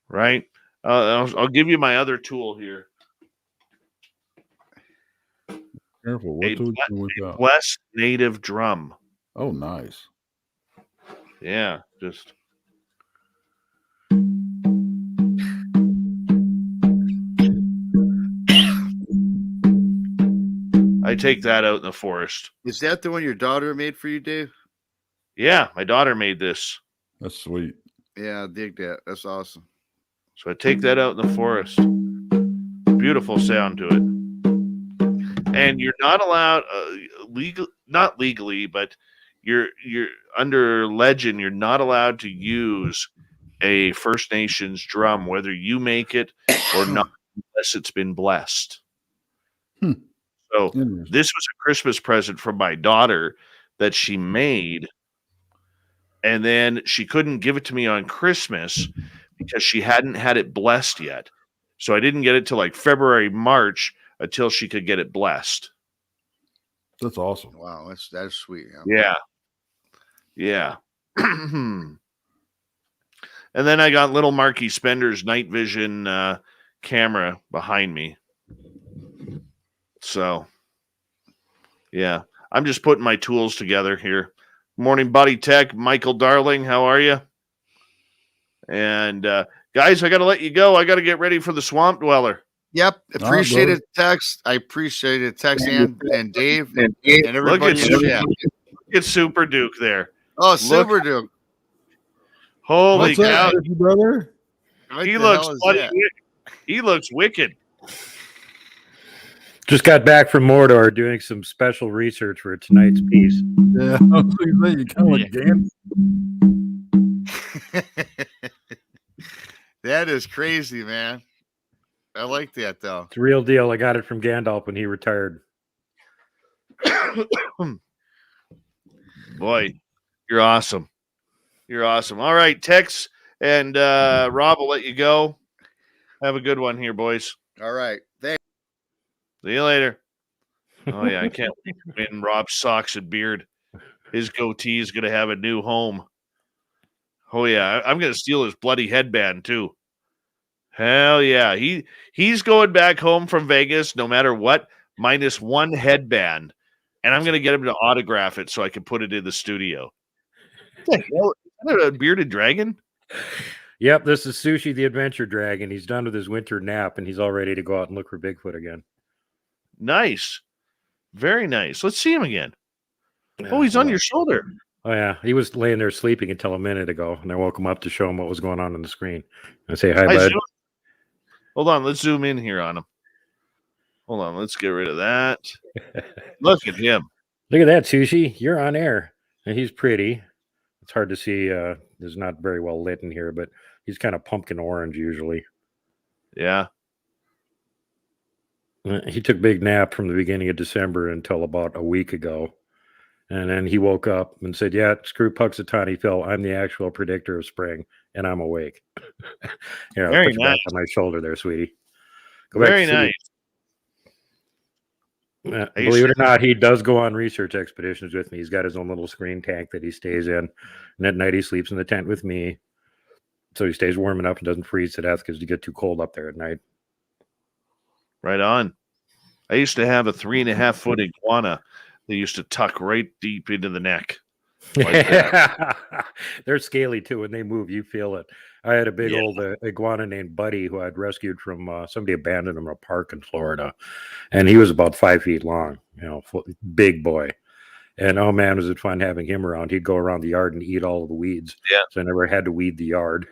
Right? I'll give you my other tool here. Careful. What tool you with that? Blessed native drum. Oh, nice. Yeah, just. I take that out in the forest. Is that the one your daughter made for you, Dave? Yeah, my daughter made this. That's sweet. Yeah, I dig that. That's awesome. So I take that out in the forest. Beautiful sound to it. And you're not allowed, not legally, but you're under legend. You're not allowed to use a First Nations drum, whether you make it or not, unless it's been blessed. So this was a Christmas present from my daughter that she made, and then she couldn't give it to me on Christmas because she hadn't had it blessed yet. So I didn't get it till like February, March until she could get it blessed. That's awesome. Wow, that's sweet. Yeah. Yeah. And then I got little Marky Spender's night vision camera behind me. So, yeah, I'm just putting my tools together here. Morning, Buddy Tech, Michael Darling, how are you? And guys, I got to let you go. I got to get ready for the Swamp Dweller. Yep, appreciate it, Tex. I appreciate it, Tex and Dave and everybody. Look at Super Duke there. Oh, Super Duke! Holy cow, brother! He looks funny. He looks wicked. Just got back from Mordor doing some special research for tonight's piece. Yeah, I was thinking, you kind of like Gandalf. That is crazy, man. I like that, though. It's a real deal. I got it from Gandalf when he retired. Boy, you're awesome. You're awesome. All right, Tex and Rob, will let you go. Have a good one here, boys. All right. Thanks. See you later. Oh, yeah, I can't wait to win Rob's socks and beard. His goatee is going to have a new home. Oh, yeah, I'm going to steal his bloody headband, too. Hell yeah. He's going back home from Vegas no matter what, minus one headband. And I'm going to get him to autograph it so I can put it in the studio. What the hell? Is that a bearded dragon? Yep, this is Sushi the Adventure Dragon. He's done with his winter nap, and he's all ready to go out and look for Bigfoot again. Nice. Very nice. Let's see him again. Oh, he's on your shoulder. Oh, yeah. He was laying there sleeping until a minute ago, and I woke him up to show him what was going on the screen. I say, hi, bud. Hold on. Let's zoom in here on him. Hold on. Let's get rid of that. Look at him. Look at that, Sushi. You're on air. And he's pretty. It's hard to see. It's not very well lit in here, but he's kind of pumpkin orange usually. Yeah. He took a big nap from the beginning of December until about a week ago. And then he woke up and said, yeah, screw Puxatawny Phil. I'm the actual predictor of spring, and I'm awake. Here, I'll Very put you back nice. on my shoulder there, sweetie. Go back Very to sleep. nice. Believe it or not, he does go on research expeditions with me. He's got his own little screen tank that he stays in. And at night, he sleeps in the tent with me. So he stays warm enough and doesn't freeze to death because you get too cold up there at night. Right on. I used to have a 3.5-foot iguana that used to tuck right deep into the neck. Like that. They're scaly too. When they move, you feel it. I had a big old iguana named Buddy who I'd rescued from somebody abandoned him in a park in Florida. And he was about 5 feet long, big boy. And oh man, was it fun having him around. He'd go around the yard and eat all of the weeds. Yeah. So I never had to weed the yard.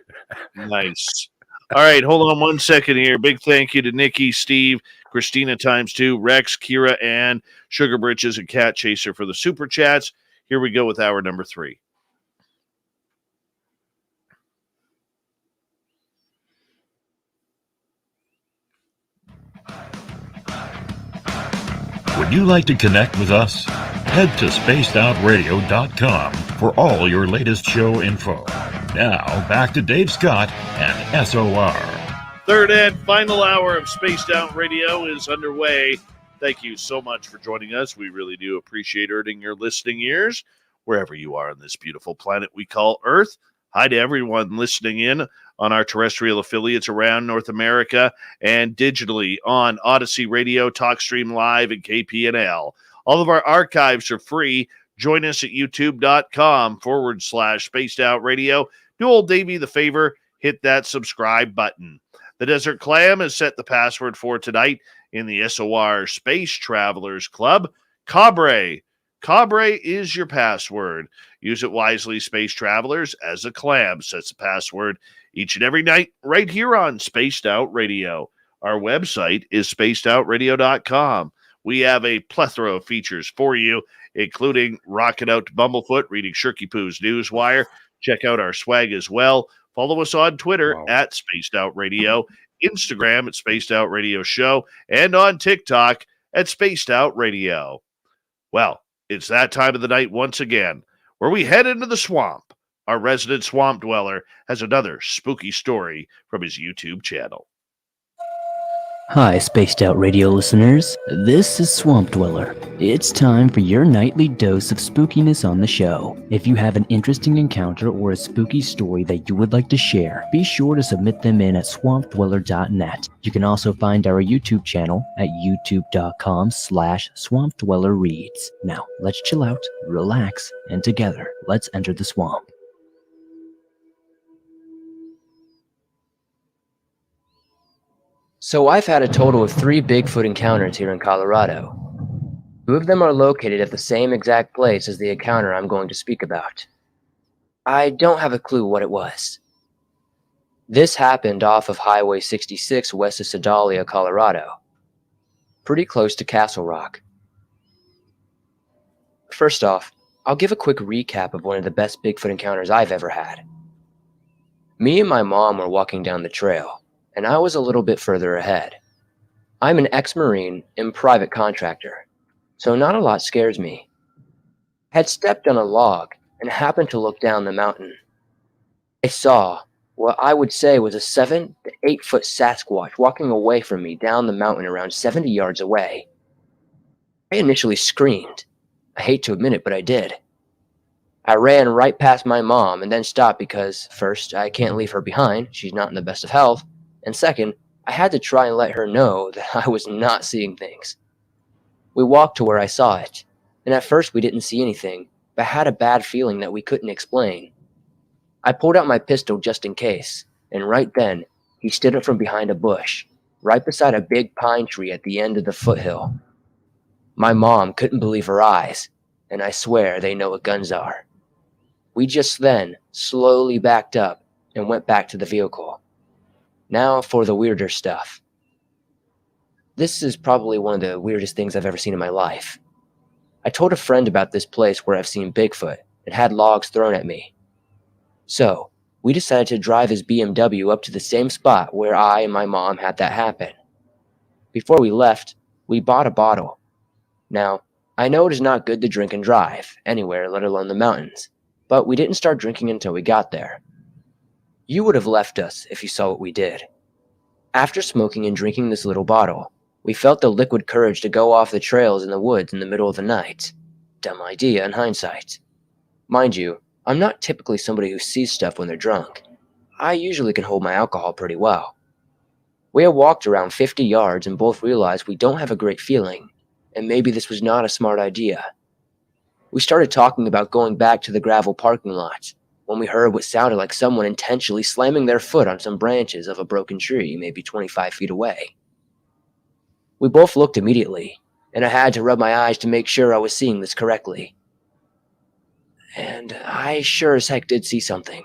Nice. All right, hold on 1 second here. Big thank you to Nikki, Steve, Christina ×2, Rex, Kira, and Sugar Britches and Cat Chaser for the super chats. Here we go with hour number 3. Would you like to connect with us? Head to spacedoutradio.com for all your latest show info. Now, back to Dave Scott and SOR. Third and final hour of Spaced Out Radio is underway. Thank you so much for joining us. We really do appreciate earning your listening ears wherever you are on this beautiful planet we call Earth. Hi to everyone listening in on our terrestrial affiliates around North America and digitally on Odyssey Radio, TalkStream Live, and KPNL. All of our archives are free. Join us at youtube.com/Spaced Out Radio. Do old Davey the favor, hit that subscribe button. The Desert Clam has set the password for tonight in the SOR Space Travelers Club. Cabre. Cabre is your password. Use it wisely, Space Travelers, as a clam sets the password each and every night right here on Spaced Out Radio. Our website is spacedoutradio.com. We have a plethora of features for you, including rocking out to Bumblefoot, reading Shirky Poo's Newswire. Check out our swag as well. Follow us on Twitter at Spaced Out Radio, Instagram at Spaced Out Radio Show, and on TikTok at Spaced Out Radio. Well, it's that time of the night once again, where we head into the swamp. Our resident swamp dweller has another spooky story from his YouTube channel. Hi, Spaced Out Radio listeners. This is Swamp Dweller. It's time for your nightly dose of spookiness on the show. If you have an interesting encounter or a spooky story that you would like to share, be sure to submit them in at swampdweller.net. You can also find our YouTube channel at youtube.com/swampdwellerreads. Now, let's chill out, relax, and together, let's enter the swamp. So I've had a total of 3 Bigfoot encounters here in Colorado. 2 of them are located at the same exact place as the encounter I'm going to speak about. I don't have a clue what it was. This happened off of Highway 66 west of Sedalia, Colorado. Pretty close to Castle Rock. First off, I'll give a quick recap of one of the best Bigfoot encounters I've ever had. Me and my mom were walking down the trail, and I was a little bit further ahead. I'm an ex-Marine and private contractor, so not a lot scares me. I had stepped on a log and happened to look down the mountain. I saw what I would say was a 7 to 8 foot Sasquatch walking away from me down the mountain around 70 yards away. I initially screamed. I hate to admit it, but I did. I ran right past my mom and then stopped because, first, I can't leave her behind. She's not in the best of health. And second, I had to try and let her know that I was not seeing things. We walked to where I saw it, and at first we didn't see anything, but had a bad feeling that we couldn't explain. I pulled out my pistol just in case, and right then, he stood up from behind a bush, right beside a big pine tree at the end of the foothill. My mom couldn't believe her eyes, and I swear they know what guns are. We just then slowly backed up and went back to the vehicle. Now for the weirder stuff. This is probably one of the weirdest things I've ever seen in my life. I told a friend about this place where I've seen Bigfoot, and had logs thrown at me. So, we decided to drive his BMW up to the same spot where I and my mom had that happen. Before we left, we bought a bottle. Now, I know it is not good to drink and drive, anywhere, let alone the mountains, but we didn't start drinking until we got there. You would have left us if you saw what we did. After smoking and drinking this little bottle, we felt the liquid courage to go off the trails in the woods in the middle of the night. Dumb idea in hindsight. Mind you, I'm not typically somebody who sees stuff when they're drunk. I usually can hold my alcohol pretty well. We had walked around 50 yards and both realized we don't have a great feeling, and maybe this was not a smart idea. We started talking about going back to the gravel parking lot when we heard what sounded like someone intentionally slamming their foot on some branches of a broken tree maybe 25 feet away. We both looked immediately, and I had to rub my eyes to make sure I was seeing this correctly. And I sure as heck did see something.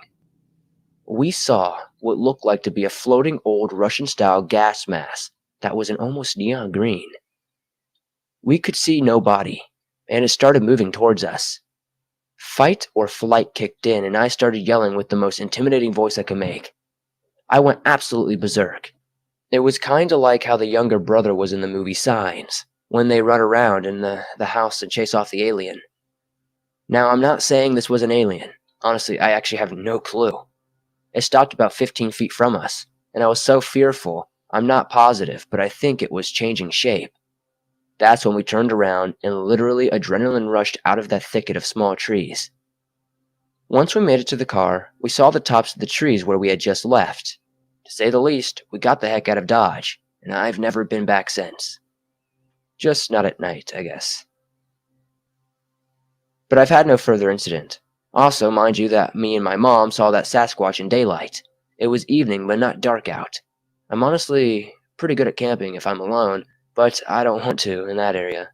We saw what looked like to be a floating old Russian-style gas mask that was an almost neon green. We could see no body, and it started moving towards us. Fight or flight kicked in, and I started yelling with the most intimidating voice I could make. I went absolutely berserk. It was kinda like how the younger brother was in the movie Signs, when they run around in the house and chase off the alien. Now, I'm not saying this was an alien. Honestly, I actually have no clue. It stopped about 15 feet from us, and I was so fearful, I'm not positive, but I think it was changing shape. That's when we turned around and literally adrenaline rushed out of that thicket of small trees. Once we made it to the car, we saw the tops of the trees where we had just left. To say the least, we got the heck out of Dodge, and I've never been back since. Just not at night, I guess. But I've had no further incident. Also, mind you that me and my mom saw that Sasquatch in daylight. It was evening, but not dark out. I'm honestly pretty good at camping if I'm alone, but I don't want to in that area.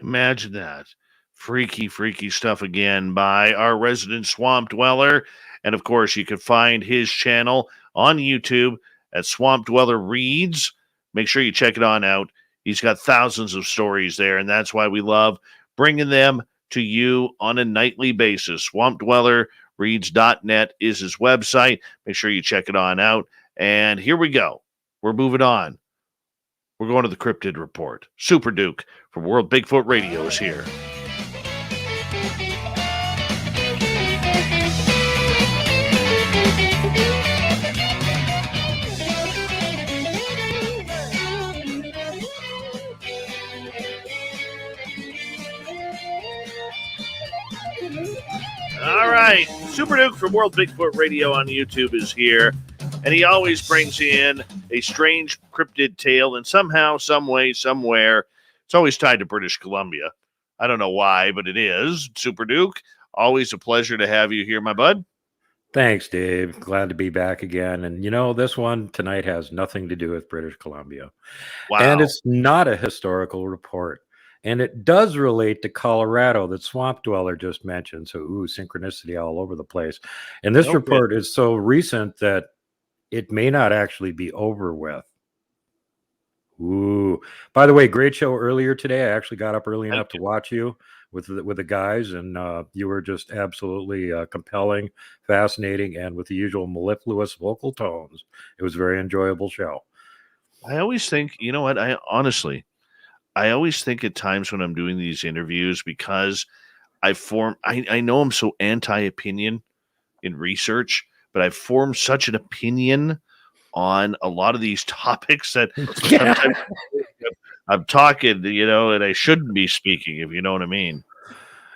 Imagine that. Freaky, freaky stuff again by our resident swamp dweller. And of course, you can find his channel on YouTube at Swamp Dweller Reads. Make sure you check it on out. He's got thousands of stories there, and that's why we love bringing them to you on a nightly basis. SwampDwellerReads.net is his website. Make sure you check it on out. And here we go. We're moving on. We're going to the Cryptid Report. Super Duke from World Bigfoot Radio is here. All right, Super Duke from World Bigfoot Radio on YouTube is here, and he always brings in a strange cryptid tale, and somehow, some way, somewhere, it's always tied to British Columbia. I don't know why, but it is. Super Duke, always a pleasure to have you here, my bud. Thanks, Dave. Glad to be back again. And you know, this one tonight has nothing to do with British Columbia. Wow. And it's not a historical report. And it does relate to Colorado that Swamp Dweller just mentioned. So, synchronicity all over the place. And this report is so recent that it may not actually be over with. By the way, great show earlier today. I actually got up early enough to watch you with the guys, and you were just absolutely compelling, fascinating, and with the usual mellifluous vocal tones. It was a very enjoyable show. I always think, you know what, I always think at times when I'm doing these interviews, because I know I'm so anti-opinion in research, but I've formed such an opinion on a lot of these topics that sometimes I'm talking, and I shouldn't be speaking, if you know what I mean.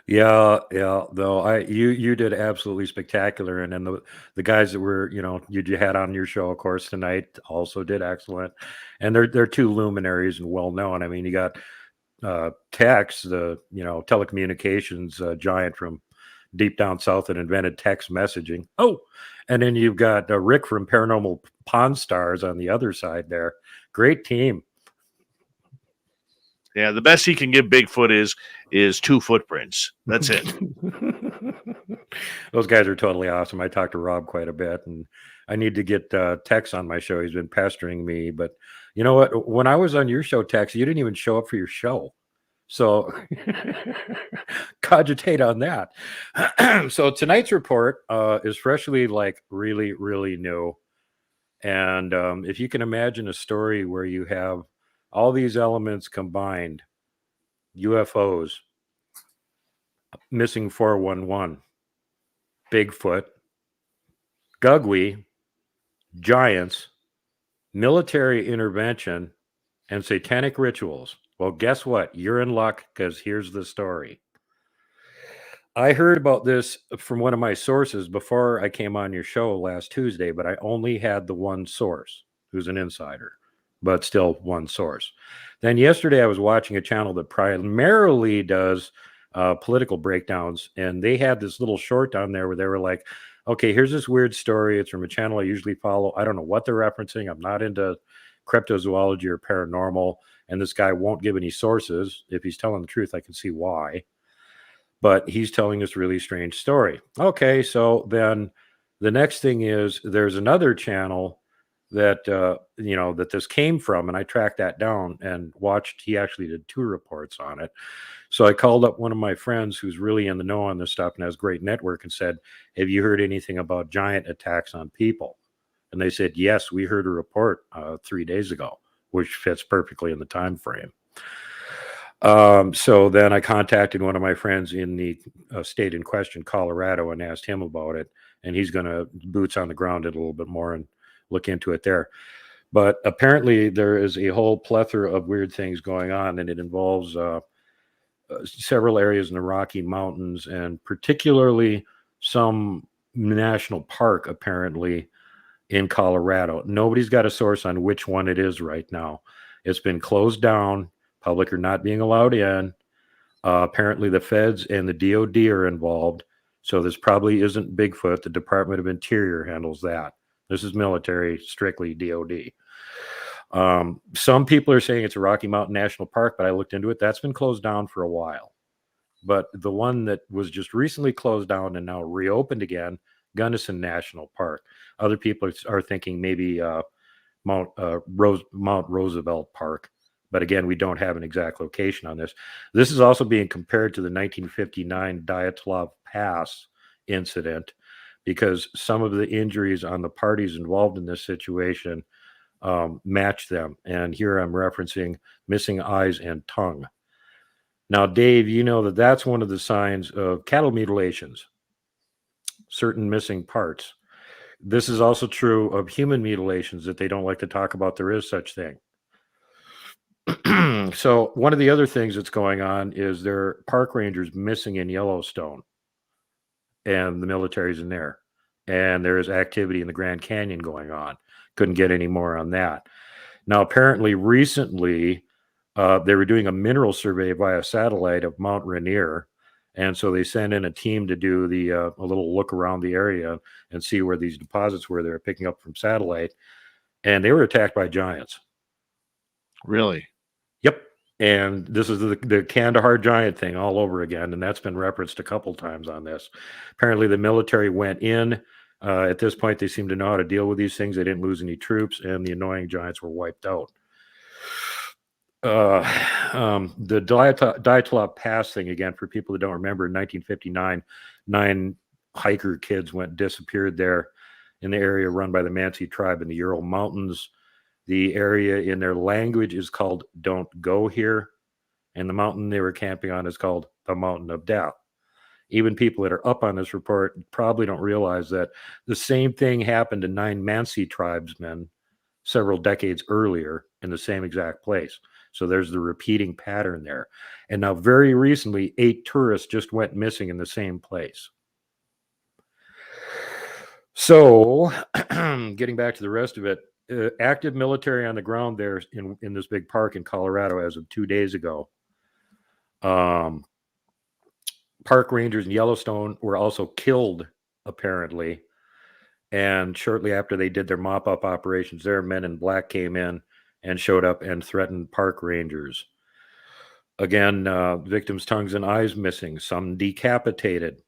Yeah. Though you did absolutely spectacular, and then the guys that were you had on your show, of course, tonight also did excellent, and they're two luminaries and well known. I mean, you got Tex, the telecommunications giant from deep down south that invented text messaging. And then you've got Rick from Paranormal Pawn Stars on the other side there. Great team. Yeah, the best he can give Bigfoot is 2 footprints. That's it. Those guys are totally awesome. I talked to Rob quite a bit, and I need to get Tex on my show. He's been pestering me, but you know what? When I was on your show, Tex, you didn't even show up for your show. So cogitate on that. So tonight's report is freshly, like, really, really new. And if you can imagine a story where you have all these elements combined, UFOs, missing 411, Bigfoot, Gugwe, giants, military intervention, and satanic rituals. Well, guess what? You're in luck, because here's the story. I heard about this from one of my sources before I came on your show last Tuesday, but I only had the one source, who's an insider, but still one source. Then yesterday I was watching a channel that primarily does political breakdowns, and they had this little short down there where they were like, okay, here's this weird story. It's from a channel I usually follow. I don't know what they're referencing. I'm not into cryptozoology or paranormal, and this guy won't give any sources. If he's telling the truth, I can see why. But he's telling this really strange story. Okay, so then the next thing is there's another channel that that this came from, and I tracked that down and watched. He actually did 2 reports on it. So I called up one of my friends who's really in the know on this stuff and has a great network and said, have you heard anything about giant attacks on people? And they said, yes, we heard a report 3 days ago, which fits perfectly in the time frame. So then I contacted one of my friends in the state in question, Colorado, and asked him about it. And he's going to boots on the ground it a little bit more and look into it there. But apparently there is a whole plethora of weird things going on, and it involves several areas in the Rocky Mountains, and particularly some national park, apparently, in Colorado. Nobody's got a source on which one it is right now. It's been closed down. Public are not being allowed in. Apparently the feds and the DOD are involved. So this probably isn't Bigfoot. The Department of Interior handles that. This is military, strictly DOD. Some people are saying it's a Rocky Mountain National Park, but I looked into it. That's been closed down for a while. But the one that was just recently closed down and now reopened again, Gunnison National Park. Other people are thinking maybe Mount Roosevelt Park. But again, we don't have an exact location on this. This is also being compared to the 1959 Dyatlov Pass incident, because some of the injuries on the parties involved in this situation match them. And here I'm referencing missing eyes and tongue. Now, Dave, you know that that's one of the signs of cattle mutilations, certain missing parts. This is also true of human mutilations that they don't like to talk about. There is such thing. So one of the other things that's going on is there are park rangers missing in Yellowstone, and the military's in there. And there is activity in the Grand Canyon going on. Couldn't get any more on that. Now, apparently, recently, they were doing a mineral survey via satellite of Mount Rainier. And so they sent in a team to do a little look around the area and see where these deposits were they were picking up from satellite. And they were attacked by giants. Really? Yep. And this is the Kandahar giant thing all over again. And that's been referenced a couple times on this. Apparently, the military went in. At this point, they seem to know how to deal with these things. They didn't lose any troops, and the annoying giants were wiped out. The Dyatlov Pass thing, again, for people that don't remember, in 1959, 9 hiker kids disappeared there in the area run by the Mansi tribe in the Ural Mountains. The area in their language is called Don't Go Here, and the mountain they were camping on is called the Mountain of Death. Even people that are up on this report probably don't realize that the same thing happened to 9 Mansi tribesmen several decades earlier in the same exact place. So there's the repeating pattern there. And now very recently, 8 tourists just went missing in the same place. So getting back to the rest of it, active military on the ground there in this big park in Colorado as of 2 days ago. Park rangers in Yellowstone were also killed, apparently. And shortly after they did their mop-up operations there, men in black came in and showed up and threatened park rangers. Again, victims' tongues and eyes missing, some decapitated.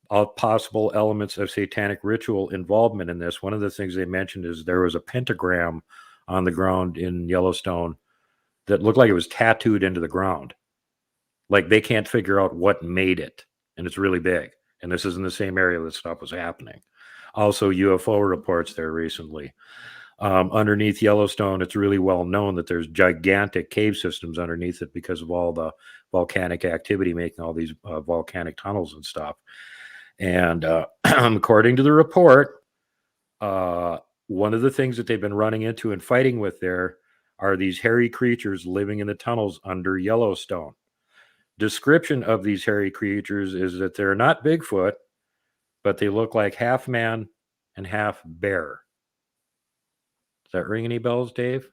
All possible elements of satanic ritual involvement in this. One of the things they mentioned is there was a pentagram on the ground in Yellowstone that looked like it was tattooed into the ground. Like they can't figure out what made it, and it's really big. And this is in the same area that stuff was happening. Also, UFO reports there recently. Underneath Yellowstone, it's really well known that there's gigantic cave systems underneath it because of all the volcanic activity making all these volcanic tunnels and stuff. And according to the report, one of the things that they've been running into and fighting with there are these hairy creatures living in the tunnels under Yellowstone. Description of these hairy creatures is that they're not Bigfoot, but they look like half man and half bear. Does that ring any bells, Dave?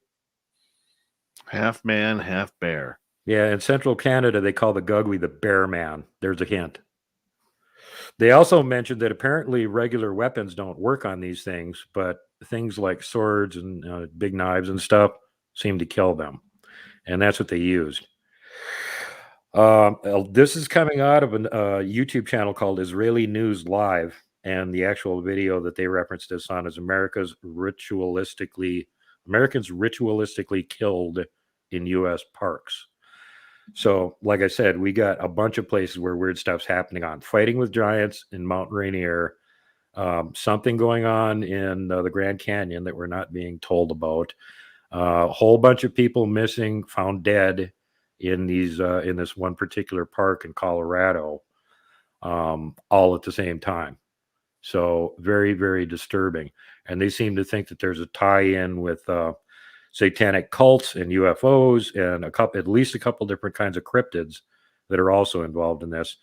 Half man, half bear. Yeah, in central Canada, they call the Gugwe the bear man. There's a hint. They also mentioned that apparently regular weapons don't work on these things, but things like swords and big knives and stuff seem to kill them. And that's what they used. This is coming out of a YouTube channel called Israeli News Live. And the actual video that they referenced this on is Americans ritualistically killed in U.S. parks. So, like I said, we got a bunch of places where weird stuff's happening on. Fighting with giants in Mount Rainier, something going on in the Grand Canyon that we're not being told about. A whole bunch of people missing, found dead in this one particular park in Colorado, all at the same time. So very, very disturbing. And they seem to think that there's a tie-in with satanic cults and UFOs and at least a couple different kinds of cryptids that are also involved in this.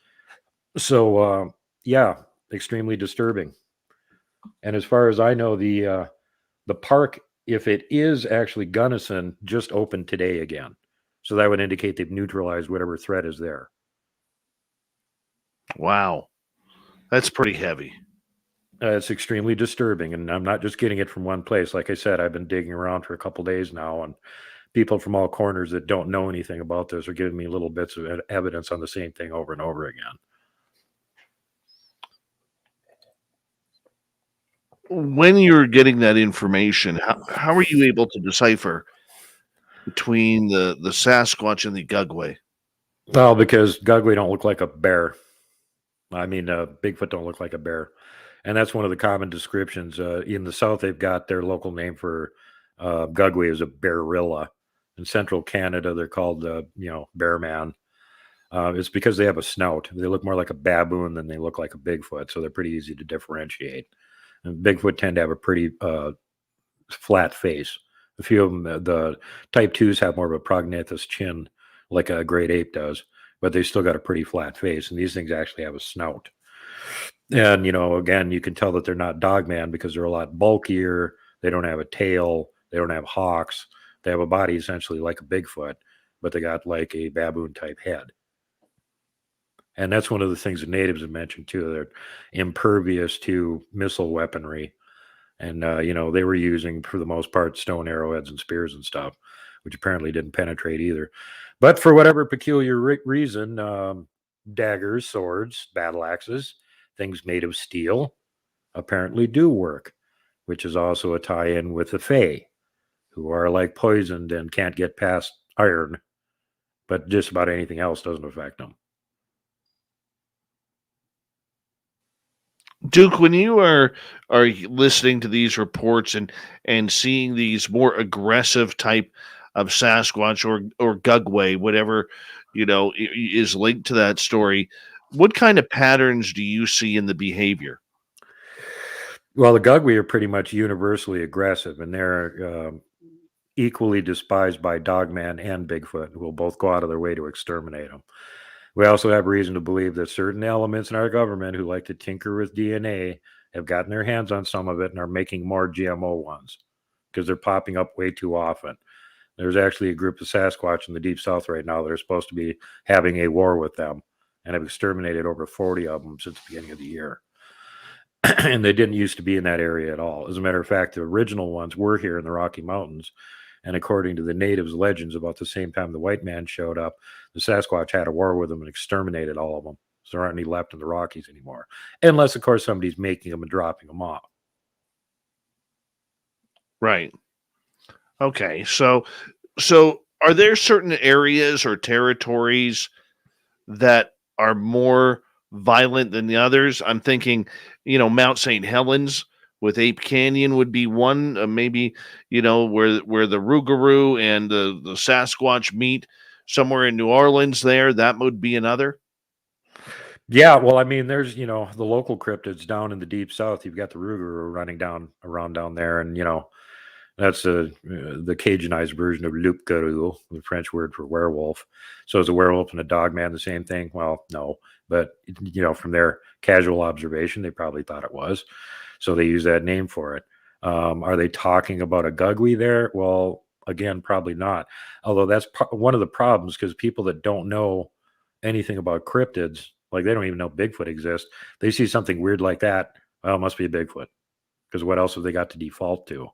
So yeah, extremely disturbing. And as far as I know, the park, if it is actually Gunnison, just opened today again. So that would indicate they've neutralized whatever threat is there. Wow. That's pretty heavy. It's extremely disturbing, and I'm not just getting it from one place. Like I said, I've been digging around for a couple days now, and people from all corners that don't know anything about this are giving me little bits of evidence on the same thing over and over again. When you're getting that information, how are you able to decipher between the Sasquatch and the Gugwe? Well, because Gugwe don't look like a bear. I mean, Bigfoot don't look like a bear. And that's one of the common descriptions. In the South, they've got their local name for Gugwe is a bearilla. In central Canada, they're called, bear man. It's because they have a snout. They look more like a baboon than they look like a Bigfoot, so they're pretty easy to differentiate. And Bigfoot tend to have a pretty flat face. A few of them, the type 2s have more of a prognathous chin, like a great ape does, but they still got a pretty flat face, and these things actually have a snout. And, again, you can tell that they're not Dogman because they're a lot bulkier. They don't have a tail. They don't have hawks. They have a body essentially like a Bigfoot, but they got like a baboon type head. And that's one of the things the natives have mentioned too. They're impervious to missile weaponry. And, they were using, for the most part, stone arrowheads and spears and stuff, which apparently didn't penetrate either. But for whatever peculiar reason, daggers, swords, battle axes, things made of steel apparently do work, which is also a tie-in with the Fae, who are like poisoned and can't get past iron, but just about anything else doesn't affect them. Duke, when you are listening to these reports and seeing these more aggressive type of Sasquatch or Gugwe, whatever is linked to that story, what kind of patterns do you see in the behavior? Well, the Gugwe are pretty much universally aggressive, and they're equally despised by Dogman and Bigfoot, who will both go out of their way to exterminate them. We also have reason to believe that certain elements in our government who like to tinker with DNA have gotten their hands on some of it and are making more GMO ones because they're popping up way too often. There's actually a group of Sasquatch in the Deep South right now that are supposed to be having a war with them and have exterminated over 40 of them since the beginning of the year. And they didn't used to be in that area at all. As a matter of fact, the original ones were here in the Rocky Mountains. And according to the natives' legends, about the same time the white man showed up, the Sasquatch had a war with them and exterminated all of them. So there aren't any left in the Rockies anymore. Unless, of course, somebody's making them and dropping them off. Right. Okay. So are there certain areas or territories that are more violent than the others. I'm thinking, Mount St. Helens with Ape Canyon would be one. Maybe, where the Rougarou and the Sasquatch meet somewhere in New Orleans there. That would be another. Yeah, well, I mean, there's the local cryptids down in the deep south. You've got the Rougarou running around down there, and that's the Cajunized version of loup-garou, the French word for werewolf. So is a werewolf and a dogman the same thing? Well, no, but from their casual observation, they probably thought it was, so they use that name for it. Are they talking about a gugwe there? Well, again, probably not. Although that's one of the problems, because people that don't know anything about cryptids, like they don't even know Bigfoot exists, they see something weird like that. Well, it must be a Bigfoot, because what else have they got to default to?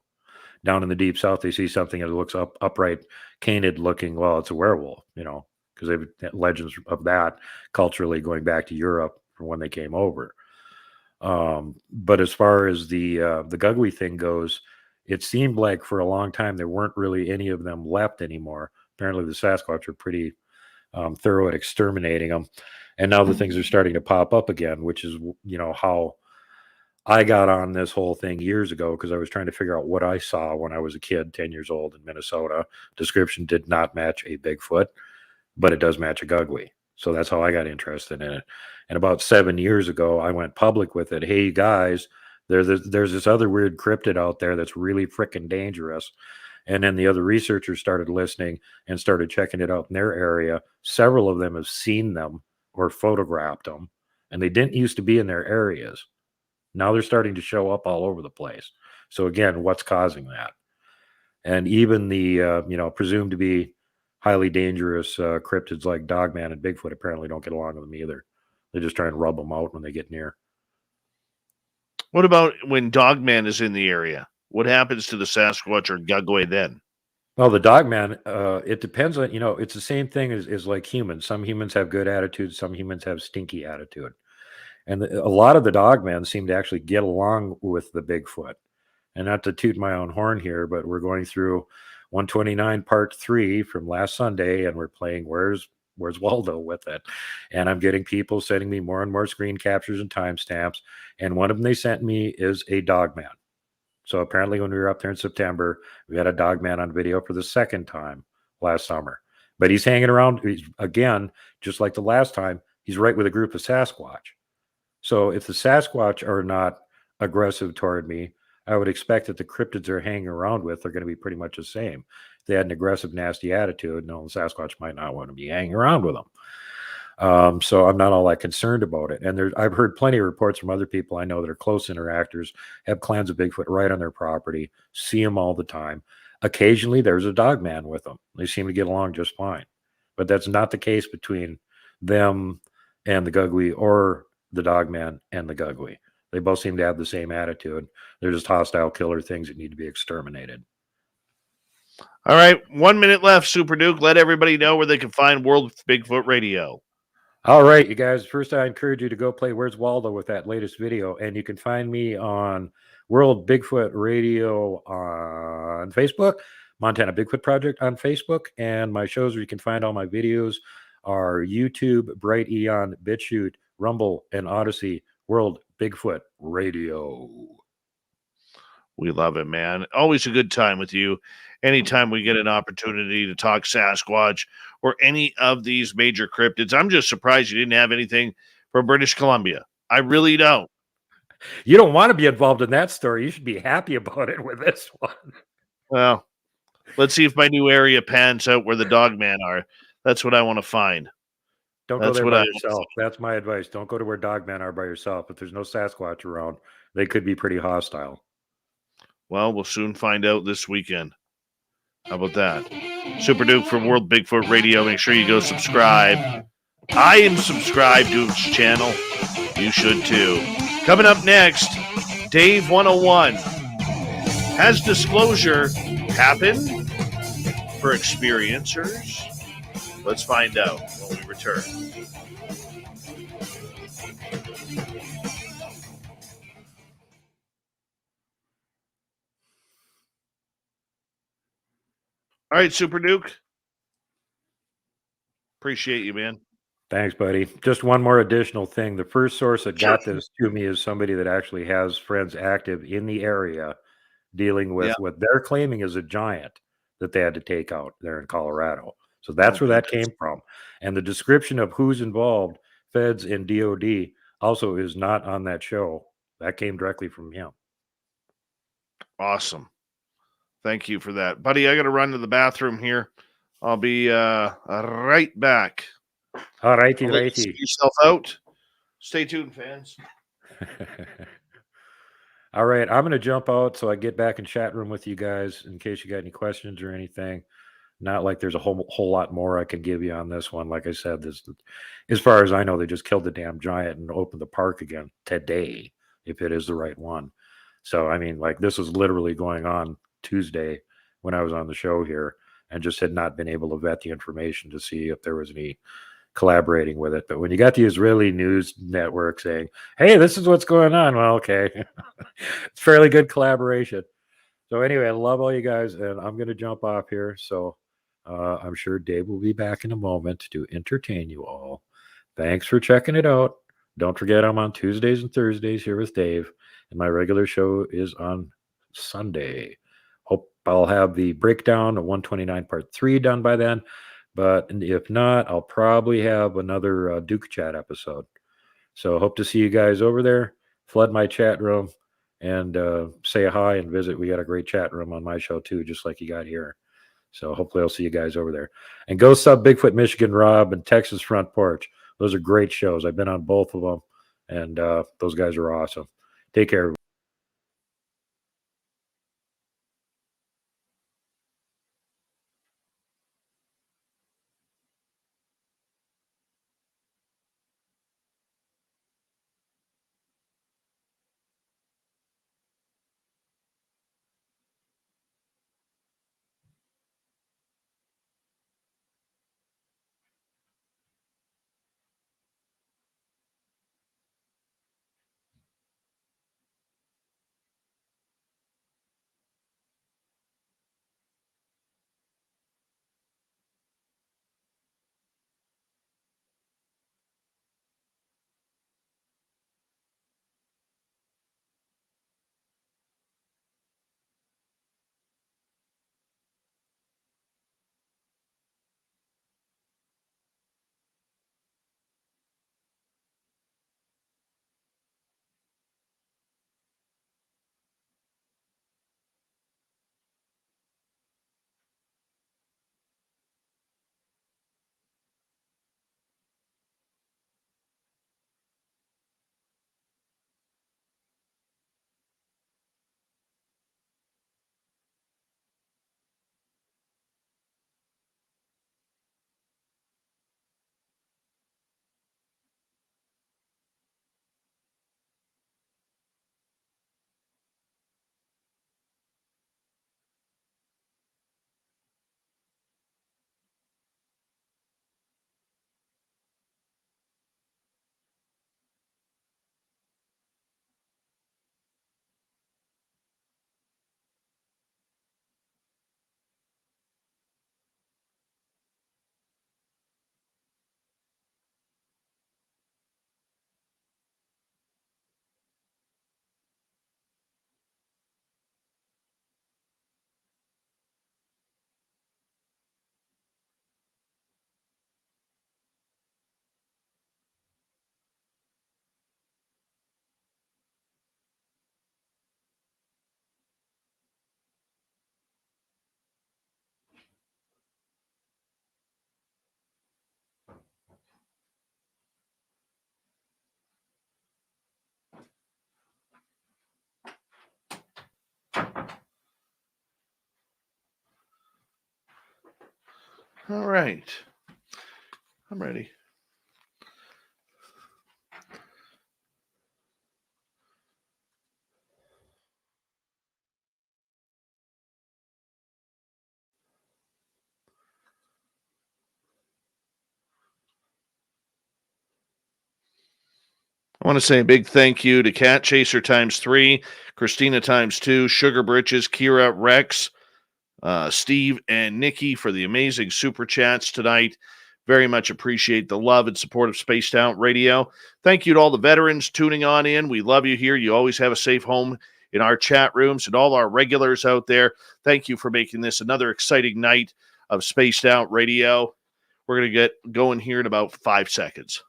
Down in the deep south, they see something that looks upright, canid looking. Well, it's a werewolf, because they've legends of that culturally going back to Europe from when they came over. But as far as the gugwe thing goes, it seemed like for a long time there weren't really any of them left anymore. Apparently, the Sasquatch are pretty thorough at exterminating them, and now the things are starting to pop up again, which is how I got on this whole thing years ago, because I was trying to figure out what I saw when I was a kid, 10 years old in Minnesota. Description did not match a Bigfoot, but it does match a gugwe. So that's how I got interested in it. And about 7 years ago, I went public with it. Hey, guys, there's this other weird cryptid out there that's really freaking dangerous. And then the other researchers started listening and started checking it out in their area. Several of them have seen them or photographed them, and they didn't used to be in their areas. Now they're starting to show up all over the place. So again, what's causing that? And even the presumed to be highly dangerous cryptids like Dogman and Bigfoot apparently don't get along with them either. They just try and rub them out when they get near. What about when Dogman is in the area? What happens to the Sasquatch or gugwe then? Well, the Dogman, it depends on, it's the same thing as like humans. Some humans have good attitude. Some humans have stinky attitude. And a lot of the Dogmen seem to actually get along with the Bigfoot. And not to toot my own horn here, but we're going through 129 part 3 from last Sunday, and we're playing Where's Waldo with it. And I'm getting people sending me more and more screen captures and timestamps. And one of them they sent me is a Dogman. So apparently when we were up there in September, we had a Dogman on video for the second time last summer. But he's hanging around, again, just like the last time, he's right with a group of Sasquatch. So if the Sasquatch are not aggressive toward me, I would expect that the cryptids they're hanging around with are going to be pretty much the same. If they had an aggressive, nasty attitude, no, the Sasquatch might not want to be hanging around with them. So I'm not all that concerned about it. And I've heard plenty of reports from other people I know that are close interactors, have clans of Bigfoot right on their property, see them all the time. Occasionally, there's a Dogman with them. They seem to get along just fine. But that's not the case between them and the gugwe, or the Dogman and the gugwe. They both seem to have the same attitude. They're just hostile killer things that need to be exterminated. All right, 1 minute left, Super Duke. Let everybody know where they can find World Bigfoot Radio. All right, you guys. First, I encourage you to go play Where's Waldo with that latest video. And you can find me on World Bigfoot Radio on Facebook, Montana Bigfoot Project on Facebook, and my shows where you can find all my videos are YouTube, Bright Eon, BitChute, Rumble, and Odyssey. World Bigfoot Radio. We love it, man. Always a good time with you. Anytime we get an opportunity to talk Sasquatch or any of these major cryptids. I'm just surprised you didn't have anything from British Columbia. I really don't. You don't want to be involved in that story. You should be happy about it with this one. Well, let's see if my new area pans out where the Dogman are. That's what I want to find. Don't go there by yourself. That's my advice. Don't go to where Dogmen are by yourself. If there's no Sasquatch around, they could be pretty hostile. Well, we'll soon find out this weekend. How about that? Super Duke from World Bigfoot Radio. Make sure you go subscribe. I am subscribed to his channel. You should too. Coming up next, Dave 101. Has disclosure happened for experiencers? Let's find out when we return. All right, Super Duke. Appreciate you, man. Thanks, buddy. Just one more additional thing. The first source that got this to me is somebody that actually has friends active in the area dealing with what they're claiming is a giant that they had to take out there in Colorado. So that's where that came from. And the description of who's involved, feds and DOD, also is not on that show. That came directly from him. Awesome. Thank you for that. Buddy, I got to run to the bathroom here. I'll be right back. All righty, I'll let you righty. see yourself out. Stay tuned, fans. All right, I'm going to jump out so I get back in chat room with you guys in case you got any questions or anything. Not like there's a whole lot more I can give you on this one. Like I said, this, as far as I know, they just killed the damn giant and opened the park again today, if it is the right one. So, I mean, like this was literally going on Tuesday when I was on the show here and just had not been able to vet the information to see if there was any collaborating with it. But when you got the Israeli news network saying, hey, this is what's going on, well, okay. It's fairly good collaboration. So anyway, I love all you guys, and I'm going to jump off here. So I'm sure Dave will be back in a moment to entertain you all. Thanks for checking it out. Don't forget I'm on Tuesdays and Thursdays here with Dave, and my regular show is on Sunday. Hope I'll have the breakdown of 129 Part 3 done by then. But if not, I'll probably have another Duke Chat episode. So hope to see you guys over there. Flood my chat room and say hi and visit. We got a great chat room on my show too, just like you got here. So hopefully I'll see you guys over there. And go sub Bigfoot Michigan Rob and Texas Front Porch. Those are great shows. I've been on both of them, and those guys are awesome. Take care. All right. I'm ready. I want to say a big thank you to Cat Chaser ×3, Christina ×2, Sugar Britches, Kira, Rex, Steve, and Nikki for the amazing super chats tonight. Very much appreciate the love and support of Spaced Out Radio. Thank you to all the veterans tuning on in. We love you here. You always have a safe home in our chat rooms, and all our regulars out there. Thank you for making this another exciting night of Spaced Out Radio. We're going to get going here in about 5 seconds.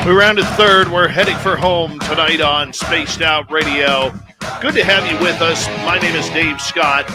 We rounded third. We're heading for home tonight on Spaced Out Radio. Good to have you with us. My name is Dave Scott.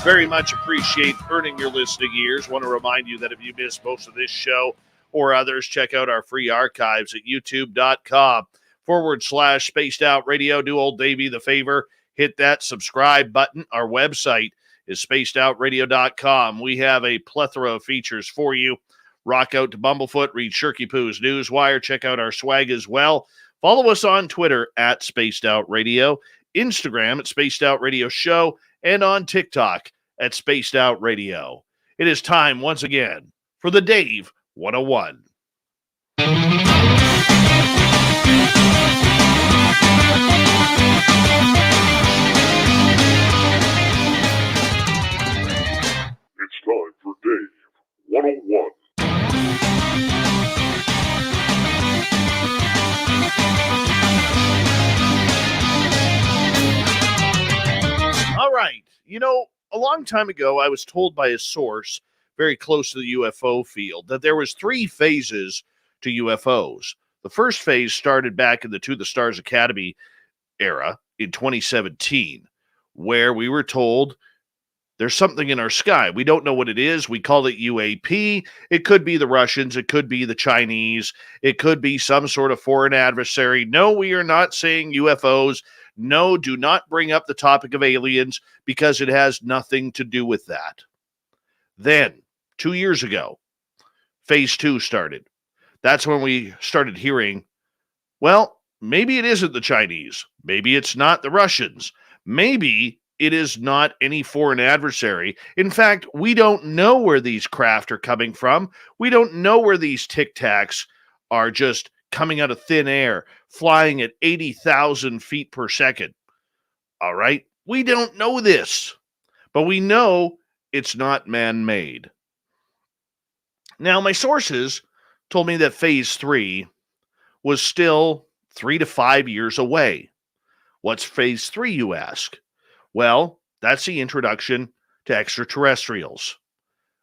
Very much appreciate earning your listening ears. Want to remind you that if you missed most of this show or others, check out our free archives at youtube.com/Spaced Out Radio. Do old Davey the favor. Hit that subscribe button. Our website is spacedoutradio.com. We have a plethora of features for you. Rock out to Bumblefoot, read Shirky Poo's Newswire, check out our swag as well. Follow us on Twitter at Spaced Out Radio, Instagram at Spaced Out Radio Show, and on TikTok at Spaced Out Radio. It is time once again for the Dave 101. It's time for Dave 101. All right. You know, a long time ago, I was told by a source very close to the UFO field that there was 3 phases to UFOs. The first phase started back in the To the Stars Academy era in 2017, where we were told there's something in our sky. We don't know what it is. We call it UAP. It could be the Russians. It could be the Chinese. It could be some sort of foreign adversary. No, we are not saying UFOs. No, do not bring up the topic of aliens because it has nothing to do with that. Then, 2 years ago, phase 2 started. That's when we started hearing, well, maybe it isn't the Chinese. Maybe it's not the Russians. Maybe it is not any foreign adversary. In fact, we don't know where these craft are coming from. We don't know where these Tic Tacs are just coming out of thin air, flying at 80,000 feet per second. All right? We don't know this, but we know it's not man-made. Now, my sources told me that phase 3 was still 3 to 5 years away. What's phase 3, you ask? Well, that's the introduction to extraterrestrials.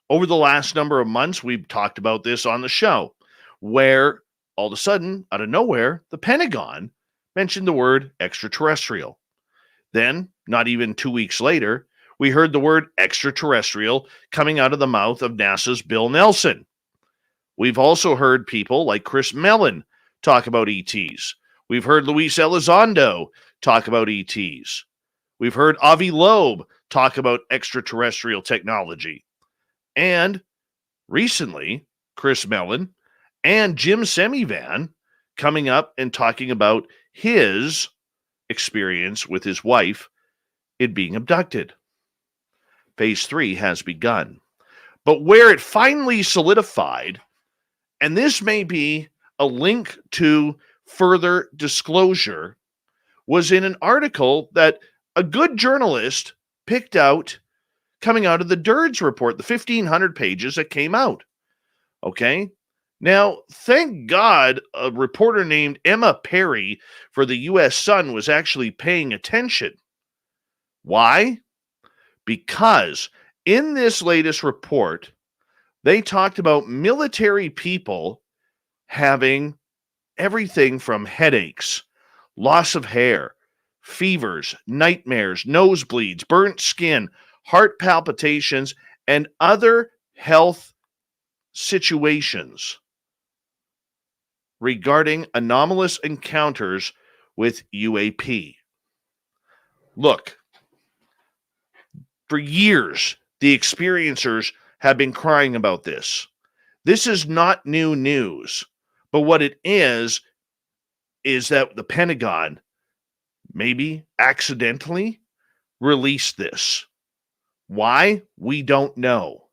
Over the last number of months, we've talked about this on the show, where all of a sudden, out of nowhere, the Pentagon mentioned the word extraterrestrial. Then, not even 2 weeks later, we heard the word extraterrestrial coming out of the mouth of NASA's Bill Nelson. We've also heard people like Chris Mellon talk about ETs. We've heard Luis Elizondo talk about ETs. We've heard Avi Loeb talk about extraterrestrial technology. And recently, Chris Mellon and Jim Semivan coming up and talking about his experience with his wife in being abducted. Phase 3 has begun. But where it finally solidified, and this may be a link to further disclosure, was in an article that a good journalist picked out coming out of the DIRDS report, the 1,500 pages that came out. Okay? Now, thank God a reporter named Emma Perry for the U.S. Sun was actually paying attention. Why? Because in this latest report, they talked about military people having everything from headaches, loss of hair, fevers, nightmares, nosebleeds, burnt skin, heart palpitations, and other health situations regarding anomalous encounters with UAP. Look, for years, the experiencers have been crying about this. This is not new news, but what it is is that the Pentagon maybe accidentally released this. Why? We don't know.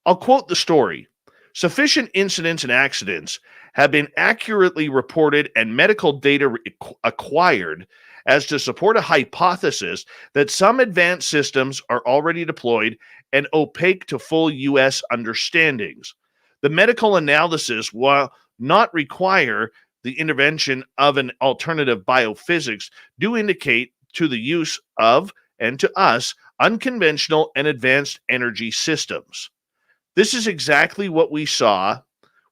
I'll quote the story. Sufficient incidents and accidents have been accurately reported and medical data acquired as to support a hypothesis that some advanced systems are already deployed and opaque to full U.S. understandings. The medical analysis will not require the intervention of an alternative biophysics do indicate to the use of, and to us, unconventional and advanced energy systems. This is exactly what we saw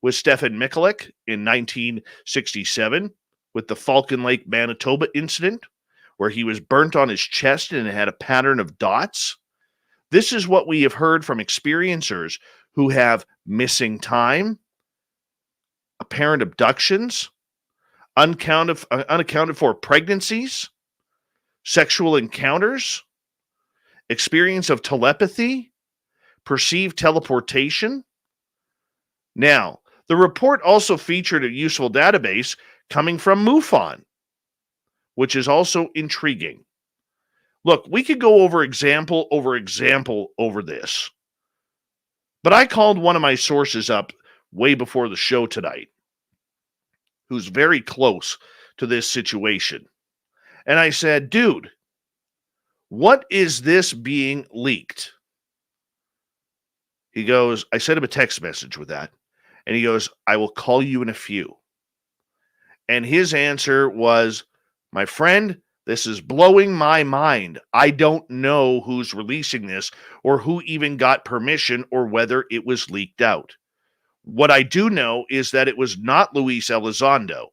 with Stefan Mikulik in 1967 with the Falcon Lake, Manitoba incident, where he was burnt on his chest and it had a pattern of dots. This is what we have heard from experiencers who have missing time, apparent abductions, unaccounted for pregnancies, sexual encounters, experience of telepathy, perceived teleportation. Now, the report also featured a useful database coming from MUFON, which is also intriguing. Look, we could go over example over this, but I called one of my sources up way before the show tonight, who's very close to this situation. And I said, dude, what is this being leaked? He goes, I sent him a text message with that. And he goes, I will call you in a few. And his answer was, my friend, this is blowing my mind. I don't know who's releasing this or who even got permission or whether it was leaked out. What I do know is that it was not Luis Elizondo.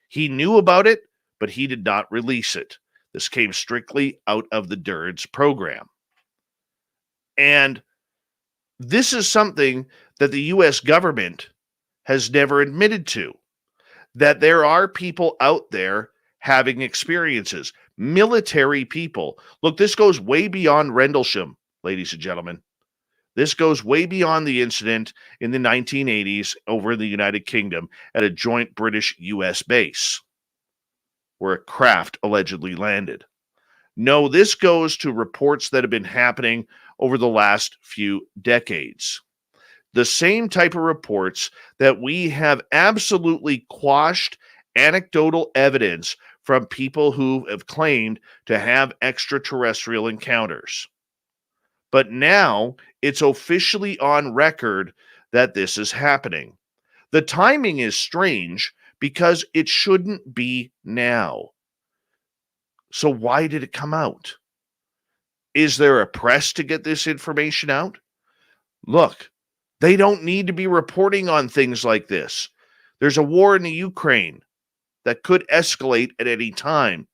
He knew about it, but he did not release it. This came strictly out of the DIRD's program. And this is something that the U.S. government has never admitted to, that there are people out there having experiences, military people. Look, this goes way beyond Rendlesham, ladies and gentlemen. This goes way beyond the incident in the 1980s over in the United Kingdom at a joint British-U.S. base where a craft allegedly landed. No, this goes to reports that have been happening over the last few decades. The same type of reports that we have absolutely quashed anecdotal evidence from people who have claimed to have extraterrestrial encounters. But now it's officially on record that this is happening. The timing is strange because it shouldn't be now. So why did it come out? Is there a press to get this information out? Look, they don't need to be reporting on things like this. There's a war in the Ukraine that could escalate at any time.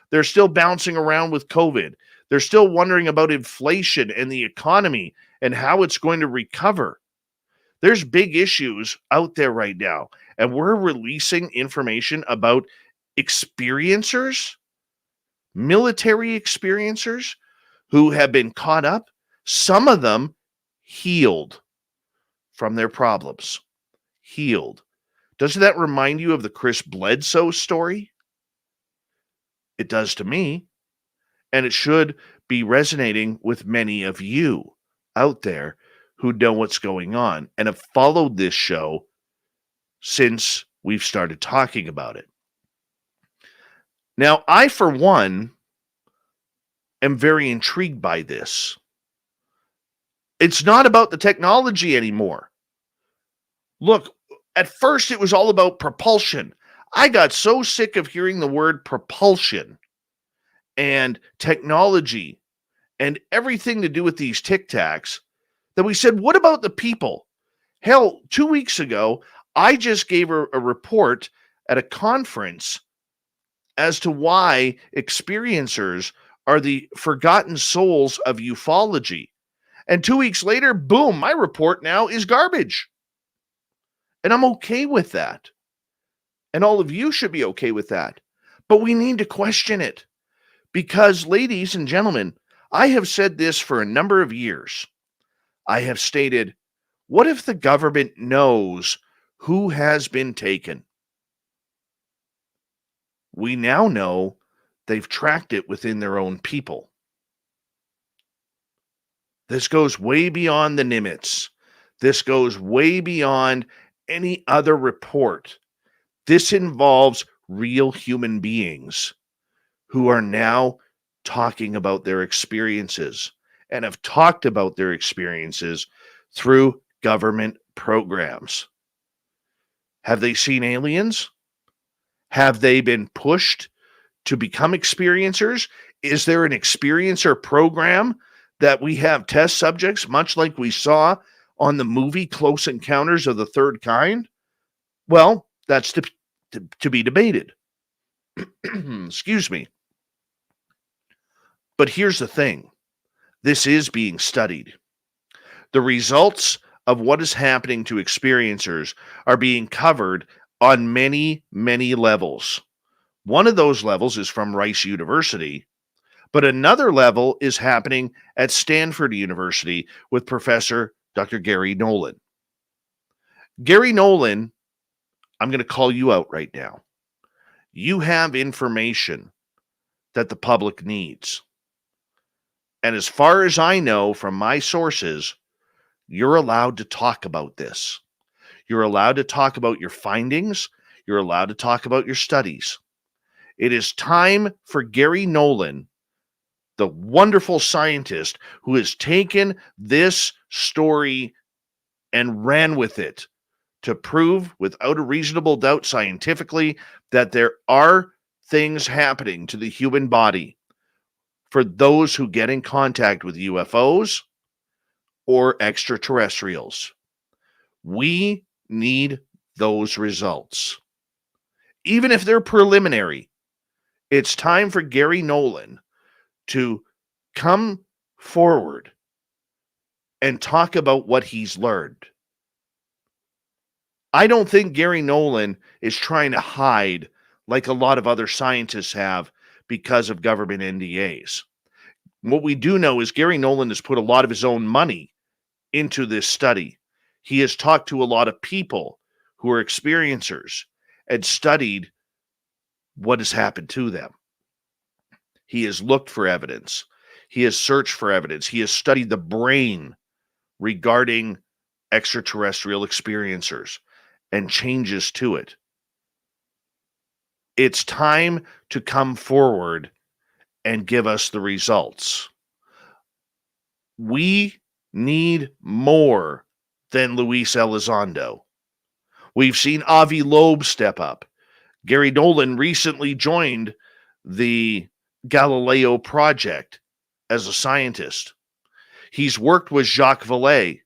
They're still bouncing around with COVID. They're still wondering about inflation and the economy and how it's going to recover. There's big issues out there right now, and we're releasing information about experiencers, military experiencers who have been caught up, some of them healed from their problems. Healed. Doesn't that remind you of the Chris Bledsoe story? It does to me. And it should be resonating with many of you out there who know what's going on and have followed this show since we've started talking about it. Now, I, for one, am very intrigued by this. It's not about the technology anymore. Look, at first it was all about propulsion. I got so sick of hearing the word propulsion and technology and everything to do with these Tic Tacs that we said, what about the people? Hell, 2 weeks ago, I just gave a report at a conference as to why experiencers are the forgotten souls of ufology. And 2 weeks later, boom, my report now is garbage. And I'm okay with that. And all of you should be okay with that. But we need to question it. Because, ladies and gentlemen, I have said this for a number of years. I have stated, what if the government knows who has been taken? We now know they've tracked it within their own people. This goes way beyond the Nimitz. This goes way beyond any other report. This involves real human beings who are now talking about their experiences and have talked about their experiences through government programs. Have they seen aliens? Have they been pushed to become experiencers? Is there an experiencer program that we have test subjects, much like we saw on the movie Close Encounters of the Third Kind? Well, that's to be debated. Excuse me. But here's the thing. This is being studied. The results of what is happening to experiencers are being covered on many, many levels. One of those levels is from Rice University, but another level is happening at Stanford University with Professor Dr. Gary Nolan. Gary Nolan, I'm going to call you out right now. You have information that the public needs. And as far as I know from my sources, you're allowed to talk about this. You're allowed to talk about your findings. You're allowed to talk about your studies. It is time for Gary Nolan, the wonderful scientist who has taken this story and ran with it to prove without a reasonable doubt scientifically that there are things happening to the human body for those who get in contact with UFOs or extraterrestrials. We need those results. Even if they're preliminary, it's time for Gary Nolan to come forward and talk about what he's learned. I don't think Gary Nolan is trying to hide like a lot of other scientists have because of government NDAs. What we do know is Gary Nolan has put a lot of his own money into this study. He has talked to a lot of people who are experiencers and studied what has happened to them. He has looked for evidence. He has searched for evidence. He has studied the brain regarding extraterrestrial experiencers and changes to it. It's time to come forward and give us the results. We need more than Luis Elizondo. We've seen Avi Loeb step up. Gary Nolan recently joined the Galileo Project as a scientist. He's worked with Jacques Vallée,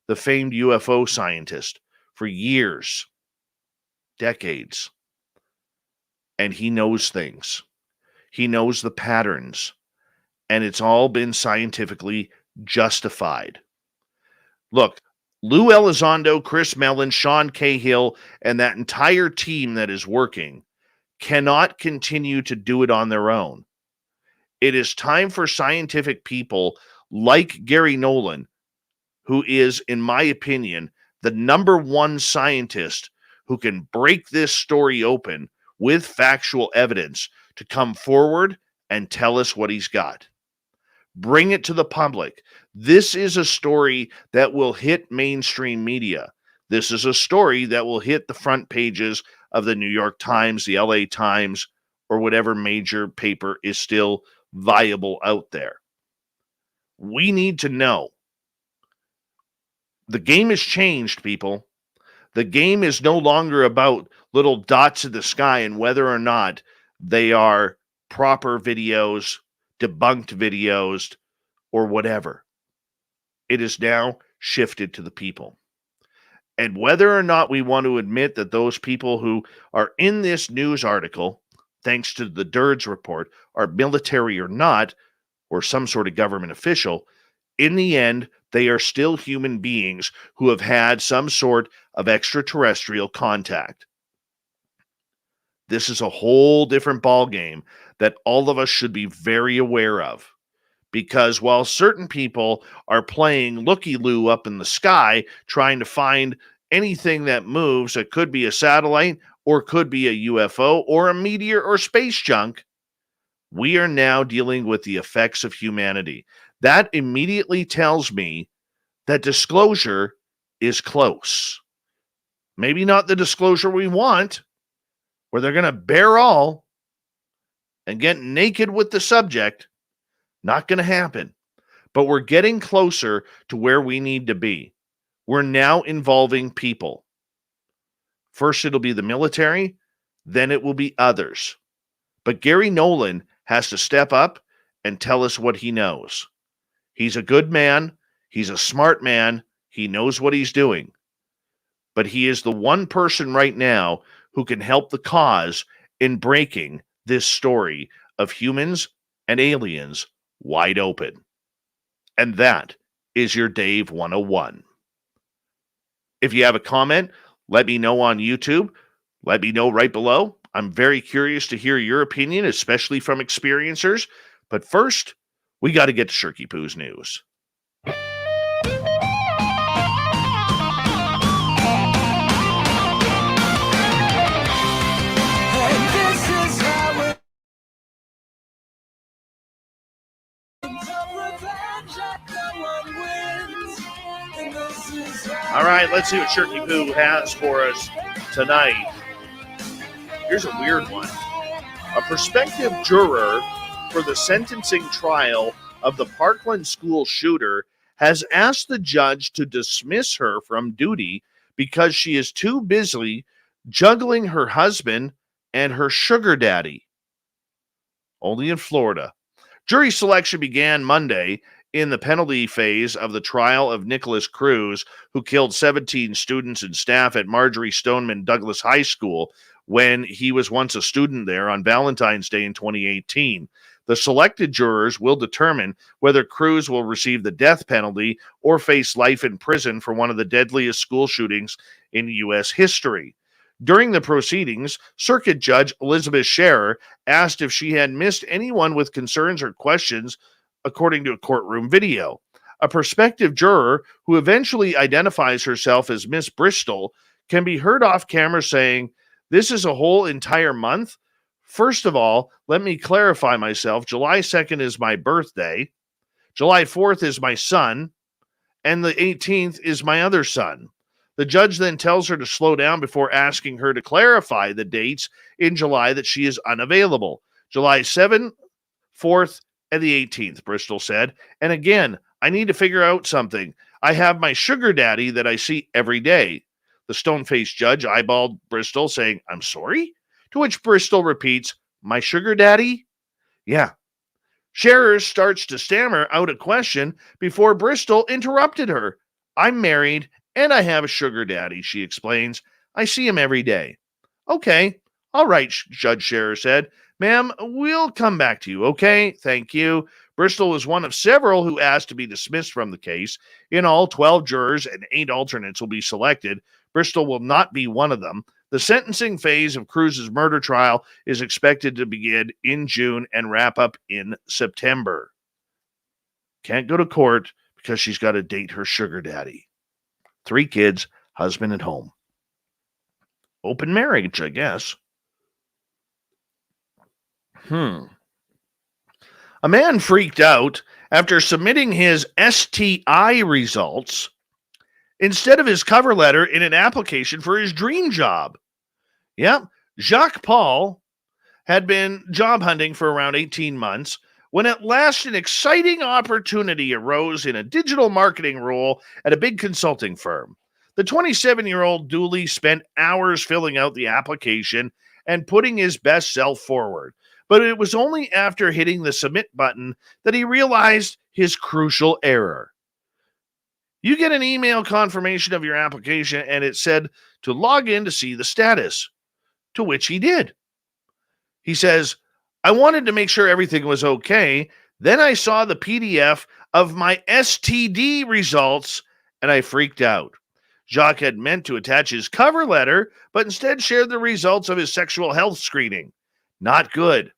the famed UFO scientist, for years, decades. And he knows things. He knows the patterns. And it's all been scientifically justified. Look, Lou Elizondo, Chris Mellon, Sean Cahill, and that entire team that is working cannot continue to do it on their own. It is time for scientific people like Gary Nolan, who is, in my opinion, the number one scientist who can break this story open with factual evidence, to come forward and tell us what he's got. Bring it to the public. This is a story that will hit mainstream media. This is a story that will hit the front pages of the New York Times, the LA Times, or whatever major paper is still viable out there. We need to know. The game has changed, people. The game is no longer about little dots in the sky and whether or not they are proper videos, debunked videos, or whatever. It is now shifted to the people. And whether or not we want to admit that those people who are in this news article, thanks to the Dirge report, are military or not, or some sort of government official, in the end, they are still human beings who have had some sort of extraterrestrial contact. This is a whole different ballgame that all of us should be very aware of. Because while certain people are playing looky-loo up in the sky, trying to find anything that moves that could be a satellite or could be a UFO or a meteor or space junk, we are now dealing with the effects of humanity. That immediately tells me that disclosure is close. Maybe not the disclosure we want, where they're going to bare all and get naked with the subject. Not going to happen. But we're getting closer to where we need to be. We're now involving people. First, it'll be the military, then it will be others. But Gary Nolan has to step up and tell us what he knows. He's a good man. He's a smart man. He knows what he's doing. But he is the one person right now who can help the cause in breaking this story of humans and aliens wide open. And that is your Dave 101. If you have a comment, let me know on YouTube. Let me know right below. I'm very curious to hear your opinion, especially from experiencers. But first, we got to get to Shirky Poo's news. All right, let's see what Shirky Poo has for us tonight. Here's a weird one. A prospective juror for the sentencing trial of the Parkland school shooter has asked the judge to dismiss her from duty because she is too busy juggling her husband and her sugar daddy. Only in Florida. Jury selection began Monday in the penalty phase of the trial of Nicholas Cruz, who killed 17 students and staff at Marjorie Stoneman Douglas High School when he was once a student there on Valentine's Day in 2018. The selected jurors will determine whether Cruz will receive the death penalty or face life in prison for one of the deadliest school shootings in U.S. history. During the proceedings, Circuit Judge Elizabeth Scherer asked if she had missed anyone with concerns or questions, according to a courtroom video. A prospective juror, who eventually identifies herself as Miss Bristol, can be heard off camera saying, "This is a whole entire month? First of all, let me clarify myself. July 2nd is my birthday. July 4th is my son. And the 18th is my other son." The judge then tells her to slow down before asking her to clarify the dates in July that she is unavailable. July 7th, 4th, and the 18th, Bristol said. And again, I need to figure out something. I have my sugar daddy that I see every day. The stone-faced judge eyeballed Bristol, saying, "I'm sorry?" To which Bristol repeats, "My sugar daddy?" Yeah. Scherer starts to stammer out a question before Bristol interrupted her. "I'm married and I have a sugar daddy," she explains. "I see him every day." "Okay. All right," Judge Scherer said. "Ma'am, we'll come back to you, okay? Thank you." Bristol was one of several who asked to be dismissed from the case. In all, 12 jurors and 8 alternates will be selected. Bristol will not be one of them. The sentencing phase of Cruz's murder trial is expected to begin in June and wrap up in September. Can't go to court because she's got to date her sugar daddy. 3 kids, husband at home. Open marriage, I guess. A man freaked out after submitting his STI results instead of his cover letter in an application for his dream job. Yep, Jacques Paul had been job hunting for around 18 months when at last an exciting opportunity arose in a digital marketing role at a big consulting firm. The 27-year-old duly spent hours filling out the application and putting his best self forward. But it was only after hitting the submit button that he realized his crucial error. You get an email confirmation of your application, and it said to log in to see the status, to which he did. He says, "I wanted to make sure everything was okay. Then I saw the PDF of my STD results, and I freaked out." Jacques had meant to attach his cover letter, but instead shared the results of his sexual health screening. Not good.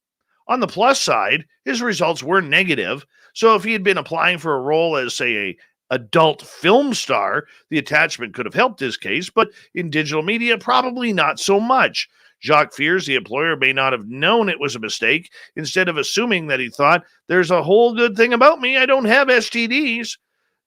On the plus side, his results were negative, so if he had been applying for a role as, say, a adult film star, the attachment could have helped his case, but in digital media, probably not so much. Jacques fears the employer may not have known it was a mistake, instead of assuming that he thought, there's a whole good thing about me, I don't have STDs.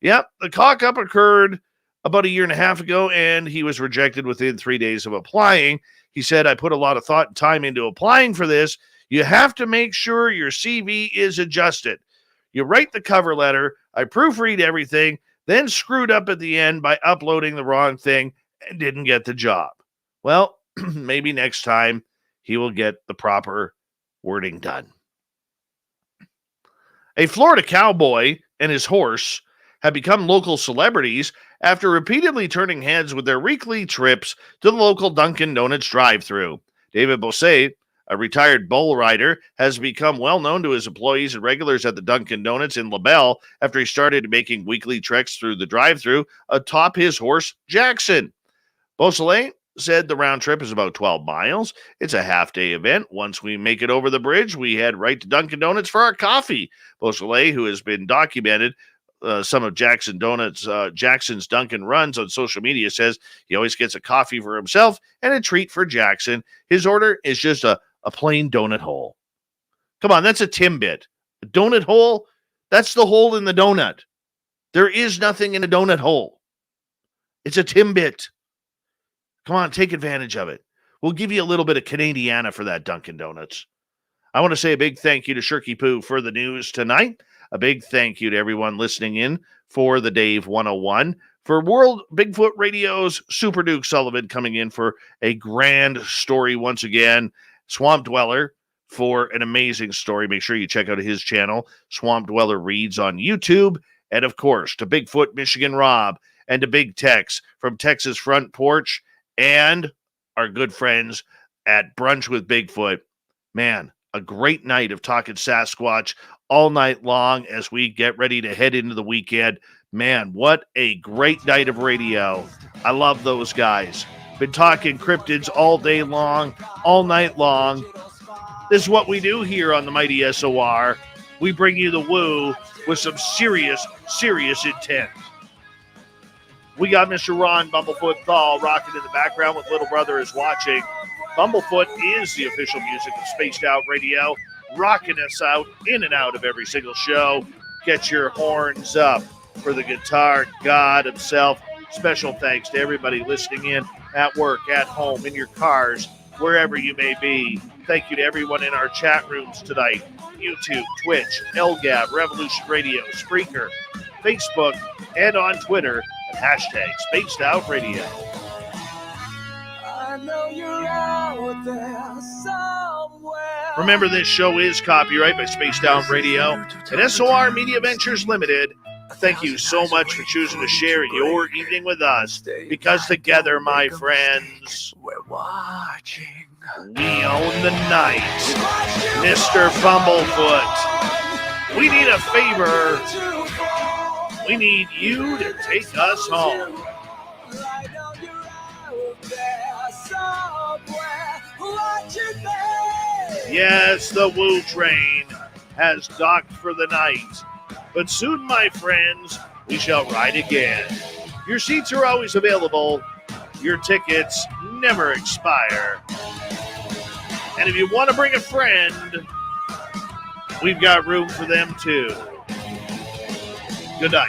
Yep, the cock-up occurred about a year and a half ago, and he was rejected within 3 days of applying. He said, I put a lot of thought and time into applying for this. You have to make sure your CV is adjusted. You write the cover letter, I proofread everything, then screwed up at the end by uploading the wrong thing and didn't get the job. Well, maybe next time he will get the proper wording done. A Florida cowboy and his horse have become local celebrities after repeatedly turning heads with their weekly trips to the local Dunkin' Donuts drive-thru. David Bosse, a retired bull rider, has become well known to his employees and regulars at the Dunkin' Donuts in LaBelle after he started making weekly treks through the drive-thru atop his horse, Jackson. Bosse said the round trip is about 12 miles. It's a half-day event. Once we make it over the bridge, we head right to Dunkin' Donuts for our coffee. Bosse, who has been documented some of Jackson's Dunkin' runs on social media, says he always gets a coffee for himself and a treat for Jackson. His order is just a plain donut hole. Come on, that's a Timbit. A donut hole, that's the hole in the donut. There is nothing in a donut hole. It's a Timbit. Come on, take advantage of it. We'll give you a little bit of Canadiana for that Dunkin' Donuts. I want to say a big thank you to Shirky Poo for the news tonight. A big thank you to everyone listening in for the Dave 101. For World Bigfoot Radio's Super Duke Sullivan coming in for a grand story once again. Swamp Dweller for an amazing story. Make sure you check out his channel, Swamp Dweller Reads on YouTube. And of course, to Bigfoot Michigan Rob and to Big Tex from Texas Front Porch and our good friends at Brunch with Bigfoot. Man, a great night of talking Sasquatch all night long as we get ready to head into the weekend. Man, what a great night of radio. I love those guys. Been talking cryptids all day long, all night long. This is what we do here on the Mighty SOR. We bring you the woo with some serious intent. We got Mr. Ron Bumblefoot Thal rocking in the background with Little Brother is Watching. Bumblefoot is the official music of Spaced Out Radio, rocking us out in and out of every single show. Get your horns up for the guitar god himself. Special thanks to everybody listening in at work, at home, in your cars, wherever you may be. Thank you to everyone in our chat rooms tonight. YouTube, Twitch, LGAB, Revolution Radio, Spreaker, Facebook, and on Twitter at hashtag Spaced Out Radio. I know you're out there somewhere. Remember, this show is copyright by Spaced Out Radio and SOR Media Ventures Limited. Thank you so much for choosing to share your evening with us, because together, my friends, we're watching. We own the night. Mr. Bumblefoot, we need a favor. We need you to take us home. Yes, the Woo Train has docked for the night. But soon, my friends, we shall ride again. Your seats are always available. Your tickets never expire. And if you want to bring a friend, we've got room for them too. Good night.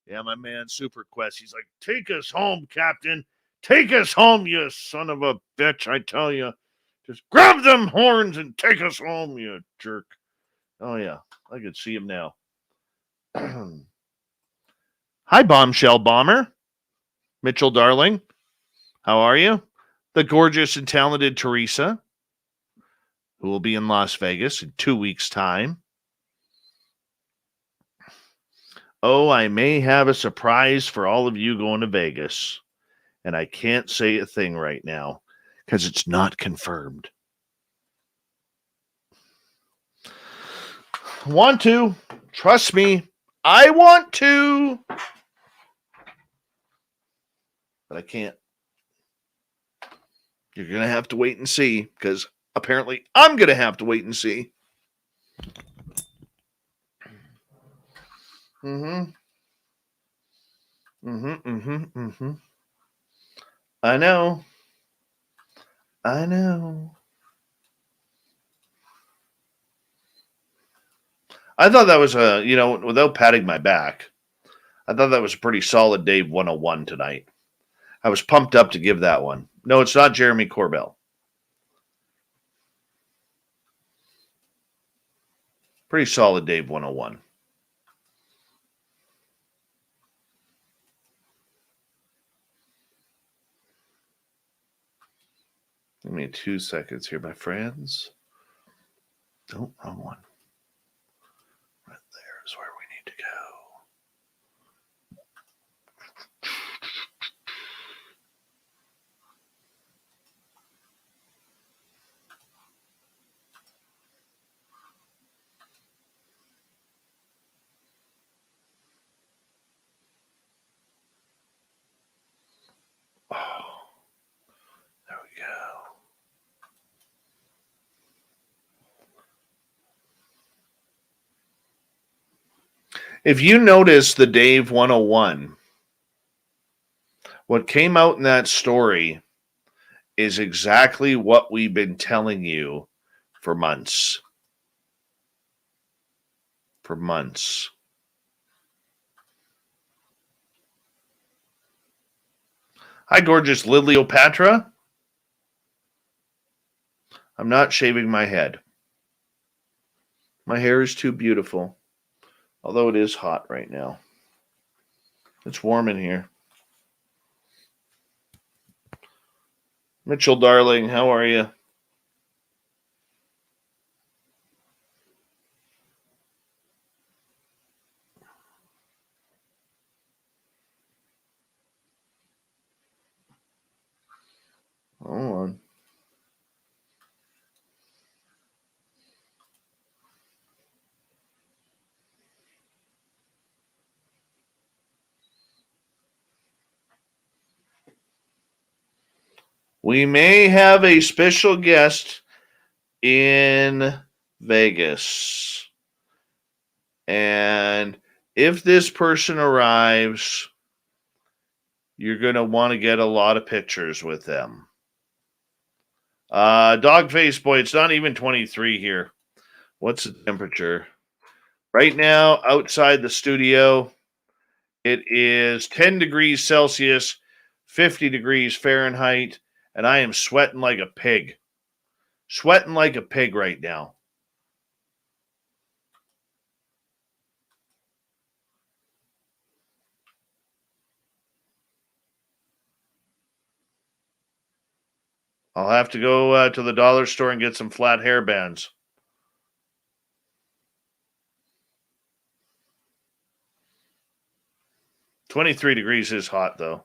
Yeah, my man, Super Quest. He's like, take us home, Captain. Take us home, you son of a bitch, I tell you. Just grab them horns and take us home, you jerk. Oh, yeah, I could see him now. Hi, Bombshell Bomber. Mitchell, darling. How are you? The gorgeous and talented Teresa, who will be in Las Vegas in 2 weeks' time. Oh, I may have a surprise for all of you going to Vegas. And I can't say a thing right now because it's not confirmed. Want to. Trust me. I want to. But I can't. You're going to have to wait and see, because apparently I'm going to have to wait and see. Mm-hmm. Mm-hmm. Mm-hmm. Mm-hmm. I know. I know. I thought that was without patting my back, I thought that was a pretty solid Dave 101 tonight. I was pumped up to give that one. No, it's not Jeremy Corbell. Pretty solid Dave 101. Give me 2 seconds here, my friends. Oh, wrong one. Right there is where we need to go. Oh, there we go. If you notice the Dave 101, what came out in that story is exactly what we've been telling you for months. For months. Hi, gorgeous Liliopatra. I'm not shaving my head. My hair is too beautiful, although it is hot right now. It's warm in here. Mitchell, darling, how are you? Hold on. We may have a special guest in Vegas. And if this person arrives, you're going to want to get a lot of pictures with them. Dogface boy, it's not even 23 here. What's the temperature? Right now, outside the studio, it is 10 degrees Celsius, 50 degrees Fahrenheit, and I am sweating like a pig. Sweating like a pig right now. I'll have to go to the dollar store and get some flat hair bands. "23 degrees is hot, though.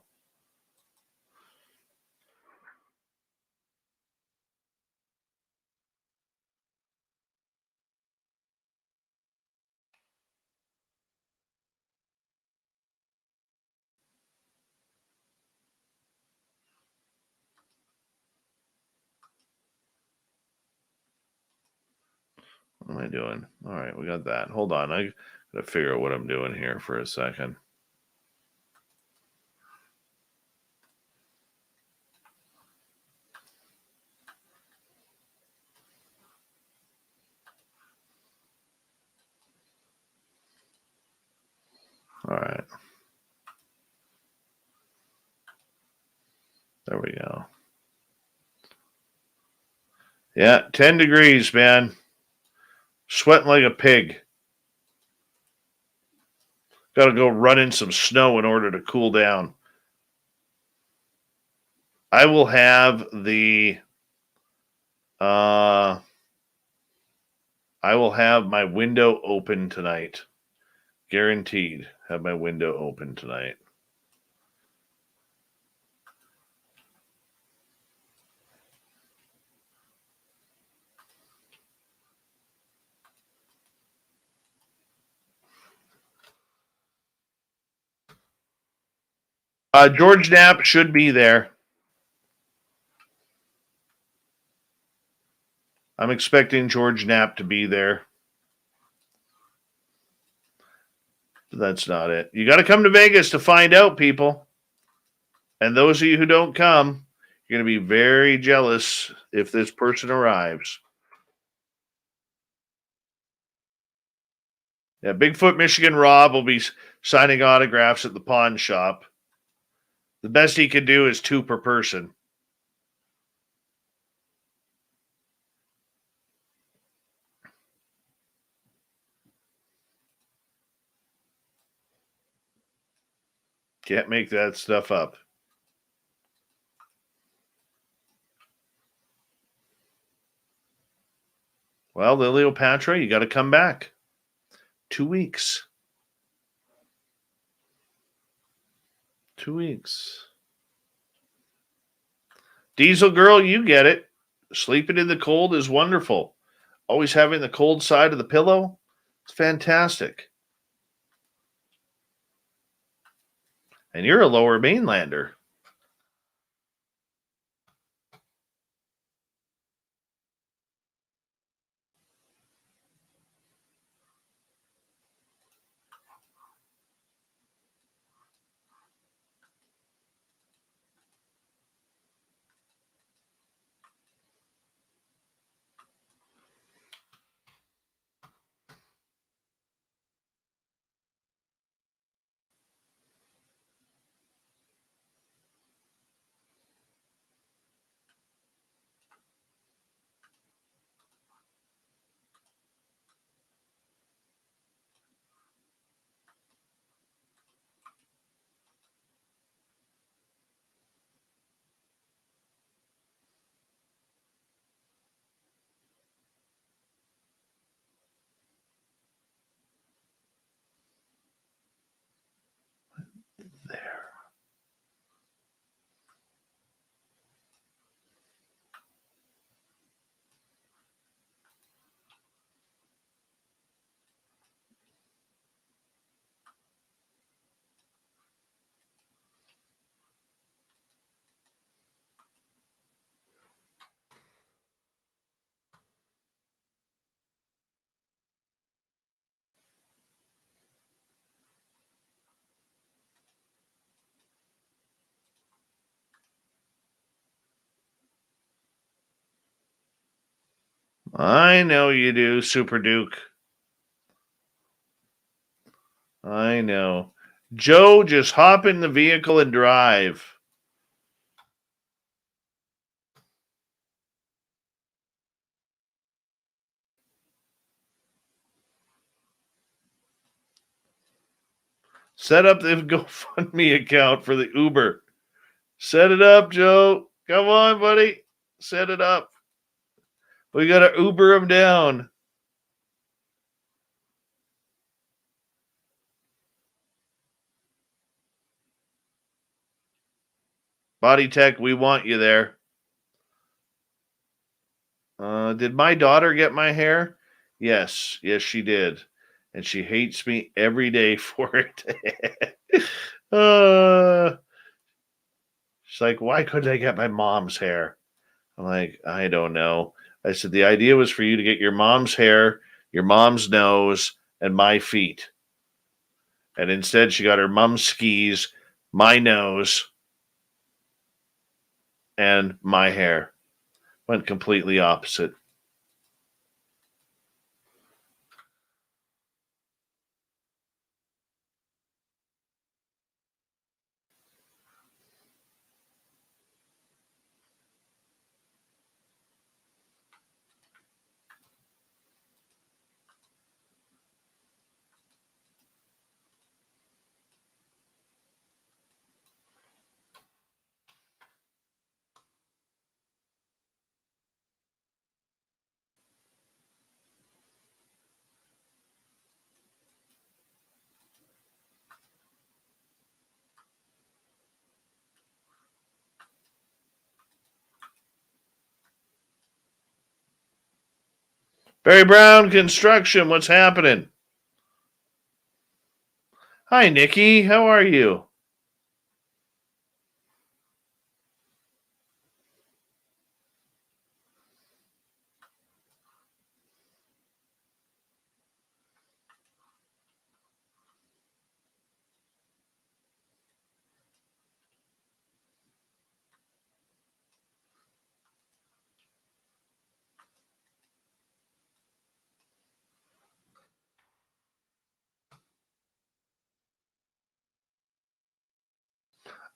What am I doing? All right, we got that. Hold on. I got to figure out what I'm doing here for a second. All right. There we go. Yeah, 10 degrees, man. Sweating like a pig. Got to go run in some snow in order to cool down. I will have my window open tonight. Guaranteed. Have my window open tonight. George Knapp should be there. I'm expecting George Knapp to be there. But that's not it. You got to come to Vegas to find out, people. And those of you who don't come, you're going to be very jealous if this person arrives. Yeah, Bigfoot Michigan Rob will be signing autographs at the pawn shop. The best he can do is 2 per person. Can't make that stuff up. Well, Liliopatra, you got to come back. 2 weeks. 2 weeks. Diesel Girl, you get it. Sleeping in the cold is wonderful. Always having the cold side of the pillow, it's fantastic. And you're a Lower Mainlander. There. I know you do, Super Duke. I know. Joe, just hop in the vehicle and drive. Set up the GoFundMe account for the Uber. Set it up, Joe. Come on, buddy. Set it up. We got to Uber him down. Body Tech, we want you there. Did my daughter get my hair? Yes. Yes, she did. And she hates me every day for it. She's like, why couldn't I get my mom's hair? I'm like, I don't know. I said, the idea was for you to get your mom's hair, your mom's nose, and my feet. And instead, she got her mom's skis, my nose, and my hair. Went completely opposite. Barry Brown Construction, what's happening? Hi, Nikki. How are you?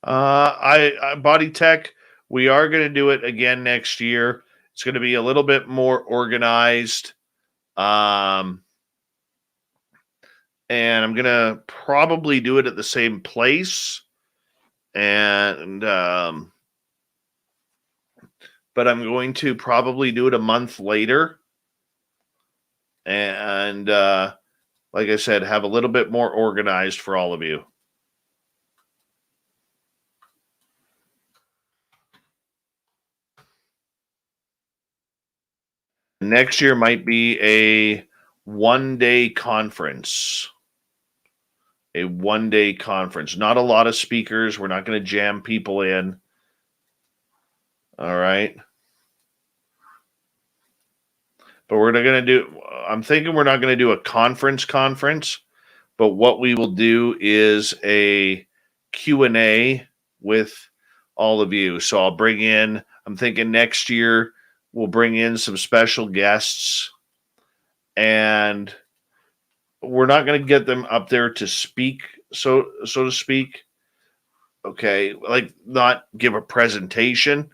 Body Tech, we are going to do it again next year. It's going to be a little bit more organized. And I'm going to probably do it at the same place. And, but I'm going to probably do it a month later. And, like I said, have a little bit more organized for all of you. Next year might be a one-day conference. A one-day conference. Not a lot of speakers. We're not going to jam people in. All right. But we're not going to do, I'm thinking we're not going to do a conference, but what we will do is a Q&A with all of you. So I'll bring in, I'm thinking next year we'll bring in some special guests, and we're not going to get them up there to speak, so to speak. Okay, like not give a presentation,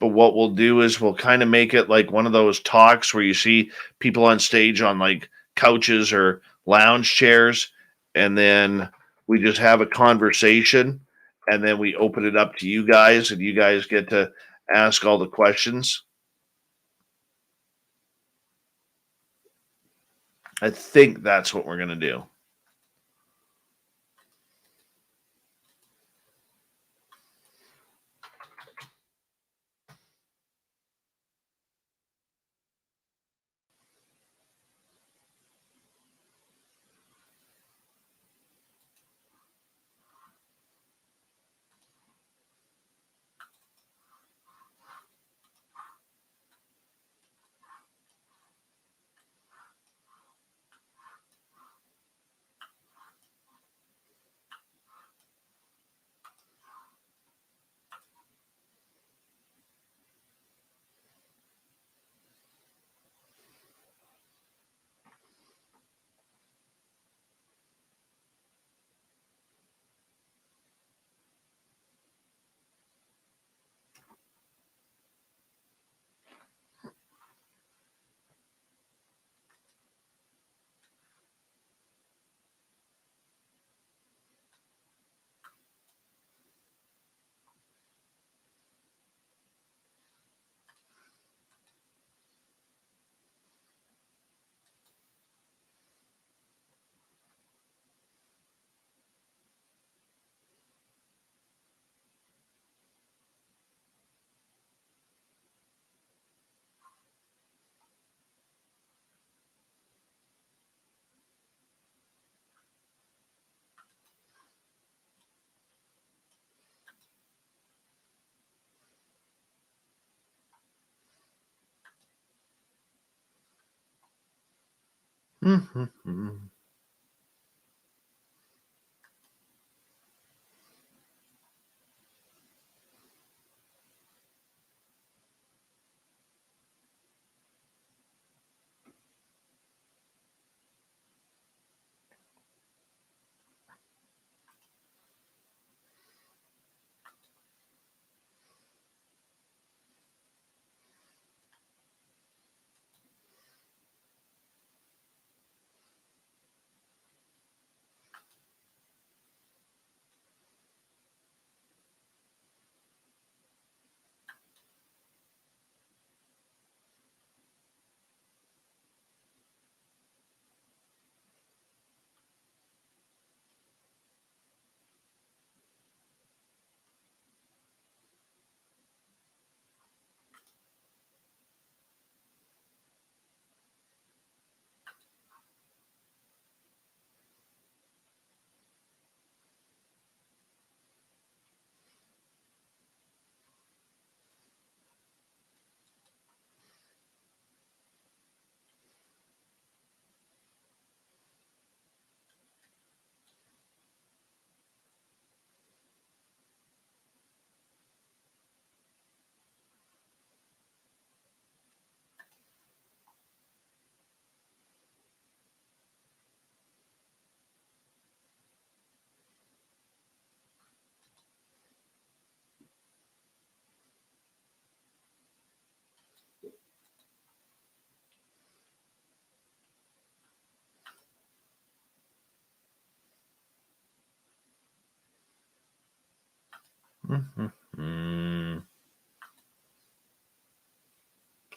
but what we'll do is we'll kind of make it like one of those talks where you see people on stage on like couches or lounge chairs, and then we just have a conversation, and then we open it up to you guys, and you guys get to ask all the questions. I think that's what we're going to do.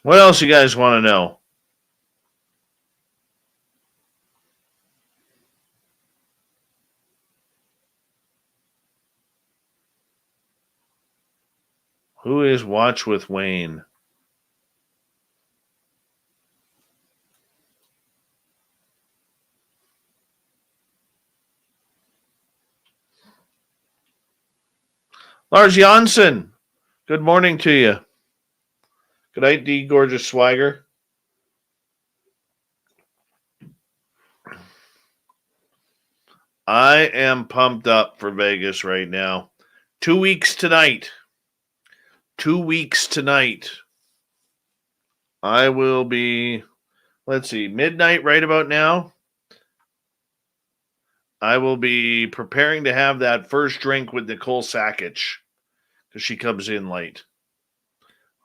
What else you guys want to know? Who is Watch with Wayne? Lars Janssen, good morning to you. Good night, D. Gorgeous Swagger. I am pumped up for Vegas right now. 2 weeks tonight. 2 weeks tonight. I will be, let's see, midnight right about now. I will be preparing to have that first drink with Nicole Sasquatch because she comes in late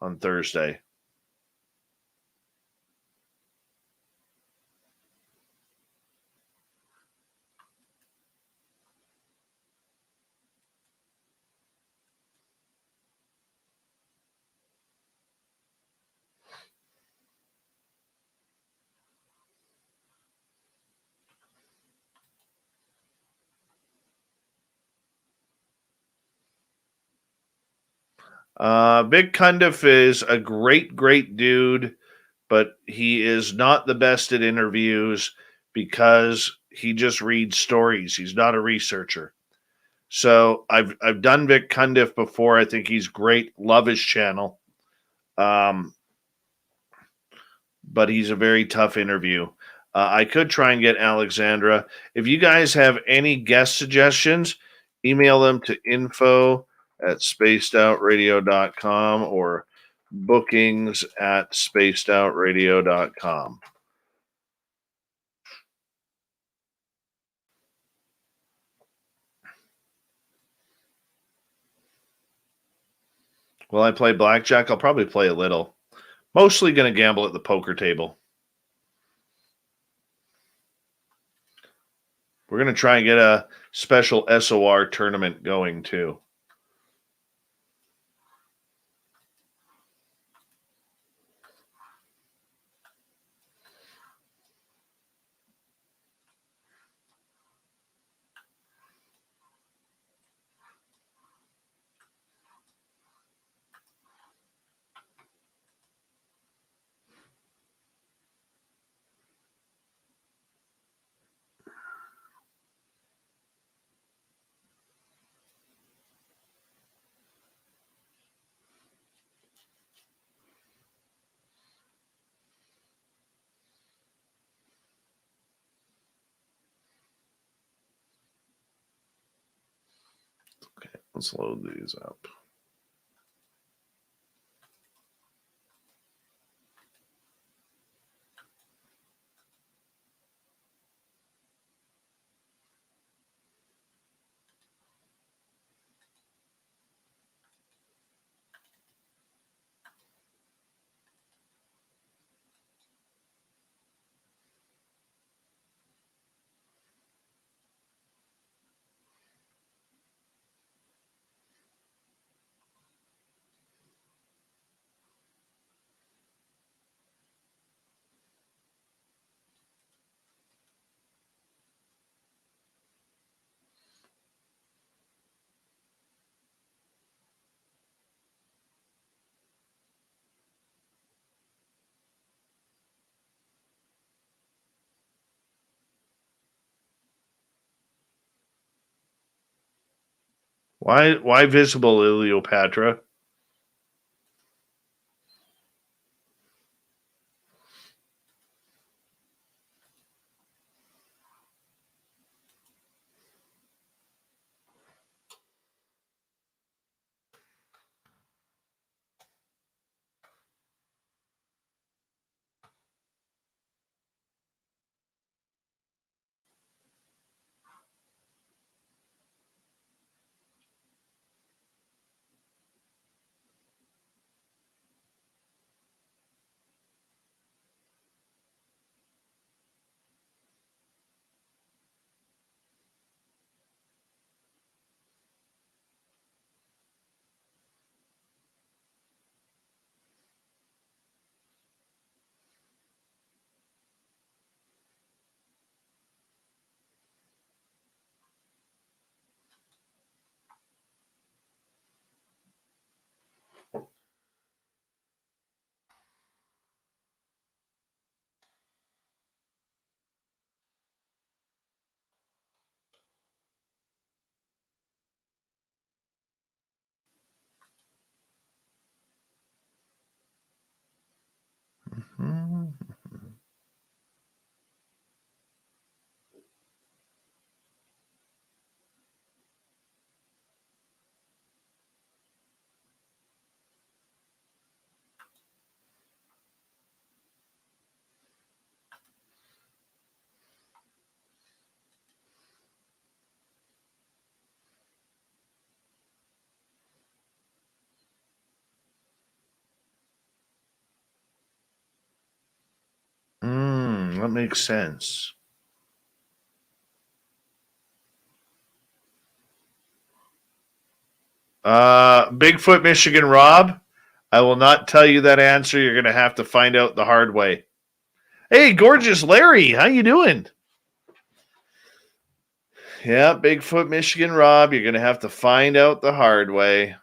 on Thursday. Vic Cundiff is a great, great dude, but he is not the best at interviews because he just reads stories. He's not a researcher. So I've done Vic Cundiff before. I think he's great. Love his channel. But he's a very tough interview. I could try and get Alexandra. If you guys have any guest suggestions, email them to info@spacedoutradio.com or bookings@spacedoutradio.com. Will I play blackjack? I'll probably play a little. Mostly going to gamble at the poker table. We're going to try and get a special SOR tournament going too. Okay, let's load these up. Why visible, Iliopatra? That makes sense. Bigfoot, Michigan, Rob. I will not tell you that answer. You're going to have to find out the hard way. Hey, gorgeous Larry, how you doing? Yeah, Bigfoot, Michigan, Rob. You're going to have to find out the hard way.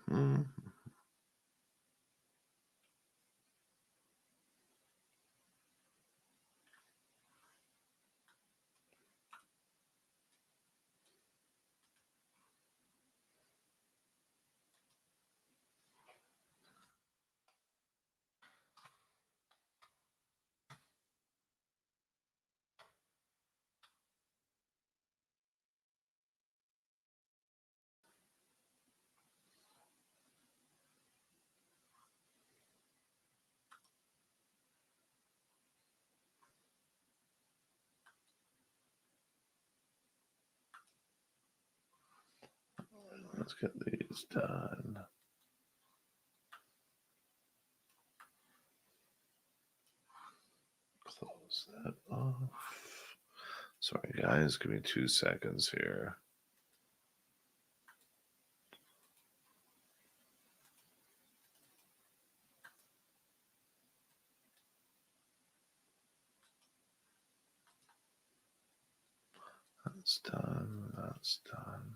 Hmm. Let's get these done. Close that off. Sorry, guys. Give me 2 seconds here. That's done. That's done.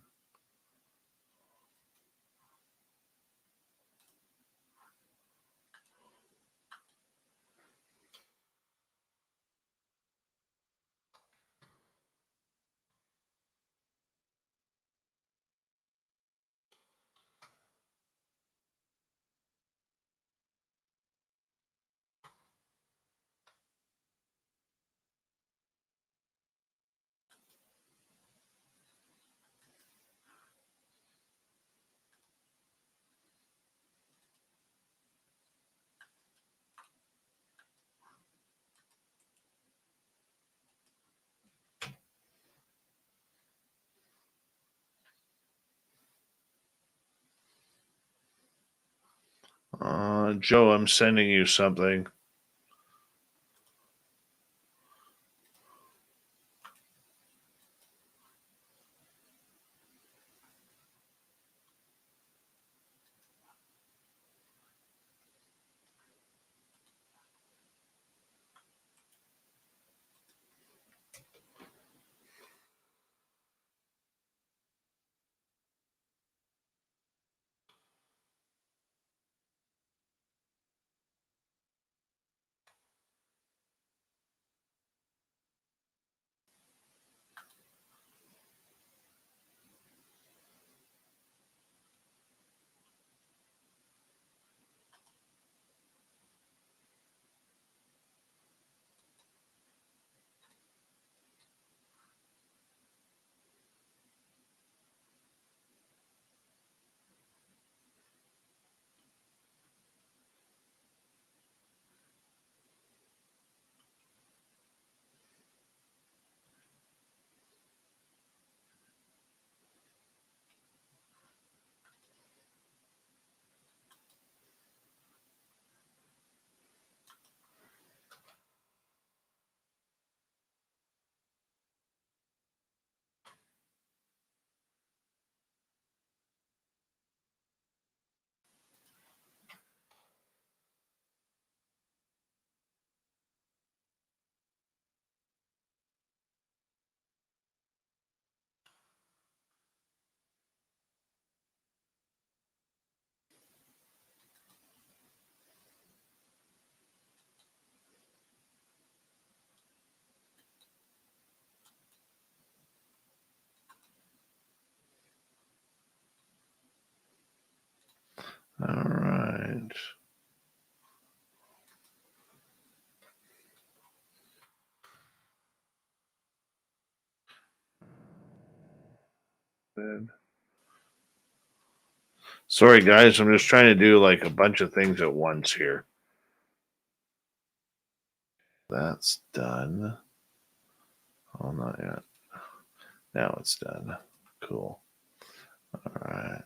Joe, I'm sending you something. All right. Sorry, guys. I'm just trying to do like a bunch of things at once here. That's done. Oh, not yet. Now it's done. Cool. All right.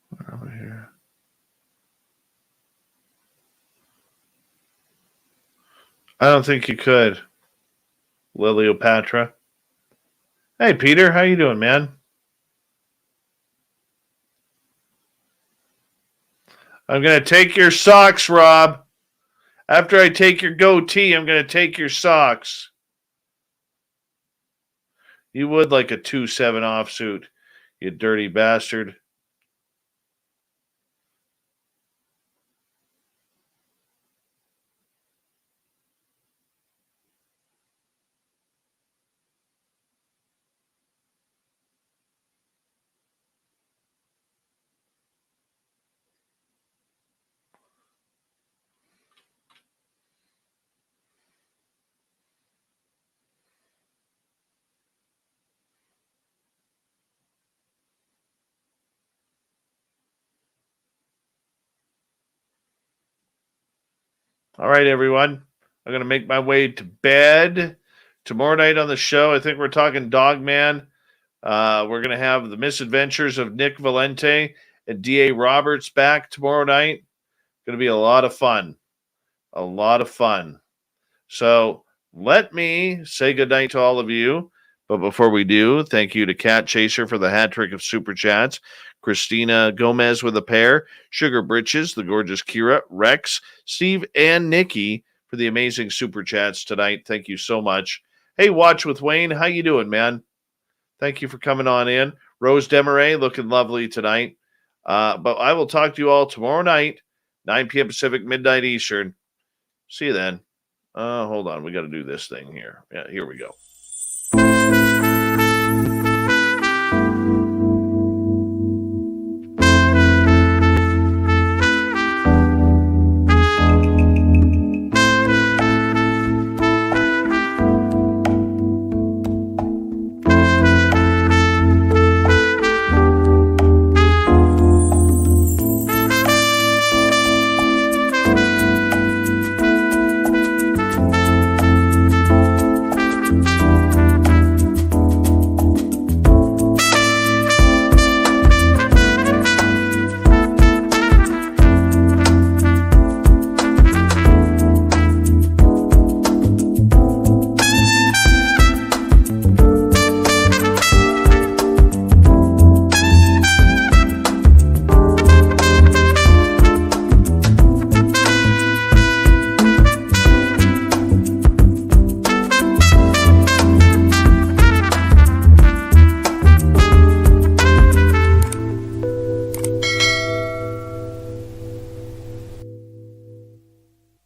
Where are we here? I don't think you could, Liliopatra. Hey, Peter, how you doing, man? I'm gonna take your socks, Rob. After I take your goatee, I'm gonna take your socks. You would like a 2-7 offsuit, you dirty bastard. All right, everyone. I'm going to make my way to bed. Tomorrow night on the show, I think we're talking Dogman. We're going to have the misadventures of Nick Valente and D.A. Roberts back tomorrow night. Going to be a lot of fun. A lot of fun. So let me say goodnight to all of you. But before we do, thank you to Cat Chaser for the hat trick of super chats, Christina Gomez with a pair, Sugar Britches, the gorgeous Kira, Rex, Steve, and Nikki for the amazing super chats tonight. Thank you so much. Hey, Watch with Wayne, how you doing, man? Thank you for coming on in. Rose Demaray looking lovely tonight. But I will talk to you all tomorrow night, 9 p.m. Pacific, midnight Eastern. See you then. Hold on. We got to do this thing here. Yeah, here we go.